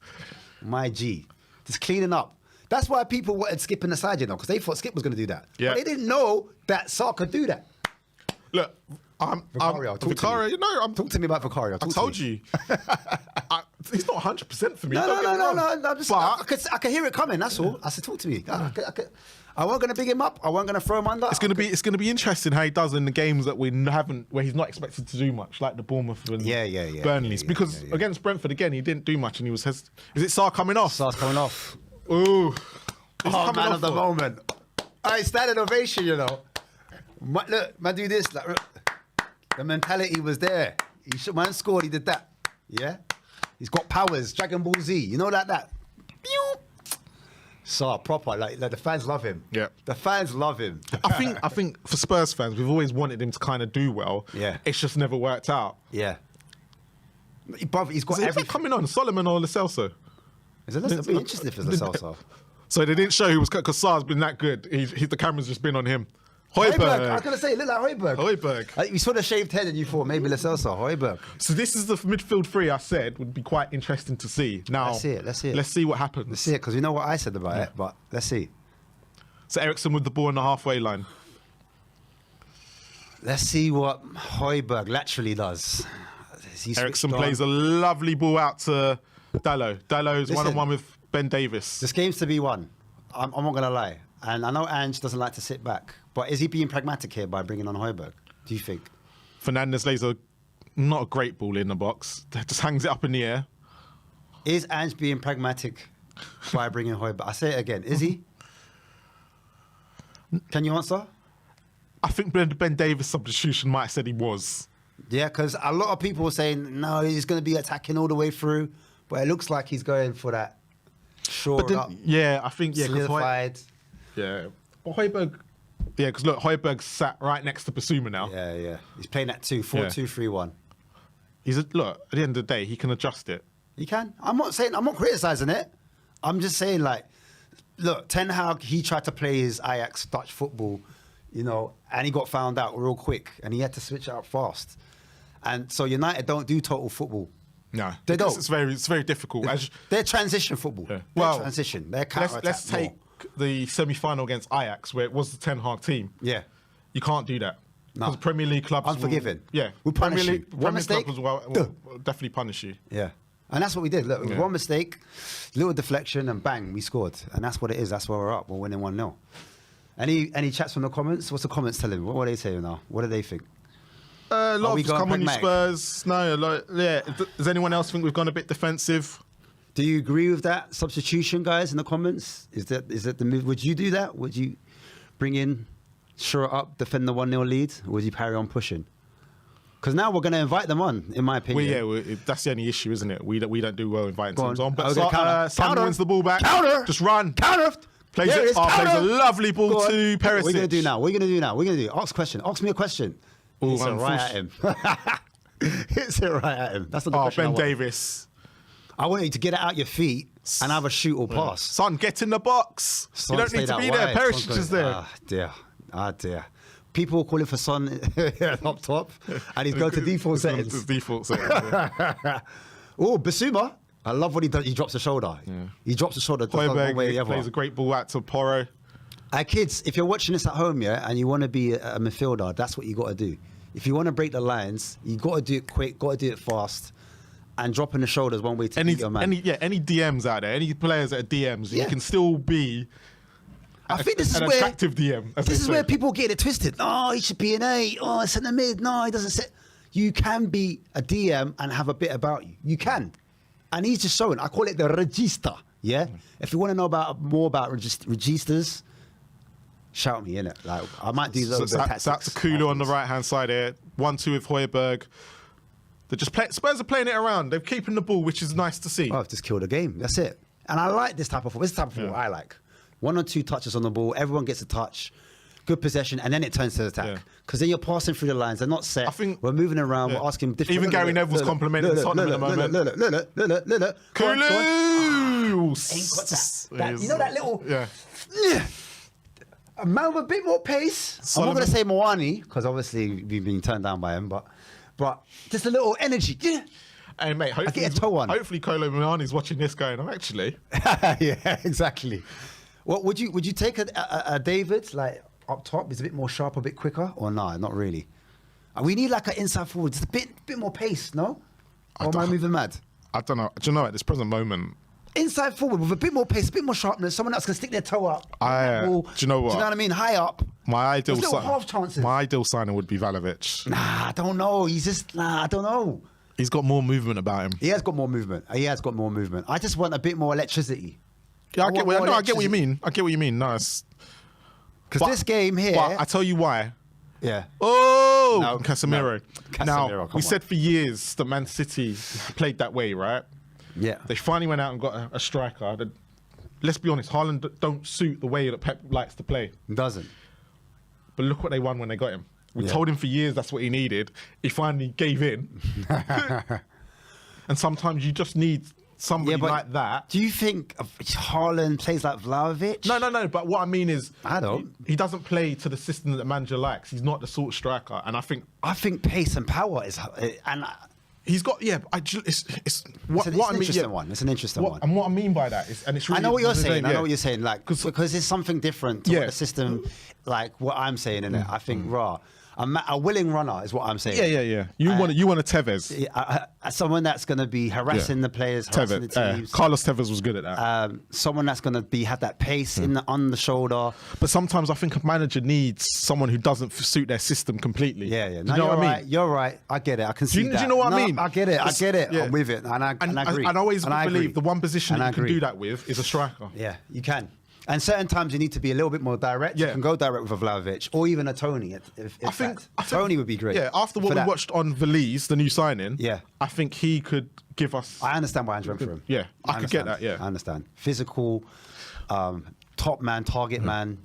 my G, just cleaning up. That's why people wanted Skip in the side, because they thought Skip was going to do that. Yeah. But they didn't know that Sarr could do that. Look, Vicario, talk to me about Vicario. I told you. He's not 100% for me. No. don't get me wrong. I could hear it coming. That's all. I said, talk to me. I wasn't going to big him up. I wasn't going to throw him under. It's gonna be interesting how he does in the games that we haven't, where he's not expected to do much, like the Bournemouth and Burnley's. Because against Brentford again, he didn't do much, and he was. Is it Sarr coming off? Sarr's coming off. Ooh. Oh, man of the moment. I standing ovation, Look, man, do this. Like, the mentality was there. Man scored. He did that. Yeah. He's got powers. Dragon Ball Z. Like that. Pew! Sarr, proper. Like the fans love him. Yeah. The fans love him. I think for Spurs fans, we've always wanted him to kind of do well. Yeah. It's just never worked out. Yeah. Brother, he's got Is every. that coming on? Solomon or Lo Celso? Is it? It'd be interesting if it's Lo Celso. So they didn't show who was, because Sarr's been that good. The camera's just been on him. I was Højbjerg. going to say, look like Højbjerg. You saw the shaved head and you thought maybe Lo Celso, Højbjerg. So this is the midfield three I said would be quite interesting to see. Now, Let's see it. Let's see what happens. Let's see it, because you know what I said about it, but let's see. So Eriksen with the ball on the halfway line. Let's see what Højbjerg laterally does. Eriksen plays a lovely ball out to Dallo. Dallo's Listen. one-on-one with Ben Davis. This game's to be won. I'm not going to lie. And I know Ange doesn't like to sit back, but is he being pragmatic here by bringing on Højbjerg? Do you think? Fernandes lays not a great ball in the box. Just hangs it up in the air. Is Ange being pragmatic by bringing Højbjerg? I say it again. Is he? Can you answer? I think Ben Davis' substitution might have said he was. Yeah, because a lot of people were saying, no, he's going to be attacking all the way through, but it looks like he's going for that shored up, yeah, I think, yeah, solidified. Yeah. But Højbjerg, because look, Højbjerg sat right next to Basuma now. Yeah. He's playing that 4-2-3-1. Look, at the end of the day, he can adjust it. He can. I'm not criticising it. I'm just saying, look, Ten Hag, he tried to play his Ajax Dutch football, and he got found out real quick, and he had to switch it up fast. And so United don't do total football. No, They don't. It's very difficult. They're transition football. Yeah. They're transition. They're counter-attack let's take the semi-final against Ajax, where it was the Ten Hag team. Yeah. You can't do that. No. Because Premier League clubs Unforgiving. Yeah. We'll punish Premier you. League, One Premier mistake, clubs will definitely punish you. Yeah. And that's what we did. Look, Yeah. one mistake, little deflection, and bang, we scored. And that's what it is. That's where we're up. We're winning 1-0. Any chats from the comments? What's the comments telling me? What are they saying now? What do they think? A lot we of just going come on you pragmatic? Spurs. No, yeah. Does anyone else think we've gone a bit defensive? Do you agree with that substitution, guys, in the comments? Is that the move? Would you do that? Would you bring in, shore it up, defend the 1-0 lead? Or would you carry on pushing? Because now we're going to invite them on, in my opinion. That's the only issue, isn't it? We don't do well inviting Go teams on. on. But Okay, counter. Son Counter. wins the ball back. Counter. Just run. Counter. Plays There it. it is. Plays a Counter. lovely ball Go on. to Perisic. What are we going to do now? What are you going to do now? We're going to do ask question. Ask me a question. Ooh, Hits it right at him. Hits it right at him. That's not the question. Ben I want. Davis. I want you to get it out your feet and have a shoot or pass. Son, get in the box. Son, you don't stay need to that be wide. there. Perisic Son's is going- there. Ah, dear. Ah, dear. People calling for Son up top, and he's going to default settings. To default settings. Yeah. Oh, Basuma. I love what he does. He drops the shoulder. Yeah. He drops the shoulder. Does not one way or the Højbjerg other. plays a great ball out to Porro. Kids, if you're watching this at home, yeah, and you want to be a midfielder, that's what you got to do. If you want to break the lines, you got to do it quick, got to do it fast, and dropping the shoulders one way to beat your man. Any DMs out there, any players that are DMs, Yeah. you can still be. I think this is an where attractive DM. as This they is say. where people get it twisted. Oh, he should be an 8. Oh, it's in the mid. No, he doesn't sit. You can be a DM and have a bit about you. You can, and he's just showing. I call it the register. Yeah. If you want to know more about registers, shout me in it. Like I might do those. So that's Kulu on the right hand side here. 1-2 with Højbjerg. They just Spurs are playing it around. They're keeping the ball, which is nice to see. Oh, I've just killed a game. That's it. And I like this type of football. This type of football I like. 1 or 2 touches on the ball. Everyone gets a touch. Good possession, and then it turns to attack. Yeah. Because then you're passing through the lines. They're not set. I think- we're moving around. Yeah. We're asking different. Even Gary Neville's complimenting Tottenham at the moment. Look. Kulu! Ain't got that. You know that little. Yeah. A man with a bit more pace. I'm not going to say Moani because obviously we've been turned down by him, but just a little energy. Yeah. Hey mate, hopefully, get a toe on. hopefully Kolo Muani's watching this going, oh actually. Yeah, exactly. What would you take a David like up top? Is a bit more sharp, a bit quicker, or no? Not really. We need like an inside forward, just a bit more pace, no? Or am I moving mad? I don't know. Do you know at this present moment, Inside forward with a bit more pace, a bit more sharpness. Someone that's gonna stick their toe up. do you know what? Do you know what I mean? High up. my ideal There's little half chances. my ideal signing would be Vlahovic. Nah, I don't know. I don't know. He's got more movement about him. He has got more movement. I just want a bit more electricity. Yeah, I get what you electricity. mean. I get what you mean. Nice. Because this game here. But I tell you why. Yeah. Oh, No, Casemiro. no. Now, Casemiro, come we on. said for years that Man City played that way, right? Yeah. They finally went out and got a striker. Let's be honest, Haaland don't suit the way that Pep likes to play. Doesn't. But look what they won when they got him. We Yeah. told him for years that's what he needed. He finally gave in. And sometimes you just need somebody but like that. Do you think Haaland plays like Vlahovic? No. But what I mean is, I don't. He doesn't play to the system that the manager likes. He's not the sort of striker. And I think pace and power is, and he's got, yeah. But it's it's what an I mean. interesting Yeah, one. It's an interesting one. And what I mean by that is, and it's really. I know what you're saying. yeah. I know what you're saying. Like because it's something different to what the system, like what I'm saying in it. I think a willing runner is what I'm saying. Yeah. You want a Tevez. Someone that's going to be harassing the players, harassing the teams. Carlos Tevez was good at that. Someone that's going to have that pace on the shoulder. But sometimes I think a manager needs someone who doesn't suit their system completely. Yeah. Do No, you know what I mean? right. You're right. I get it. I can see Do that. you know what I mean? I get it. Yeah. I'm with it, and I agree. I always And I agree. believe the one position And that I you can agree. do that with is a striker. Yeah, you can. And certain times you need to be a little bit more direct. Yeah. You can go direct with a Vlahovic or even a Tony. I think Tony would be great. Yeah, after what for we that. watched on Valise, the new signing, Yeah. I think he could give us. I understand why Andrew went for him. Yeah, I could get understand. that, yeah. I understand. Physical, top man, target man,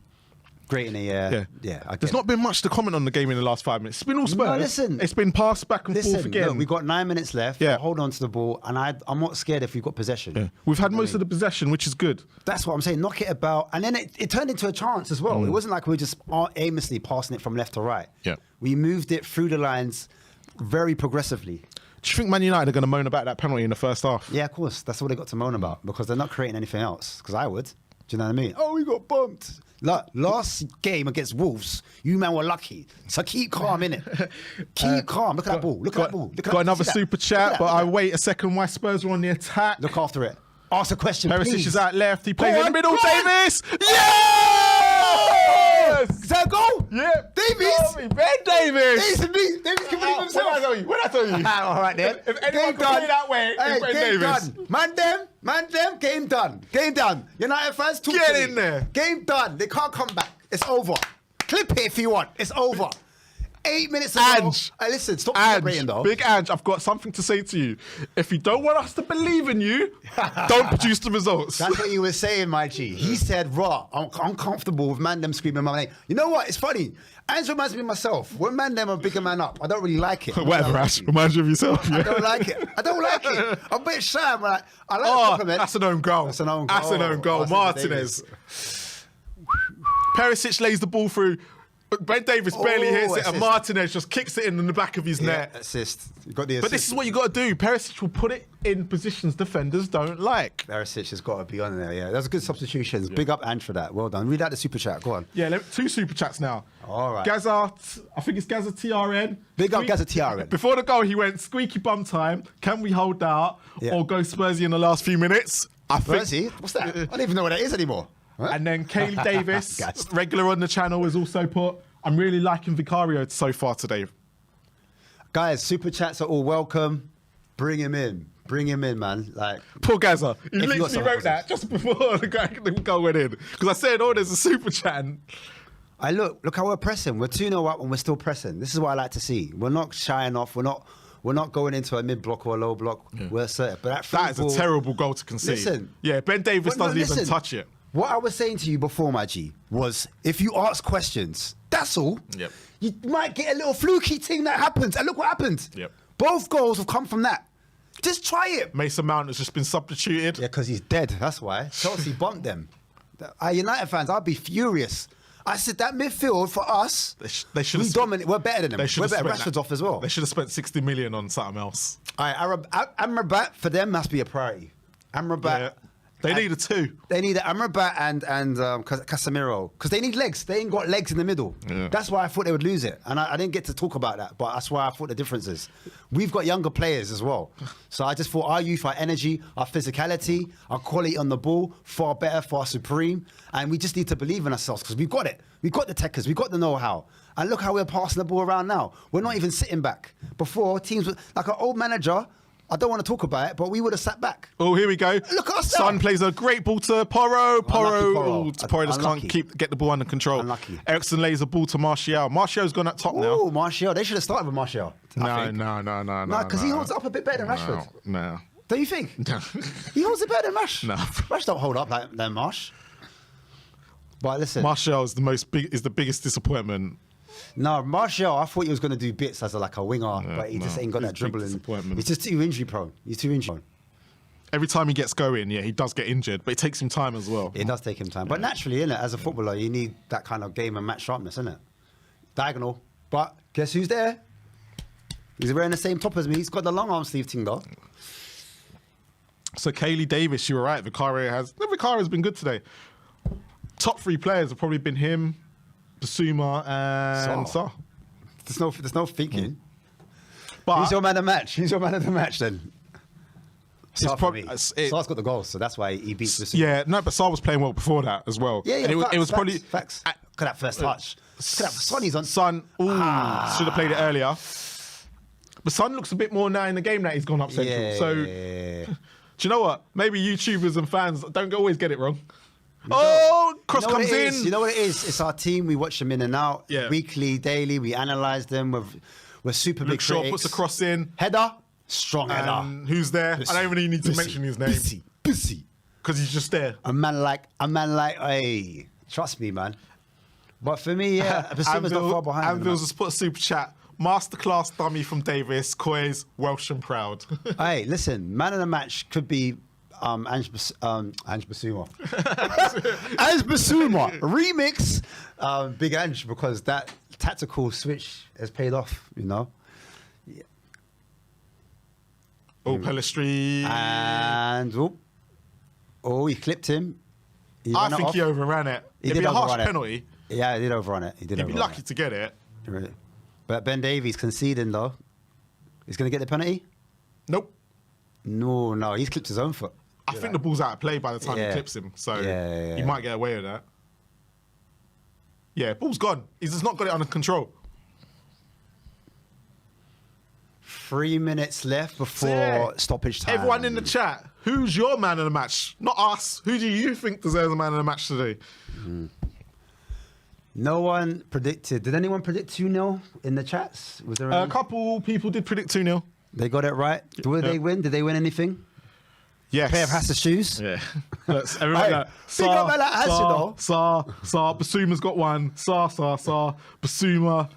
great in the air. Yeah, I get There's it. not been much to comment on the game in the last 5 minutes. It's been all Spurs. No, listen. It's been passed back and forth Listen, again. look, we've got 9 minutes left. Yeah. Hold on to the ball, and I'm not scared if we've got possession. Yeah. We've had most of the possession, which is good. That's what I'm saying. Knock it about, and then it turned into a chance as well. It wasn't like we were just aimlessly passing it from left to right. Yeah. We moved it through the lines very progressively. Do you think Man United are going to moan about that penalty in the first half? Yeah, of course. That's what they got to moan about because they're not creating anything else. Because I would. Do you know what I mean? Oh, we got bumped. Last game against Wolves, you man were lucky. So keep calm, innit? Keep calm. Look at that ball. Look at that ball. Look at Got that. another See that? super Look at chat, that. but Look I at that. wait a second. Why Spurs are on the attack? Look after it. Ask a question, Perisic please. is out left. He plays Go in the on, middle. go on. Davis. Yes! Is that a goal? Yeah. Davis. Ben Davis. Davis can believe himself. When I tell you. All right then. If anyone can play that way, it's Ben game Davis. done. Man them, game done. Game done. United fans, talk Get to me. in there. Game done. They can't come back. It's over. Clip it if you want. It's over. 8 minutes ago. Ange. Hey, listen, stop celebrating though. Big Ange, I've got something to say to you. If you don't want us to believe in you, don't produce the results. That's what you were saying, my G. He said, raw, I'm uncomfortable with man them screaming my name. You know what? It's funny. Ange reminds me of myself. When man them are bigger man up, I don't really like it. Whatever, Ash. Remind you of yourself. I don't like it. I don't like it. I'm a bit shy. I'm like, I like the Oh, compliment. that's an own goal. That's an own goal. That's an own goal. Oh, Martinez. Perisic lays the ball through. Ben Davis barely hits it, and assist. Martinez just kicks it in the back of his net. Assist. You got the assist. But this is what you got to do. Perisic will put it in positions defenders don't like. Perisic has got to be on there, yeah. That's a good substitutions. Big up Ange for that. Well done. Read out the super chat. Go on. Yeah, 2 super chats now. All right. Gaza, I think it's Gaza TRN. Big up Gaza TRN. Before the goal, he went, squeaky bum time. Can we hold out or go Spursy in the last few minutes? Spursy? What's that? I don't even know what that is anymore. Huh? And then Kaylee Davis, Gassed. regular on the channel, has also put, I'm really liking Vicario so far today. Guys, super chats are all welcome. Bring him in. Bring him in, man. Like, Poor Gaza. He If you got literally someone wrote that just before the goal went in. Because I said, oh, there's a super chat. And look how we're pressing. We're 2-0 up and we're still pressing. This is what I like to see. We're not shying off. We're not going into a mid block or a low block. Yeah. We're assertive. But that is a terrible goal to concede. Listen. Yeah, Ben Davis doesn't even touch it. What I was saying to you before, my G, was if you ask questions, that's all. Yep. You might get a little fluky thing that happens. And look what happened. Yep. Both goals have come from that. Just try it. Mason Mount has just been substituted. Yeah, because he's dead. That's why. Chelsea bumped them. United fans, I'd be furious. I said that midfield for us, they should we dominate. We're better than them. We're better. Rashford's off as well. They should have spent 60 million on something else. All right, Amrabat for them must be a priority. Amrabat. Yeah. They need a 2. They need Amrabat and Casemiro because they need legs. They ain't got legs in the middle. Yeah. That's why I thought they would lose it, and I didn't get to talk about that. But that's why I thought the difference is we've got younger players as well. So I just thought our youth, our energy, our physicality, our quality on the ball, far better, far supreme, and we just need to believe in ourselves because we've got it. We've got the techers, we've got the know-how, and look how we're passing the ball around now. We're not even sitting back. Before teams like our old manager. I don't want to talk about it, but we would have sat back. Oh, here we go. Look at us Son now. plays a great ball to Porro. Porro just Unlucky. can't get the ball under control. Unlucky. Ericsson lays a ball to Martial. Martial's gone at top now. Oh, Martial. They should have started with Martial. No. No, because he holds it up a bit better than Rashford. No. Don't you think? No. He holds it better than Marsh. No. Marsh don't hold up like than Marsh. But listen. Martial is the biggest disappointment. No, Martial, I thought he was going to do bits as a winger, but he just ain't got He's that big dribbling. disappointment. He's just too injury prone. He's too injury prone. Every time he gets going, yeah, he does get injured, but it takes him time as well. It does take him time. But naturally, innit, as a footballer, you need that kind of game and match sharpness, innit? Diagonal. But guess who's there? He's wearing the same top as me. He's got the long arm sleeve thing, though. So Kaylee Davis, you were right. Vicario's been good today. Top 3 players have probably been him, Basuma, and Sarr. There's no thinking. But Who's your man of the match? Who's your man of the match then? Sarr for me. it's- Sarr's got the goals, so that's why he beats Basuma. yeah, no, but Sarr was playing well before that as well. Yeah, And it was probably facts. Look at that first touch. Look at that. Sonny's on. Son. Should have played it earlier. But Son looks a bit more now in the game that he's gone up central. Yeah. So, do you know what? Maybe YouTubers and fans don't always get it wrong. Cross You know what comes it in. is? You know what it is? It's our team. We watch them in and out, Yeah. weekly, daily. We analyse them. We're super Luke big Shaw critics. puts a cross in. Header, strong header. And who's there? I don't really need to mention his name Busy. because he's just there. A man like, hey, trust me, man. But for me, yeah, Basuma's not far behind. Anvil's just put a super chat. Masterclass dummy from Davis. COYS, Welsh and proud. Hey, listen, man of the match could be Ange Basuma. Ange Basuma remix, Big Ange, because that tactical switch has paid off. You know. Yeah. Oh, Pelistri. And he clipped him. I think he overran it. It'd be a harsh penalty. Yeah, he did overrun it. He'd be lucky to get it. Really. But Ben Davies conceding though. He's going to get the penalty? Nope. No, he's clipped his own foot. I think the ball's out of play by the time he clips him, so he might get away with that. Yeah, ball's gone. He's just not got it under control. 3 minutes left before stoppage time. Everyone in the chat, who's your man of the match? Not us. Who do you think deserves a man of the match today? No one predicted. Did anyone predict 2-0 in the chats? Was there a couple people did predict 2-0. They got it right. Did they win? Did they win anything? Yes. Pair of Hassa shoes? Yeah. Everyone Basuma's got one. Basuma.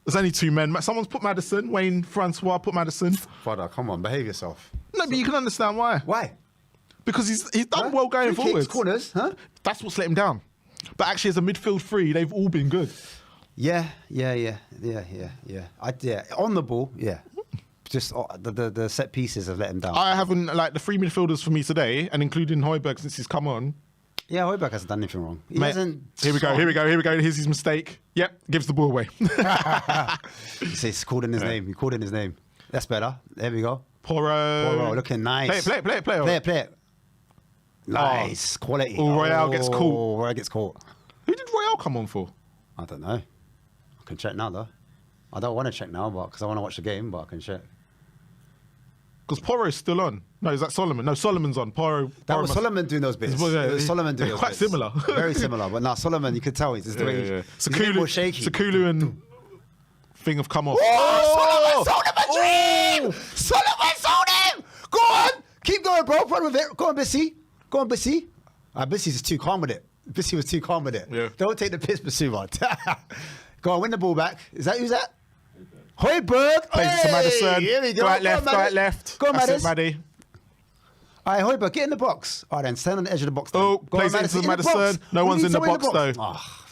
There's only 2 men. Someone's put Maddison. Wayne Francois put Maddison. Father, come on, behave yourself. No, but you can understand why. Why? Because he's done well going forward. Corners, huh? That's what's let him down. But actually, as a midfield three, they've all been good. Yeah. On the ball, yeah. Just the set pieces have let him down. I haven't, like, the 3 midfielders for me today, and including Højbjerg since he's come on. Yeah, Højbjerg hasn't done anything wrong. He hasn't. Here we go. Here's his mistake. Yep, gives the ball away. He's called in his name. He called in his name. That's better. There we go. Porro. Looking nice. Play it. Nice. Quality. Royale gets caught. Royale gets caught. Who did Royale come on for? I don't know. I can check now, though. I don't want to check now, because I want to watch the game, but I can check. Because Porro's still on. No, is that Solomon? No, Solomon's on. Porro. That was Solomon doing those bits. Solomon doing those quite bits. Similar. Very similar. But now Solomon, you could tell he's just doing more shaky. Sakulu and thing have come off. Oh! Solomon sold him! Go on! Keep going, bro. Run with it. Go on, Bissy. Bissy's just too calm with it. Bissy was too calm with it. Yeah. Don't take the piss, Basuma. Go on, win the ball back. Who's that? Højbjerg. Plays it to Maddison. Here we go. Go out left. Go on, That's Maddison. it, Maddie. All right, Højbjerg, get in the box. All right, then, stand on the edge of the box. Oh, plays it into Maddison. No one's in the box, though. Oh,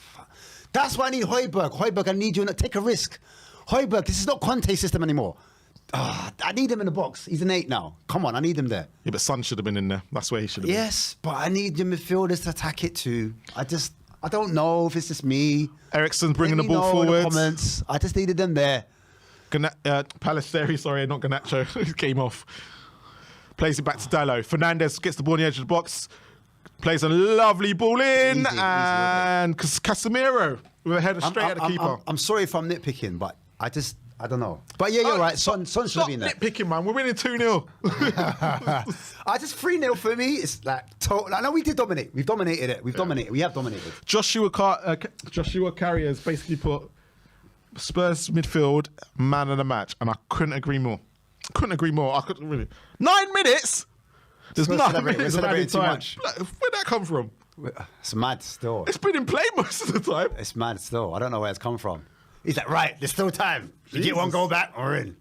that's why I need Højbjerg. Højbjerg, I need you to take a risk. Højbjerg, this is not Conte's system anymore. I need him in the box. He's an 8 now. Come on, I need him there. Yeah, but Son should have been in there. That's where he should have been. Yes, but I need your midfielders to attack it too. I don't know if it's just me. Eriksen's bringing the Let me ball know in the forward. comments. I just needed them there. Palesteri, sorry, not Garnacho. He came off. Plays it back to Dalot. Fernandez gets the ball on the edge of the box. Plays a lovely ball in. Easy, and Casemiro with a header straight at the keeper. I'm sorry if I'm nitpicking, but I don't know. But yeah, you're right. Son should have been there. Nitpicking, man. We're winning 2-0. I just 3-0 for me. It's like total. I know we did dominate. We've dominated it. We have dominated. Joshua Carrier's basically put Spurs midfield man of the match, and I couldn't agree more. I couldn't really. 9 minutes. There's 9 minutes of added too time. much. Where'd that come from? It's mad still. It's been in play most of the time. It's mad still. I don't know where it's come from. He's like, right, there's still time. You get one goal back, we're in.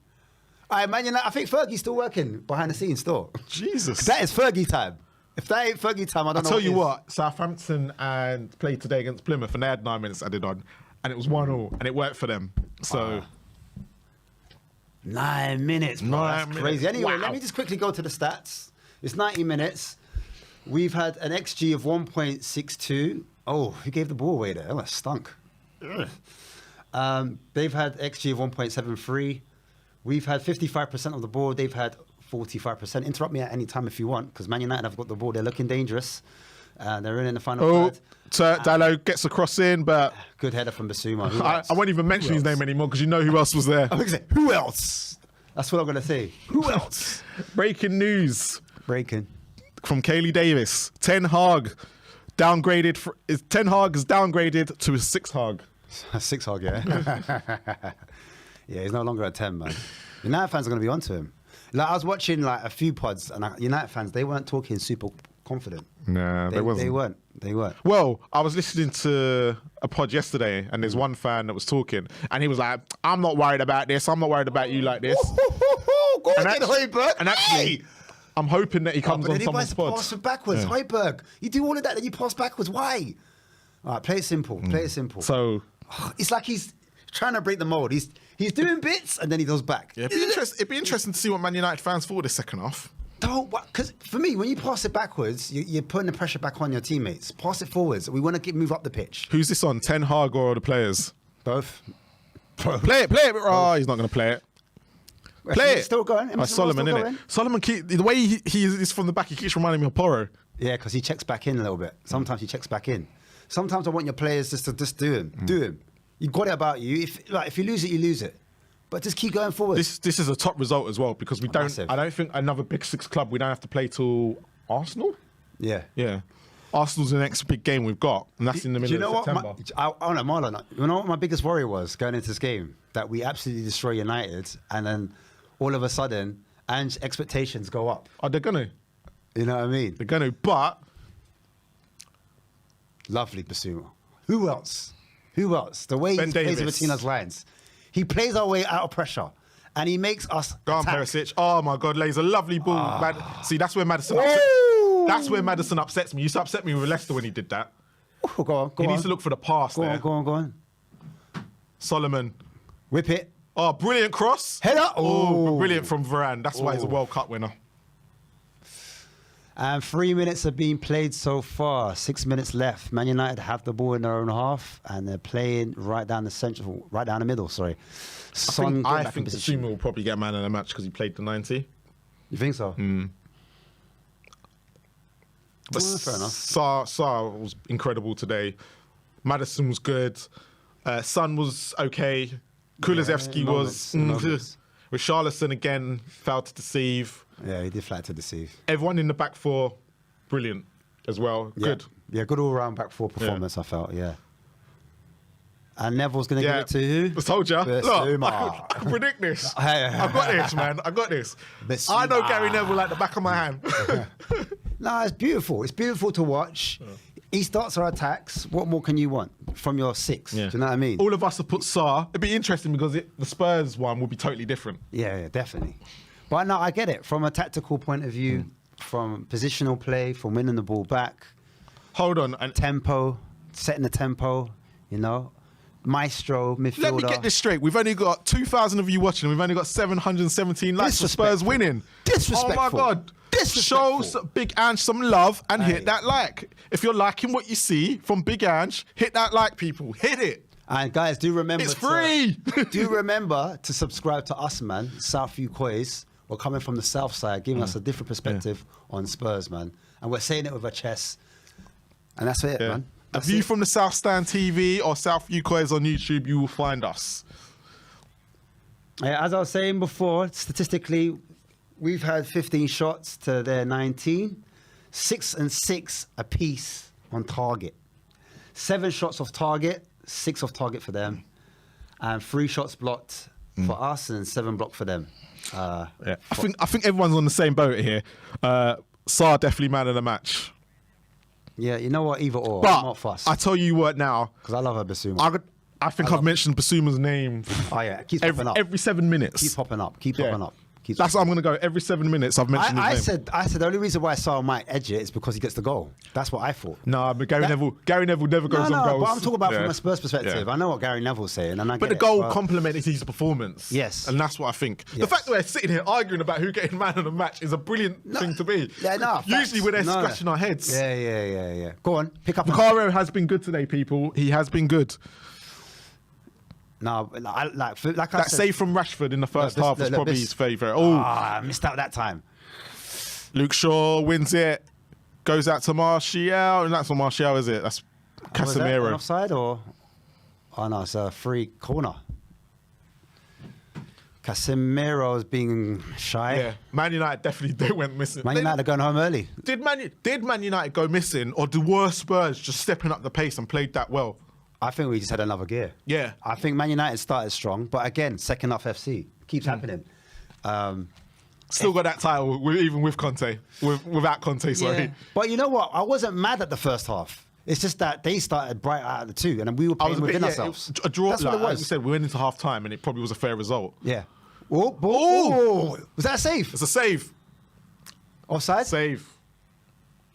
All right, man, I think Fergie's still working behind the scenes still. Jesus. That is Fergie time. If that ain't Fergie time, I don't know. I'll tell you what, Southampton and played today against Plymouth, and they had 9 minutes added on, and it was 1-1, and it worked for them. So 9 minutes, bro. That's crazy. Anyway, let me just quickly go to the stats. It's 90 minutes. We've had an XG of 1.62. Oh, who gave the ball away there? Oh, that stunk. They've had XG of 1.73. We've had 55% of the ball. They've had 45%. Interrupt me at any time if you want, because Man United have got the ball. They're looking dangerous. They're in the final third. Dalot gets a cross in, but good header from Basuma. I won't even mention his name anymore because you know who else was there. I'm going to say, who else? That's what I'm going to say. Who else? Breaking news. From Kaylee Davis. Ten Hag downgraded. Ten Hag is downgraded to a 6 Hag. A 6 Hag, yeah. Yeah, he's no longer at 10, man. United fans are going to be onto him. Like, I was watching like a few pods, and United fans, they weren't talking super confident. Nah, they wasn't. They weren't. Well, I was listening to a pod yesterday, and there's one fan that was talking, and he was like, "I'm not worried about this. I'm not worried about you like this." Go and Højbjerg. And actually, I'm hoping that he comes on someone's pod. Pass backwards, yeah. Højbjerg. You do all of that, then you pass backwards. Why? All right, play it simple. Play it simple. So it's like he's trying to break the mold. He's doing bits, and then he goes back. Yeah, it'd be interesting to see what Man United fans thought this second half. Don't, because for me, when you pass it backwards, you're putting the pressure back on your teammates. Pass it forwards. We want to move up the pitch. Who's this on? Ten Hag or the players? Both. Play it. Oh, he's not going to play it. Play it. Still going. Solomon, innit? Solomon, the way he is from the back, he keeps reminding me of Porro. Yeah, because he checks back in a little bit. Sometimes he checks back in. Sometimes I want your players just to do him. Do him. You got it about you. If you lose it, you lose it. But just keep going forward. This is a top result as well because we don't. Massive. I don't think another Big Six club. We don't have to play till Arsenal. Yeah. Yeah. Arsenal's the next big game we've got, and that's in the middle of September. Marlon, you know what my biggest worry was going into this game? That we absolutely destroy United, and then all of a sudden, Ange's expectations go up. Oh, they're gonna. You know what I mean? They're gonna, but lovely Basuma. Who else? The way Ben he plays Davis. between us lines. He plays our way out of pressure, and he makes us go on, attack. Perisic. Oh my God, lays a lovely ball. See, that's where Maddison. That's where Maddison upsets me. You used to upset me with Leicester when he did that. Ooh, go on. He needs to look for the pass there. Go on. Solomon. Whip it. Oh, brilliant cross. Header. Oh, brilliant from Varane. That's why he's a World Cup winner. And 3 minutes have been played so far. 6 minutes left. Man United have the ball in their own half, and they're playing right down the middle. Sorry. Son, I think Basuma will probably get man of the match because he played the 90. You think so? But fair enough. Sarr was incredible today. Maddison was good. Son was okay. Kulusevski was. Richarlison again failed to deceive. Yeah, he did flat to deceive. Everyone in the back four, brilliant as well. Yeah. Good. Yeah, good all-round back four performance, I felt, yeah. And Neville's going to give it to who? I told you. Look, Basuma. I can predict this. Hey. I've got this, man. I got this. Basuma. I know Gary Neville like the back of my hand. No, it's beautiful. It's beautiful to watch. He starts our attacks. What more can you want from your six? Yeah. Do you know what I mean? All of us have put Sarr. It'd be interesting because the Spurs one will be totally different. Yeah, definitely. But no, I get it. From a tactical point of view, from positional play, from winning the ball back. Hold on. Tempo, setting the tempo, you know. Maestro, midfielder. Let me get this straight. We've only got 2,000 of you watching. We've only got 717 likes for Spurs winning. Disrespectful. Oh my God. Disrespectful. Show Big Ange some love and hit that like. If you're liking what you see from Big Ange, hit that like, people. Hit it. And guys, do remember It's free. Do remember to subscribe to us, man. Southview COYS. We're coming from the south side, giving us a different perspective on Spurs, man. And we're saying it with our chest. And that's it, man. A view from the South Stand TV or Southview COYS on YouTube, you will find us. Yeah, as I was saying before, statistically, we've had 15 shots to their 19. 6 and 6 apiece on target. 7 shots off target, 6 off target for them. And 3 shots blocked for us and 7 blocked for them. I think everyone's on the same boat here. Sarr definitely man of the match. Yeah, you know what? Either or. But I'm not fussed. I tell you what now. Because I love her Basuma. I think I've mentioned Basuma's name Oh, yeah. Keeps popping up. every 7 minutes. Keep popping up. Keep popping up. That's how I'm going to go. Every 7 minutes I've mentioned his name. I said the only reason why Sarr might edge it is because he gets the goal. That's what I thought. No, but Gary Neville never goes on goals. But I'm talking about from a Spurs perspective. Yeah. I know what Gary Neville's saying, and I But get the goal it, complemented his performance. Yes. And that's what I think. The Yes. fact that we're sitting here arguing about who getting man of the match is a brilliant thing to be. Yeah, no. Usually we're there scratching our heads. Yeah. Go on, pick up. Macario has been good today, people. He has been good. No, like I That said, save from Rashford in the first half was probably his favourite. I missed out that time. Luke Shaw wins it, goes out to Martial, and that's not Martial, is it? That's Was that an Casemiro. offside or? Oh no, it's a free corner. Casemiro's being shy. Yeah, Man United definitely went missing. Man United are going home early. Did Man United go missing, or were Spurs just stepping up the pace and played that well? I think we just had another gear. Yeah. I think Man United started strong, but again, second half FC keeps happening. Still got that title, even with Conte, without Conte. Sorry. Yeah. But you know what? I wasn't mad at the first half. It's just that they started bright out of the two, and then we were playing within ourselves. A draw. That's what it was. Like we said, we went into half time, and it probably was a fair result. Yeah. Oh, was that a save? It's a save. Offside? Save.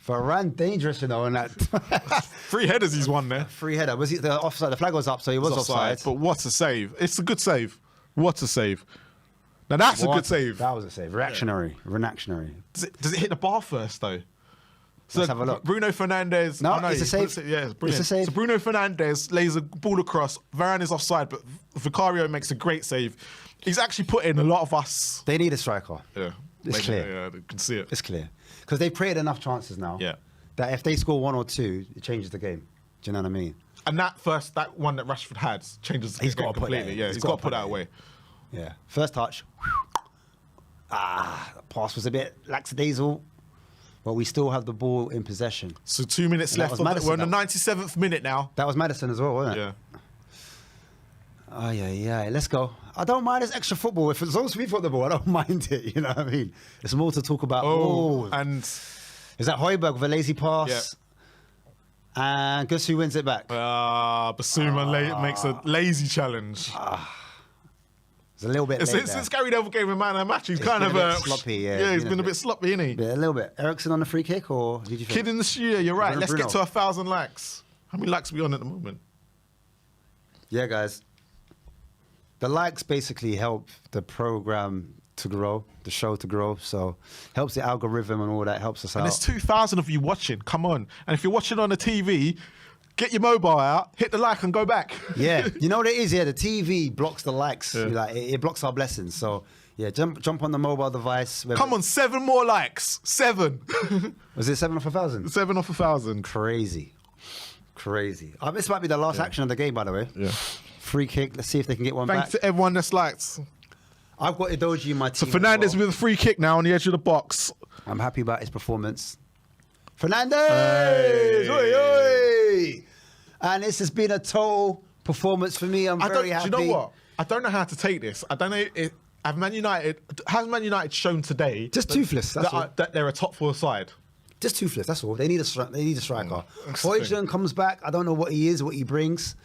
Varane dangerous, you know, and that 3 headers he's won there. free header. Was it the offside? The flag was up, so he was offside. But what a save! It's a good save. What a save! Now that's a good save. That was a save. Reactionary. Does it hit the bar first though? So Let's have a look. Bruno Fernandes. No, I know, it's a save. Yeah, it's brilliant. It's a save. So Bruno Fernandes lays a ball across. Varane is offside, but Vicario makes a great save. He's actually put in a lot of us. They need a striker. Yeah, It's clear. Yeah, they can see it. It's clear. Because they've created enough chances now. Yeah. That if they score 1 or 2, it changes the game. Do you know what I mean? And that one that Rashford had changes the He's game got to put that completely. in. Yeah, he's got to put that away. Yeah. First touch. The pass was a bit lackadaisical, but we still have the ball in possession. So 2 minutes And that left. was Maddison, We're on the 97th minute now. That was Maddison as well, wasn't it? Yeah. Oh, yeah. Let's go. I don't mind this extra football. If it's supposed to be football, I don't mind it. You know what I mean? There's more to talk about. And is that Højbjerg with a lazy pass? Yeah. And guess who wins it back? Basuma makes a lazy challenge. It's a little bit late Since Gary Neville gave him man of the match, he's kind of been a bit sloppy. Yeah, he's been a bit sloppy, isn't he? A little bit. Ericsson on the free kick, or did you think? Kid in the studio, you're right. Let's Bruno. get to 1,000 likes. How many likes are we on at the moment? Yeah, guys. The likes basically help the program to grow, the show to grow. So helps the algorithm and all that, helps us And out. there's 2,000 of you watching. Come on. And if you're watching on the TV, get your mobile out, hit the like and go back. Yeah, you know what it is? Yeah, the TV blocks the likes. Like it blocks our blessings. So yeah, jump on the mobile device. Come on, 7 more likes. 7. Was it 7 off 1,000? 7 off 1,000. Crazy. This might be the last action of the game, by the way. Yeah. Free kick. Let's see if they can get one Thanks back. to everyone that's liked. I've got Edoji in my So team. as Fernandes well. with a free kick now on the edge of the box. I'm happy about his performance. Fernandes! Oi, oi! And this has been a total performance for me. I'm very happy. Do you know what? I don't know how to take this. I don't know if has Man United shown today Just toothless, that's all. that they're a top 4 side. Just toothless, that's all. They need a striker. That's the thing. Højbjerg comes back. I don't know what he is, what he brings.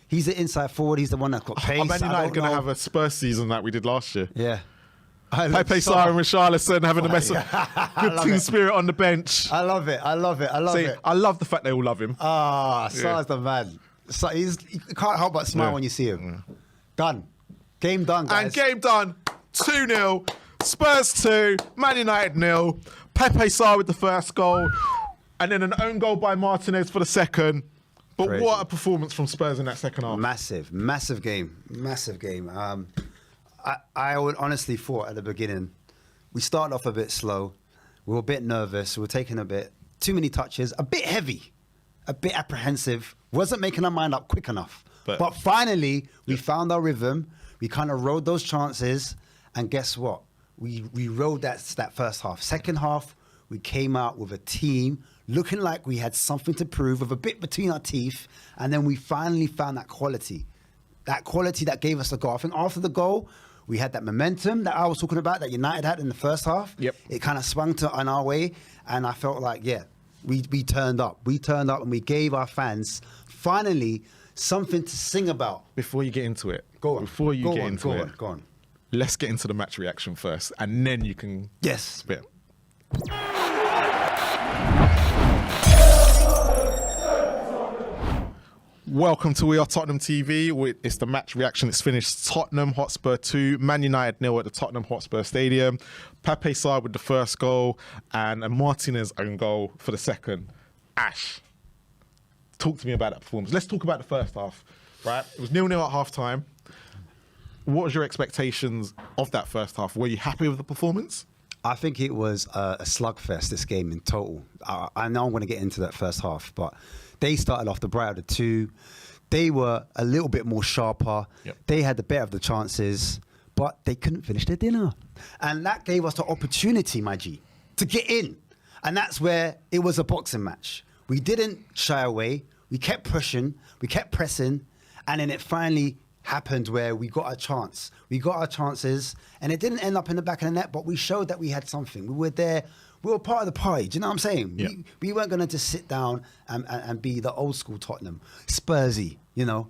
He's the inside forward. He's the one that's got pace. Are Man I United don't going to know. have a Spurs season like we did last year? Yeah. Pepe Sarr and Richarlison having a mess of good team spirit on the bench. I love it. I love it. I love the fact they all love him. Sarr's the man. So you can't help but smile when you see him. Done. Game done, guys. And game done. 2-0. Spurs 2. Man United 0. Pepe Sarr with the first goal. And then an own goal by Martinez for the second. But Crazy. what a performance from Spurs in that second half. Massive game. I would honestly thought at the beginning, we started off a bit slow. We were a bit nervous. We were taking a bit too many touches, a bit heavy, a bit apprehensive. Wasn't making our mind up quick enough. But finally, we found our rhythm. We kind of rode those chances. And guess what? We rode that first half. Second half, we came out with a team looking like we had something to prove, with a bit between our teeth. And then we finally found that quality that gave us the goal. I think after the goal, we had that momentum that I was talking about that United had in the first half. Yep. It kind of swung on our way. And I felt like, we turned up. We turned up and we gave our fans finally something to sing about. Before you get into it. Go on. Go on. Let's get into the match reaction first. And then you can spit. Welcome to We Are Tottenham TV. It's the match reaction. It's finished Tottenham Hotspur 2, Man United 0 at the Tottenham Hotspur Stadium. Pepe Sarr with the first goal and a Martinez own goal for the second. Ash, talk to me about that performance. Let's talk about the first half, right? It was 0-0 at half-time. What was your expectations of that first half? Were you happy with the performance? I think it was a slugfest, this game in total. I know I'm going to get into that first half, but they started off the brighter of the two. They were a little bit more sharper. Yep. They had the better of the chances, but they couldn't finish their dinner. And that gave us the opportunity, my G, to get in. And that's where it was a boxing match. We didn't shy away. We kept pushing. We kept pressing. And then it finally happened where we got our chance. We got our chances, and it didn't end up in the back of the net, but we showed that we had something. We were there. We were part of the party. Do you know what I'm saying? Yeah. We weren't going to just sit down and be the old school Tottenham. Spursy,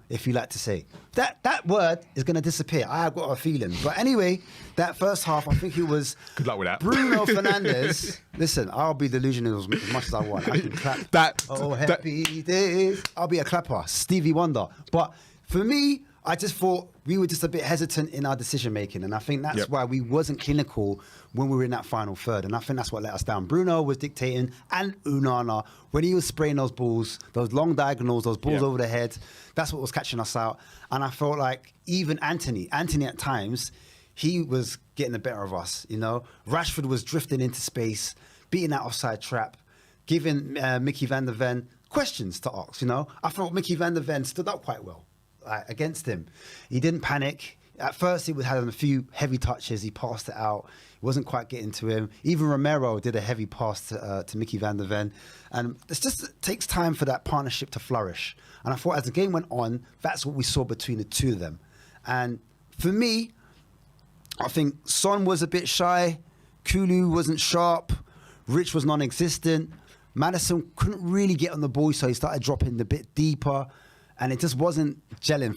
if you like to say. That word is going to disappear. I have got a feeling. But anyway, that first half, I think it was... Good luck with that. Bruno Fernandes. Listen, I'll be delusional as much as I want. I can clap. Happy days. I'll be a clapper. Stevie Wonder. But for me, I just thought we were just a bit hesitant in our decision making, and I think that's why we wasn't clinical when we were in that final third, and I think that's what let us down. Bruno was dictating, and Unana, when he was spraying those balls, those long diagonals, those balls over the head, that's what was catching us out. And I felt like even Anthony at times, he was getting the better of us. You know, Rashford was drifting into space, beating that offside trap, giving Mickey van der Ven questions to ask. You know, I thought Mickey van der Ven stood up quite well against him. He didn't panic. At first, he had a few heavy touches. He passed it out. It wasn't quite getting to him. Even Romero did a heavy pass to Mickey van der Ven. And it takes time for that partnership to flourish. And I thought as the game went on, that's what we saw between the two of them. And for me, I think Son was a bit shy. Kulu wasn't sharp. Rich was non-existent. Maddison couldn't really get on the ball, so he started dropping a bit deeper. And it just wasn't gelling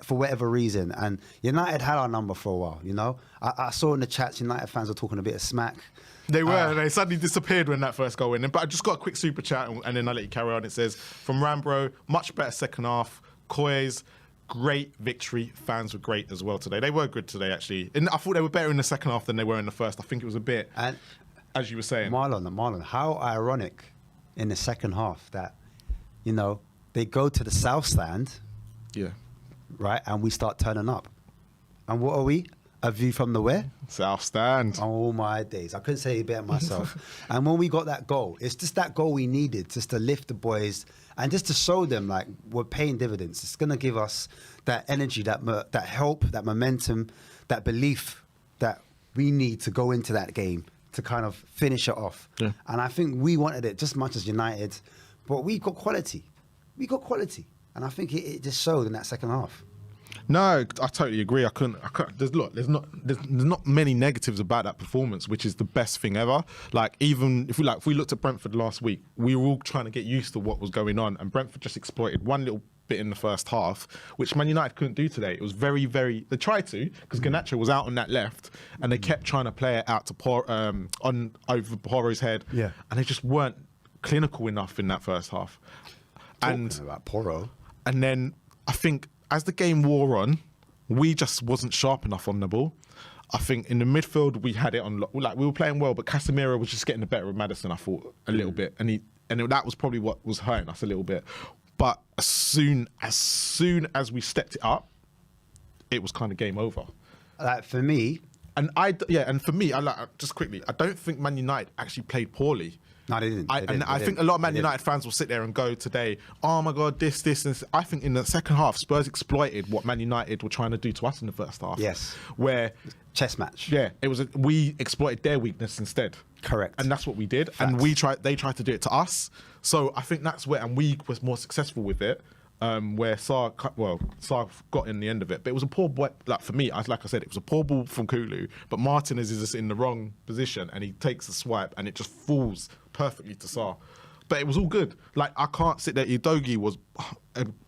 for whatever reason. And United had our number for a while, you know. I saw in the chats United fans were talking a bit of smack. They were. They suddenly disappeared when that first goal went in. But I just got a quick super chat, and then I'll let you carry on. It says, from Rambro, much better second half. COYS, great victory. Fans were great as well today. They were good today, actually. And I thought they were better in the second half than they were in the first. I think it was a bit, and as you were saying. Marlon, how ironic in the second half that, you know, they go to the south stand, right, and we start turning up. And what are we? A view from the where? South stand. Oh my days, I couldn't say it better myself. And when we got that goal, it's just that goal we needed just to lift the boys and just to show them like we're paying dividends. It's going to give us that energy, that help, that momentum, that belief that we need to go into that game to kind of finish it off. Yeah. And I think we wanted it just as much as United, but we got quality. We got quality, and I think it just showed in that second half. No, I totally agree. I couldn't. There's not many negatives about that performance, which is the best thing ever. Like even if we looked at Brentford last week, we were all trying to get used to what was going on, and Brentford just exploited one little bit in the first half, which Man United couldn't do today. It was very, very. They tried to because Garnacho was out on that left, and they kept trying to play it out to over Porro's head, and they just weren't clinical enough in that first half. And about Porro. And then I think as the game wore on, we just wasn't sharp enough on the ball. I think in the midfield we had it on, like we were playing well, but Casemiro was just getting the better of Maddison, I thought, a little bit, and that was probably what was hurting us a little bit. But as soon as we stepped it up, it was kind of game over. For me, for me, just quickly, I don't think Man United actually played poorly. No, they didn't. I think a lot of Man United fans will sit there and go today, oh my God, this, and this. I think in the second half, Spurs exploited what Man United were trying to do to us in the first half. Yes. Where chess match. Yeah, we exploited their weakness instead. Correct. And that's what we did. Facts. And they tried to do it to us. So I think that's where, and we was more successful with it. Where Sarr got in the end of it, but it was a poor boy. Like for me, like I said, it was a poor ball from Kulu, but Martinez is just in the wrong position, and he takes a swipe, and it just falls perfectly to Sarr. But it was all good. Like I can't sit there. Udogie was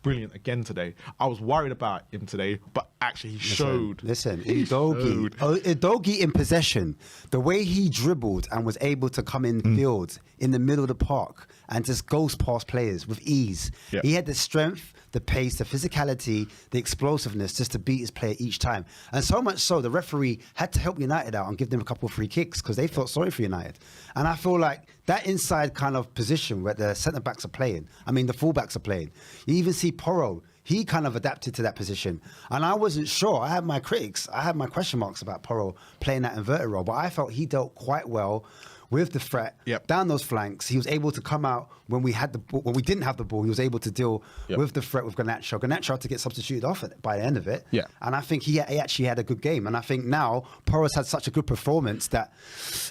brilliant again today. I was worried about him today, but actually he showed. Listen, Udogie in possession, the way he dribbled and was able to come in field in the middle of the park and just goes past players with ease. Yep. He had the strength, the pace, the physicality, the explosiveness just to beat his player each time. And so much so, the referee had to help United out and give them a couple of free kicks because they felt sorry for United. And I feel like that inside kind of position where the centre-backs are playing, the full-backs are playing, you even see Porro, he kind of adapted to that position. And I wasn't sure. I had my critics. I had my question marks about Porro playing that inverted role, but I felt he dealt quite well with the threat down those flanks. He was able to come out when we had the ball, when we didn't have the ball. He was able to deal with the threat with Garnacho. Garnacho had to get substituted off by the end of it. Yeah. And I think he actually had a good game. And I think now Porro's had such a good performance that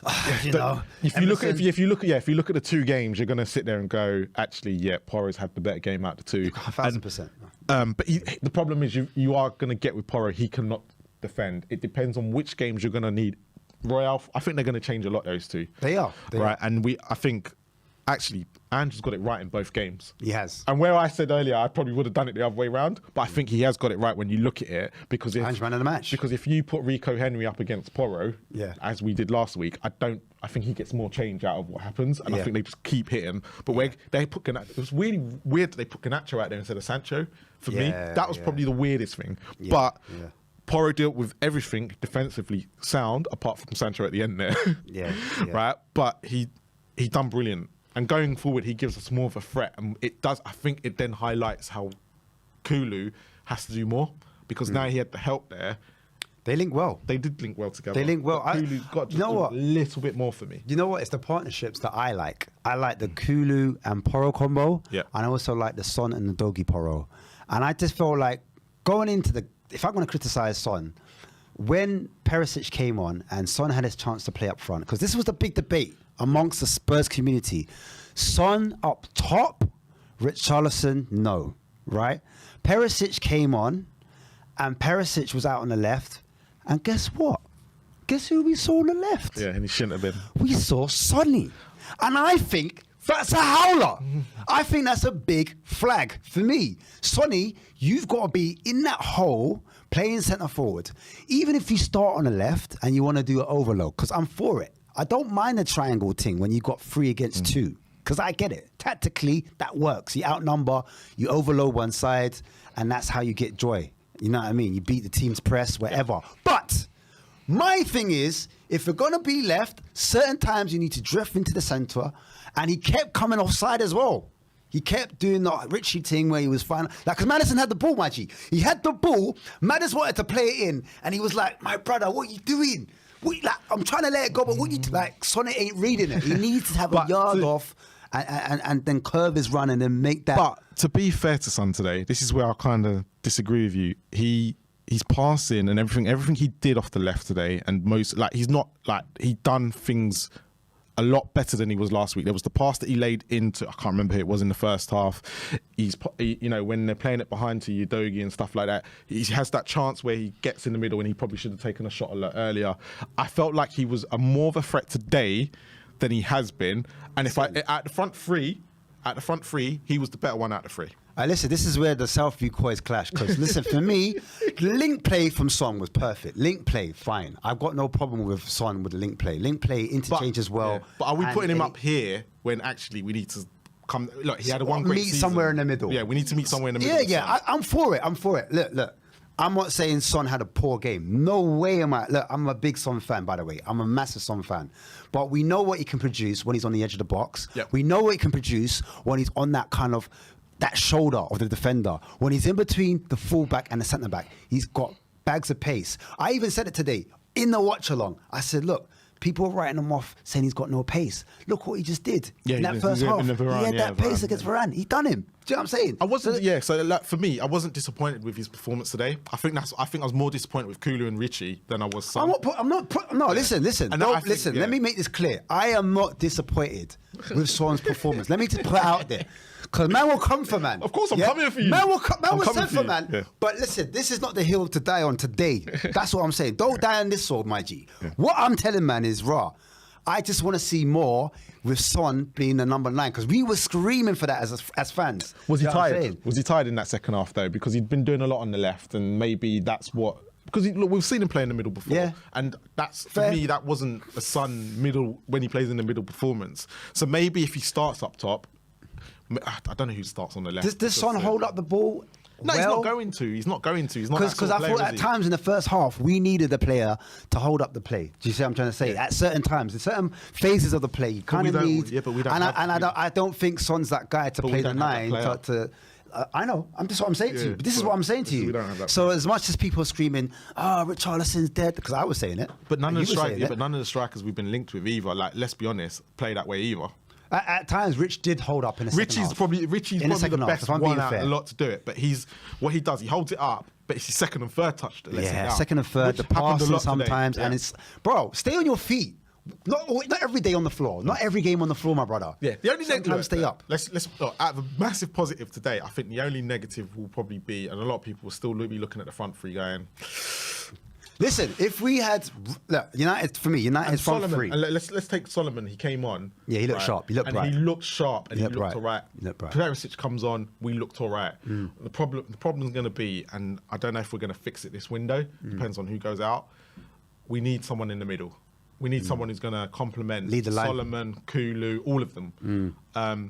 if you look at the two games, you're going to sit there and go, actually, Porro's had the better game out of the two. 1,000%. But the problem is you are going to get with Porro. He cannot defend. It depends on which games you're going to need. Royale, I think they're going to change a lot, those two. They are. And I think actually, Andrew's got it right in both games. He has. And where I said earlier, I probably would have done it the other way around, but I think he has got it right when you look at it. Because Andrew's man of the match. Because if you put Rico Henry up against Porro, Yeah. as we did last week, I think he gets more change out of what happens, and I think they just keep hitting. But where they put it was really weird that they put Garnacho out there instead of Sancho. For me, that was probably the weirdest thing. But Porro dealt with everything defensively sound, apart from Sancho at the end there. Right? But he done brilliant. And going forward, he gives us more of a threat. And it does, I think it then highlights how Kulu has to do more. Because now he had the help there. They link well. They did link well together. They link well. Kulu's got just a little bit more for me. You know what? It's the partnerships that I like. I like the Kulu and Porro combo. Yeah. And I also like the Son and the Dogi Porro. And I just feel like going into if I'm going to criticize Son, when Perisic came on and Son had his chance to play up front, because this was the big debate amongst the Spurs community. Son up top, Richarlison, no, right? Perisic came on, and Perisic was out on the left, and guess what? Guess who we saw on the left? Yeah, and he shouldn't have been. We saw Sonny. And I think that's a howler. I think that's a big flag for me. Sonny, you've got to be in that hole playing centre forward. Even if you start on the left and you want to do an overload, because I'm for it. I don't mind the triangle thing when you got 3 against 2, because I get it. Tactically, that works. You outnumber, you overload one side, and that's how you get joy. You know what I mean? You beat the team's press, wherever. But my thing is, if you're going to be left, certain times you need to drift into the centre, and he kept coming offside as well. He kept doing the Richie thing where he was fine. Like, because Maddison had the ball, my G. He had the ball. Maddison wanted to play it in, and he was like, my brother, what are you doing? I'm trying to let it go, but what you like? Sonnet ain't reading it. He needs to have a yard off and then curve his run and then make that. But to be fair to Son today, this is where I kind of disagree with you. He's passing and everything he did off the left today, and he done things a lot better than he was last week. There was the pass that he laid into, I can't remember who it was in the first half. When they're playing it behind to Udogie and stuff like that, he has that chance where he gets in the middle and he probably should have taken a shot a lot earlier. I felt like he was more of a threat today than he has been. And at the front three, he was the better one out of the 3. Listen, this is where the Southview COYS clash. Because listen, for me, link play from Son was perfect. Link play, fine. I've got no problem with Son with the link play. Link play, interchange as well. Yeah. But are we putting him up here when actually we need to come? Look, he had a one great meet season. Somewhere in the middle. Yeah, we need to meet somewhere in the middle. Yeah. I'm for it. Look. I'm not saying Son had a poor game. No way am I. Look, I'm a big Son fan, by the way. I'm a massive Son fan. But we know what he can produce when he's on the edge of the box. Yep. We know what he can produce when he's on that kind of that shoulder of the defender. When he's in between the fullback and the centre back, he's got bags of pace. I even said it today in the watch along. I said, look, people are writing him off saying he's got no pace. Look what he just did in that first half. He had that pace against Varane. He done him. Do you know what I'm saying? I wasn't. So like, for me, I wasn't disappointed with his performance today. I think I was more disappointed with Kulu and Richie than I was. Son. Listen. Let me make this clear. I am not disappointed with Son's performance. Let me just put it out there. Because man will come for man. Of course, I'm coming for you. Man will send for man. Yeah. But listen, this is not the hill to die on today. That's what I'm saying. Don't die on this sword, my G. Yeah. What I'm telling man is, I just want to see more with Son being the number 9, because we were screaming for that as fans. Was he tired? Was he tired in that second half though? Because he'd been doing a lot on the left, and maybe that's what. Because we've seen him play in the middle before, and that's for me that wasn't a Son middle when he plays in the middle performance. So maybe if he starts up top. I don't know who starts on the left. Does Son hold up the ball? No, he's not going to. He's not Because I thought at times in the first half, we needed a player to hold up the play. Do you see what I'm trying to say? Yeah. At certain times, in certain phases of the play, you kind of need. Yeah, but we don't. I don't think Son's that guy to play the 9. I know. That's what I'm saying to you. But this is what I'm saying to you. So as much as people are screaming, Richarlison's dead, because I was saying it. But none of the strikers we've been linked with either, like, let's be honest, play that way either. At times, Rich did hold up in the second half. Richie's probably the best one out a lot to do it. But what he does, he holds it up, but it's his second and third touch that lets it out. Second and third, the passing sometimes, and it's stay on your feet. Not every day on the floor. Not every game on the floor, my brother. Yeah, the only sometimes stay up. Let's out of a massive positive today. I think the only negative will probably be, and a lot of people will still be looking at the front 3 going. Listen, if we had look, United for me, United's front Solomon, three. and let's take Solomon. He came on. Yeah, he looked sharp. He looked bright. He looked sharp, and he looked all right. He looked bright. Perisic comes on. We looked all right. The problem's going to be, and I don't know if we're going to fix it this window. Depends on who goes out. We need someone in the middle. We need someone who's going to complement Lead the line. Solomon, Kulu, all of them.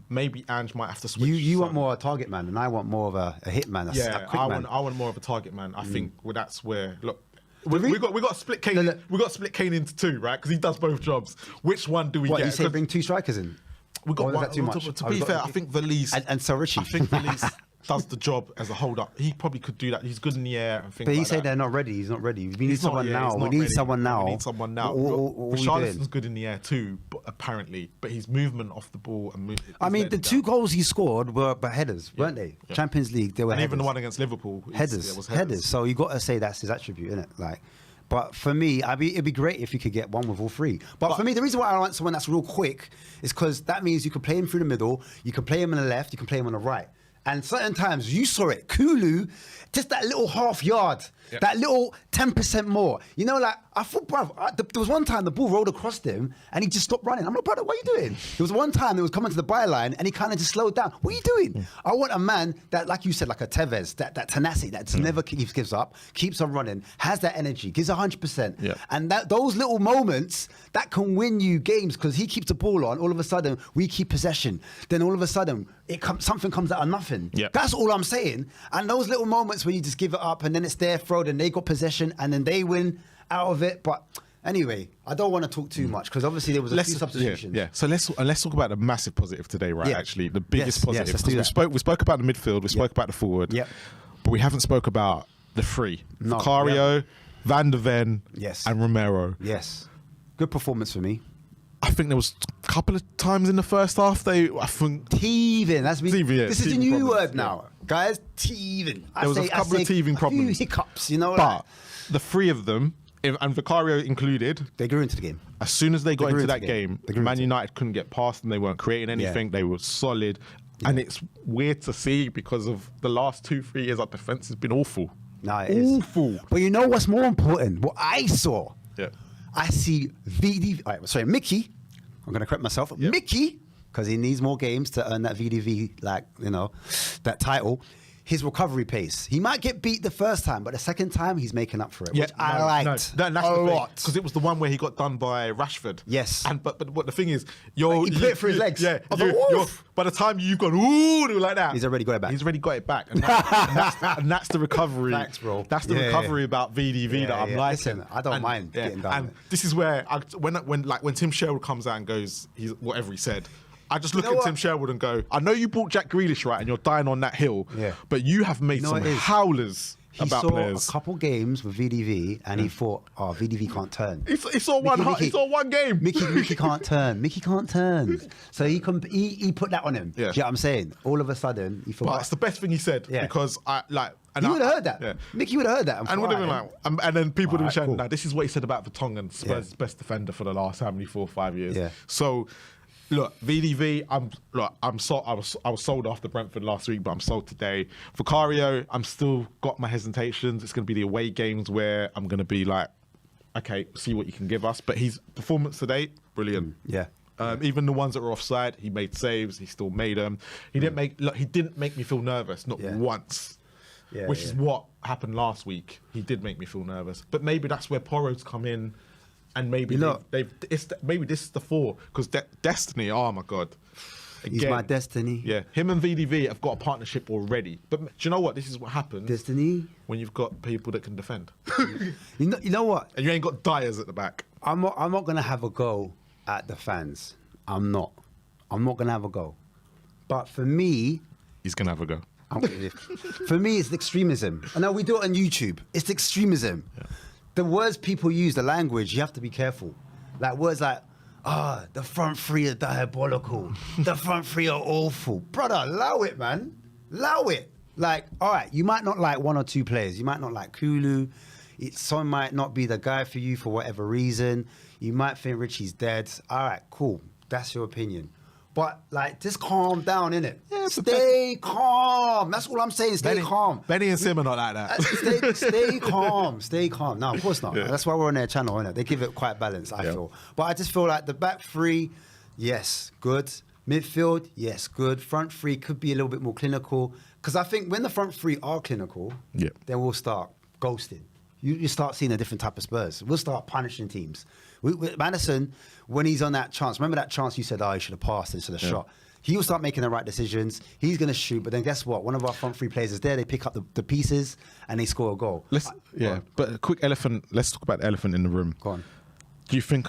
Maybe Ange might have to switch. You want more a target man, and I want more of a hit man. A quick man. I want more of a target man. I think that's where look. We got to split Kane. We got to split Kane into two, right? Because he does both jobs. Which one do we get? You say bring two strikers in? We got one. That too much? To be fair, I think Valise and so Richie. I think Valise does the job as a hold up. He probably could do that. He's good in the air and things. But he like said that. they're not ready. He's not ready. We need someone now. We need someone now. We need someone now. Richarlison's good in the air too, but apparently, his movement off the ball and I mean, the two goals he scored were headers, weren't they? Yeah. Champions League, they were and headers. even the one against Liverpool, was headers. So you got to say that's his attribute, isn't it? Like. But for me, it'd be great if you could get one with all three. But for me, the reason why I want someone that's real quick is because that means you can play him through the middle, you can play him on the left, you can play him on the right. And certain times, you saw it, Kulu, just that little half yard, that little 10% more. You know, like, I thought, bruv, there was one time the ball rolled across him and he just stopped running. I'm like, brother, what are you doing? There was one time that was coming to the byline and he kind of just slowed down. What are you doing? I want a man that, like you said, like a Tevez, that tenacity, that just never gives up, keeps on running, has that energy, gives 100%. Yeah. And those little moments, that can win you games because he keeps the ball on. All of a sudden, we keep possession. Then all of a sudden, something comes out of nothing. Yeah. That's all I'm saying. And those little moments where you just give it up and then it's their throw, and they got possession and then they win out of it. But anyway, I don't want to talk too much because obviously there was a few substitutions. Yeah. So let's talk about the massive positive today, right? Yeah. Actually, the biggest positive. Yes, let's do we spoke about the midfield, we spoke about the forward, but we haven't spoke about the three: No, Vicario, Van de Ven, and Romero. Yes, good performance for me. I think there was a couple of times in the first half teething. This is a new word now, guys. Teething. There was a couple of teething problems. A few hiccups, you know. But the three of them, and Vicario included, they grew into the game. As soon as they got into that game, Man United couldn't get past them. They weren't creating anything. They were solid. And it's weird to see because of the last 2-3 years, our defense has been awful. No, it is awful. But you know what's more important? What I saw. Yeah. I see Mickey. I'm going to correct myself. Yep. Mickey, because he needs more games to earn that VDV, that title. His recovery pace. He might get beat the first time, but the second time he's making up for it, which I liked a lot. Because it was the one where he got done by Rashford. Yes. But the thing is, he put it through his legs. Yeah. By the time you've gone, like that. He's already got it back. He's already got it back. And that's the recovery. Thanks, bro. That's the recovery about VDV that I'm liking. Listen, I don't mind getting done. And this is where, when Tim Sherwood comes out and goes, whatever he said, I just look at Tim Sherwood and go, I know you bought Jack Grealish, right, and you're dying on that hill, but you have made some howlers about players. He saw a couple games with VDV and he thought, VDV can't turn. He saw one game. Mickey can't turn. Mickey can't turn. So he put that on him. Yeah. Do you know what I'm saying? All of a sudden, he thought. But it's the best thing he said because you would have heard that. Yeah. Mickey would have heard that. And then people would have said, "Now this is what he said about Vertonghen, Spurs' best defender for the last 4 or 5 years." Yeah. So. Look, VDV, I was sold after Brentford last week, but I'm sold today. Vicario, I'm still got my hesitations. It's going to be the away games where I'm going to be like, okay, see what you can give us. But his performance today, brilliant. Yeah. Even the ones that were offside, he made saves. He still made them. He didn't make me feel nervous, not once. Yeah, which is what happened last week. He did make me feel nervous. But maybe that's where Porro's come in. And maybe maybe this is the 4 because Destiny. Oh my God, he's my destiny. Yeah, him and VDV have got a partnership already. But do you know what? This is what happens. Destiny. When you've got people that can defend. you know what? And you ain't got Dyers at the back. I'm not gonna have a go at the fans. I'm not gonna have a go. But for me, he's gonna have a go. For me, it's extremism. I know we do it on YouTube. It's extremism. Yeah. The words people use, the language, you have to be careful. Like words like, the front three are diabolical. The front three are awful. Brother, allow it, man. Allow it. Like, all right, you might not like 1 or 2 players. You might not like Kulu. Son might not be the guy for you for whatever reason. You might think Richie's dead. All right, cool. That's your opinion. But like, just calm down, innit? Yeah, stay calm. That's all I'm saying. Stay calm. Benny and Sim are not like that. Stay calm. Stay calm. No, of course not. Yeah. That's why we're on their channel, innit? They give it quite balanced, I feel. But I just feel like the back three, yes, good. Midfield, yes, good. Front three could be a little bit more clinical. Because I think when the front three are clinical, then we'll start ghosting. You start seeing a different type of Spurs. We'll start punishing teams. Maddison, when he's on that chance, remember that chance you said, he should have passed instead of shot. He will start making the right decisions. He's going to shoot, but then guess what? One of our front three players is there. They pick up the pieces and they score a goal. But a quick elephant. Let's talk about the elephant in the room. Go on. Do you think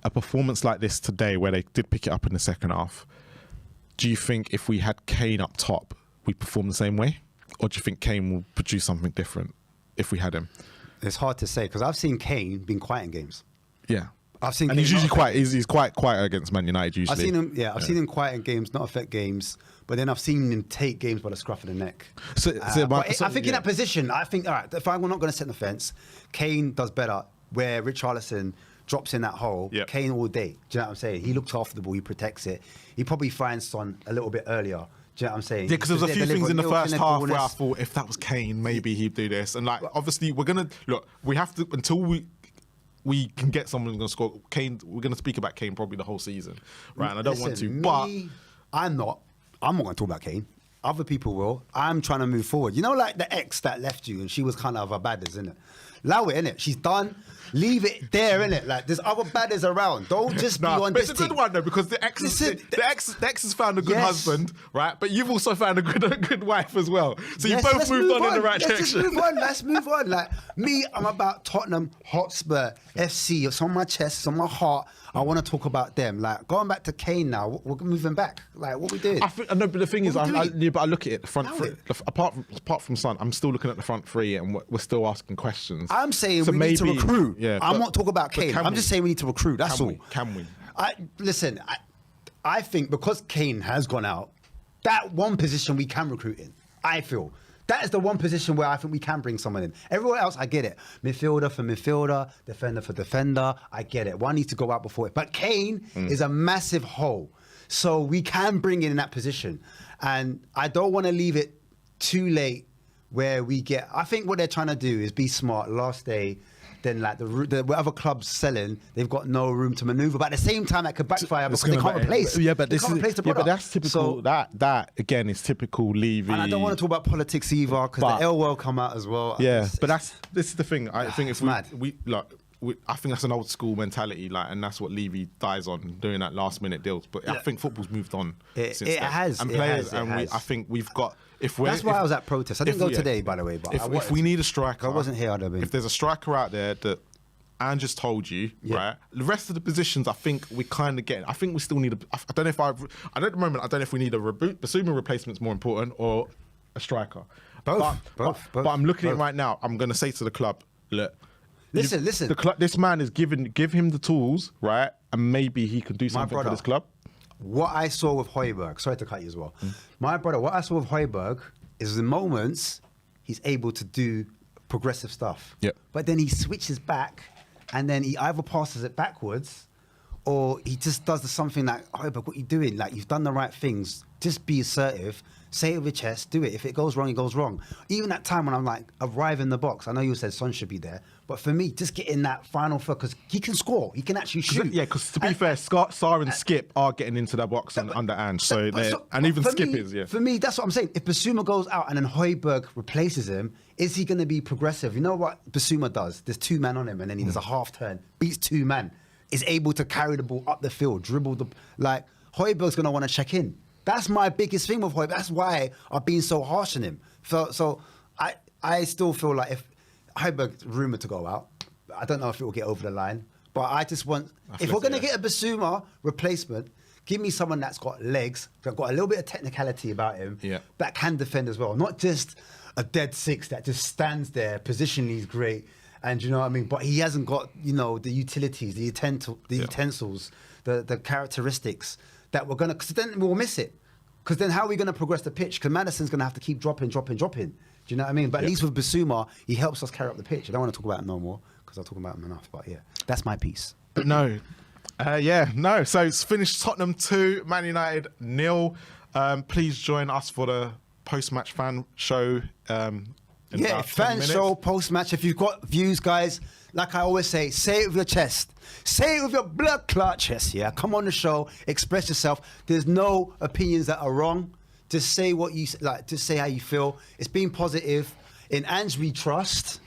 a performance like this today, where they did pick it up in the second half, do you think if we had Kane up top, we perform the same way? Or do you think Kane will produce something different if we had him? It's hard to say because I've seen Kane being quiet in games. Yeah. I've seen and he's usually quiet. He's quite quiet against Man United usually. I've seen him. Yeah, I've seen him quiet in games, not affect games. But then I've seen him take games by the scruff of the neck. I think in that position, I think, all right, if I'm not going to sit on the fence, Kane does better where Richarlison drops in that hole. Kane all day. Do you know what I'm saying? He looks after the ball. He protects it. He probably finds Son a little bit earlier. Do you know what I'm saying? Yeah, because there was a few things in the first half where I thought if that was Kane, maybe he'd do this. And like, obviously, we're gonna look. We have to until we can get someone who's gonna score. Kane, we're gonna speak about Kane probably the whole season, right? And I don't want to, but I'm not gonna talk about Kane. Other people will. I'm trying to move forward. You know, like the ex that left you, and she was kind of a badders, isn't it? Allow it, innit? She's done. Leave it there, innit? Like, there's other badders around. Don't just be on this It's a good one, though, because the ex has found a good husband, right? But you've also found a good wife as well. So you both moved on in the right direction. Let's move on. Like, me, I'm about Tottenham Hotspur FC. It's on my chest. It's on my heart. I want to talk about them. Like, going back to Kane now, we're moving back. Like, what we doing? I know, but the thing is, I look at it, the front three. Apart from Son, I'm still looking at the front three, and we're still asking questions. I'm saying we need to recruit. Yeah, I'm not talking about Kane. I'm just saying we need to recruit. That's all. Can we? I think because Kane has gone out, that one position we can recruit in. I feel. That is the one position where I think we can bring someone in. Everywhere else, I get it. Midfielder for midfielder, defender for defender, I get it. One needs to go out before it. But Kane is a massive hole. So we can bring in that position. And I don't want to leave it too late where we get... I think what they're trying to do is be smart last day. Then like the other clubs selling, they've got no room to maneuver. But at the same time, that could backfire because they can't replace. But that's typical. So, that again is typical Levy. And I don't want to talk about politics either because the L will come out as well. Yeah, but this is the thing. I think if I think that's an old school mentality, like, and that's what Levy dies on, doing that last minute deals. But I think football's moved on since then. And players, I think we've got. That's why I was at protest. I didn't go today, by the way. But if we need a striker, I wasn't here. I'd have been. If there's a striker out there that Anne just told you, right? The rest of the positions, I think we kind of get. I think we still need I don't know if we need a reboot. Basuma replacement's more important or a striker. Both. But I'm looking at it right now. I'm going to say to the club, look. Listen. This man is give him the tools, right? And maybe he can do something for this club. What I saw with Højbjerg, sorry to cut you as well. My brother, what I saw with Højbjerg is the moments he's able to do progressive stuff. Yeah. But then he switches back and then he either passes it backwards or he just does something like, Højbjerg, what are you doing? Like, you've done the right things. Just be assertive. Say it with your chest. Do it. If it goes wrong, it goes wrong. Even that time when I'm like, arrive in the box. I know you said Son should be there. But for me, just get in that final third because he can score. He can actually shoot. Yeah, because to be fair, Sar and Skip are getting into that box and under Ange. And even Skip is, yeah. For me, that's what I'm saying. If Basuma goes out and then Højbjerg replaces him, is he going to be progressive? You know what Basuma does? There's two men on him and then he does a half turn, beats two men, is able to carry the ball up the field, dribble the... Like, Højbjerg's going to want to check in. That's my biggest thing with Højbjerg. That's why I've been so harsh on him. So I still feel like if Højbjerg's rumoured to go out, I don't know if it will get over the line, but I just want... If we're going to get a Basuma replacement, give me someone that's got legs, that got a little bit of technicality about him, that can defend as well. Not just a dead six that just stands there, positionally he's great, and you know what I mean? But he hasn't got, the utilities, the utensils, the characteristics that we're going to... Because then we'll miss it. Because then how are we going to progress the pitch? Because Maddison's going to have to keep dropping. Do you know what I mean? But at least with Basuma, he helps us carry up the pitch. I don't want to talk about him no more because I'll talk about him enough. But yeah, that's my piece. But no, So it's finished. Tottenham 2, Man United 0. Please join us for the post-match fan show. In about 10 fan minutes. show, post-match. If you've got views, guys, like I always say it with your chest. Say it with your blood clot chest, yeah? Come on the show, express yourself. There's no opinions that are wrong. Just say what you like. Just say how you feel. It's being positive. In Ange we trust.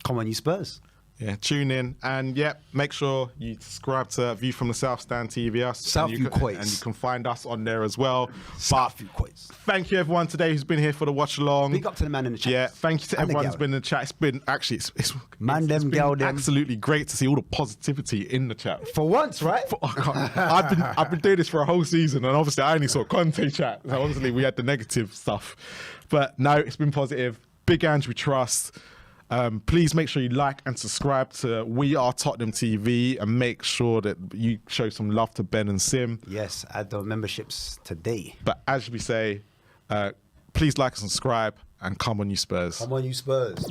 Come on, you Spurs. Yeah, tune in and make sure you subscribe to View from the South Stand TV. Southview COYS. And you can find us on there as well. Southview COYS. Thank you everyone today who's been here for the watch along. Big up to the man in the chat. Yeah, thank you to everyone who's been in the chat. It's been actually it's man them, girl them. Absolutely great to see all the positivity in the chat. For once, right? I've been doing this for a whole season, and obviously I only saw Conte chat. So obviously we had the negative stuff, but no, it's been positive. Big Ange we trust. Please make sure you like and subscribe to We Are Tottenham TV and make sure that you show some love to Ben and Sim. Yes, add those memberships today. But as we say, please like and subscribe and come on you Spurs. Come on you Spurs.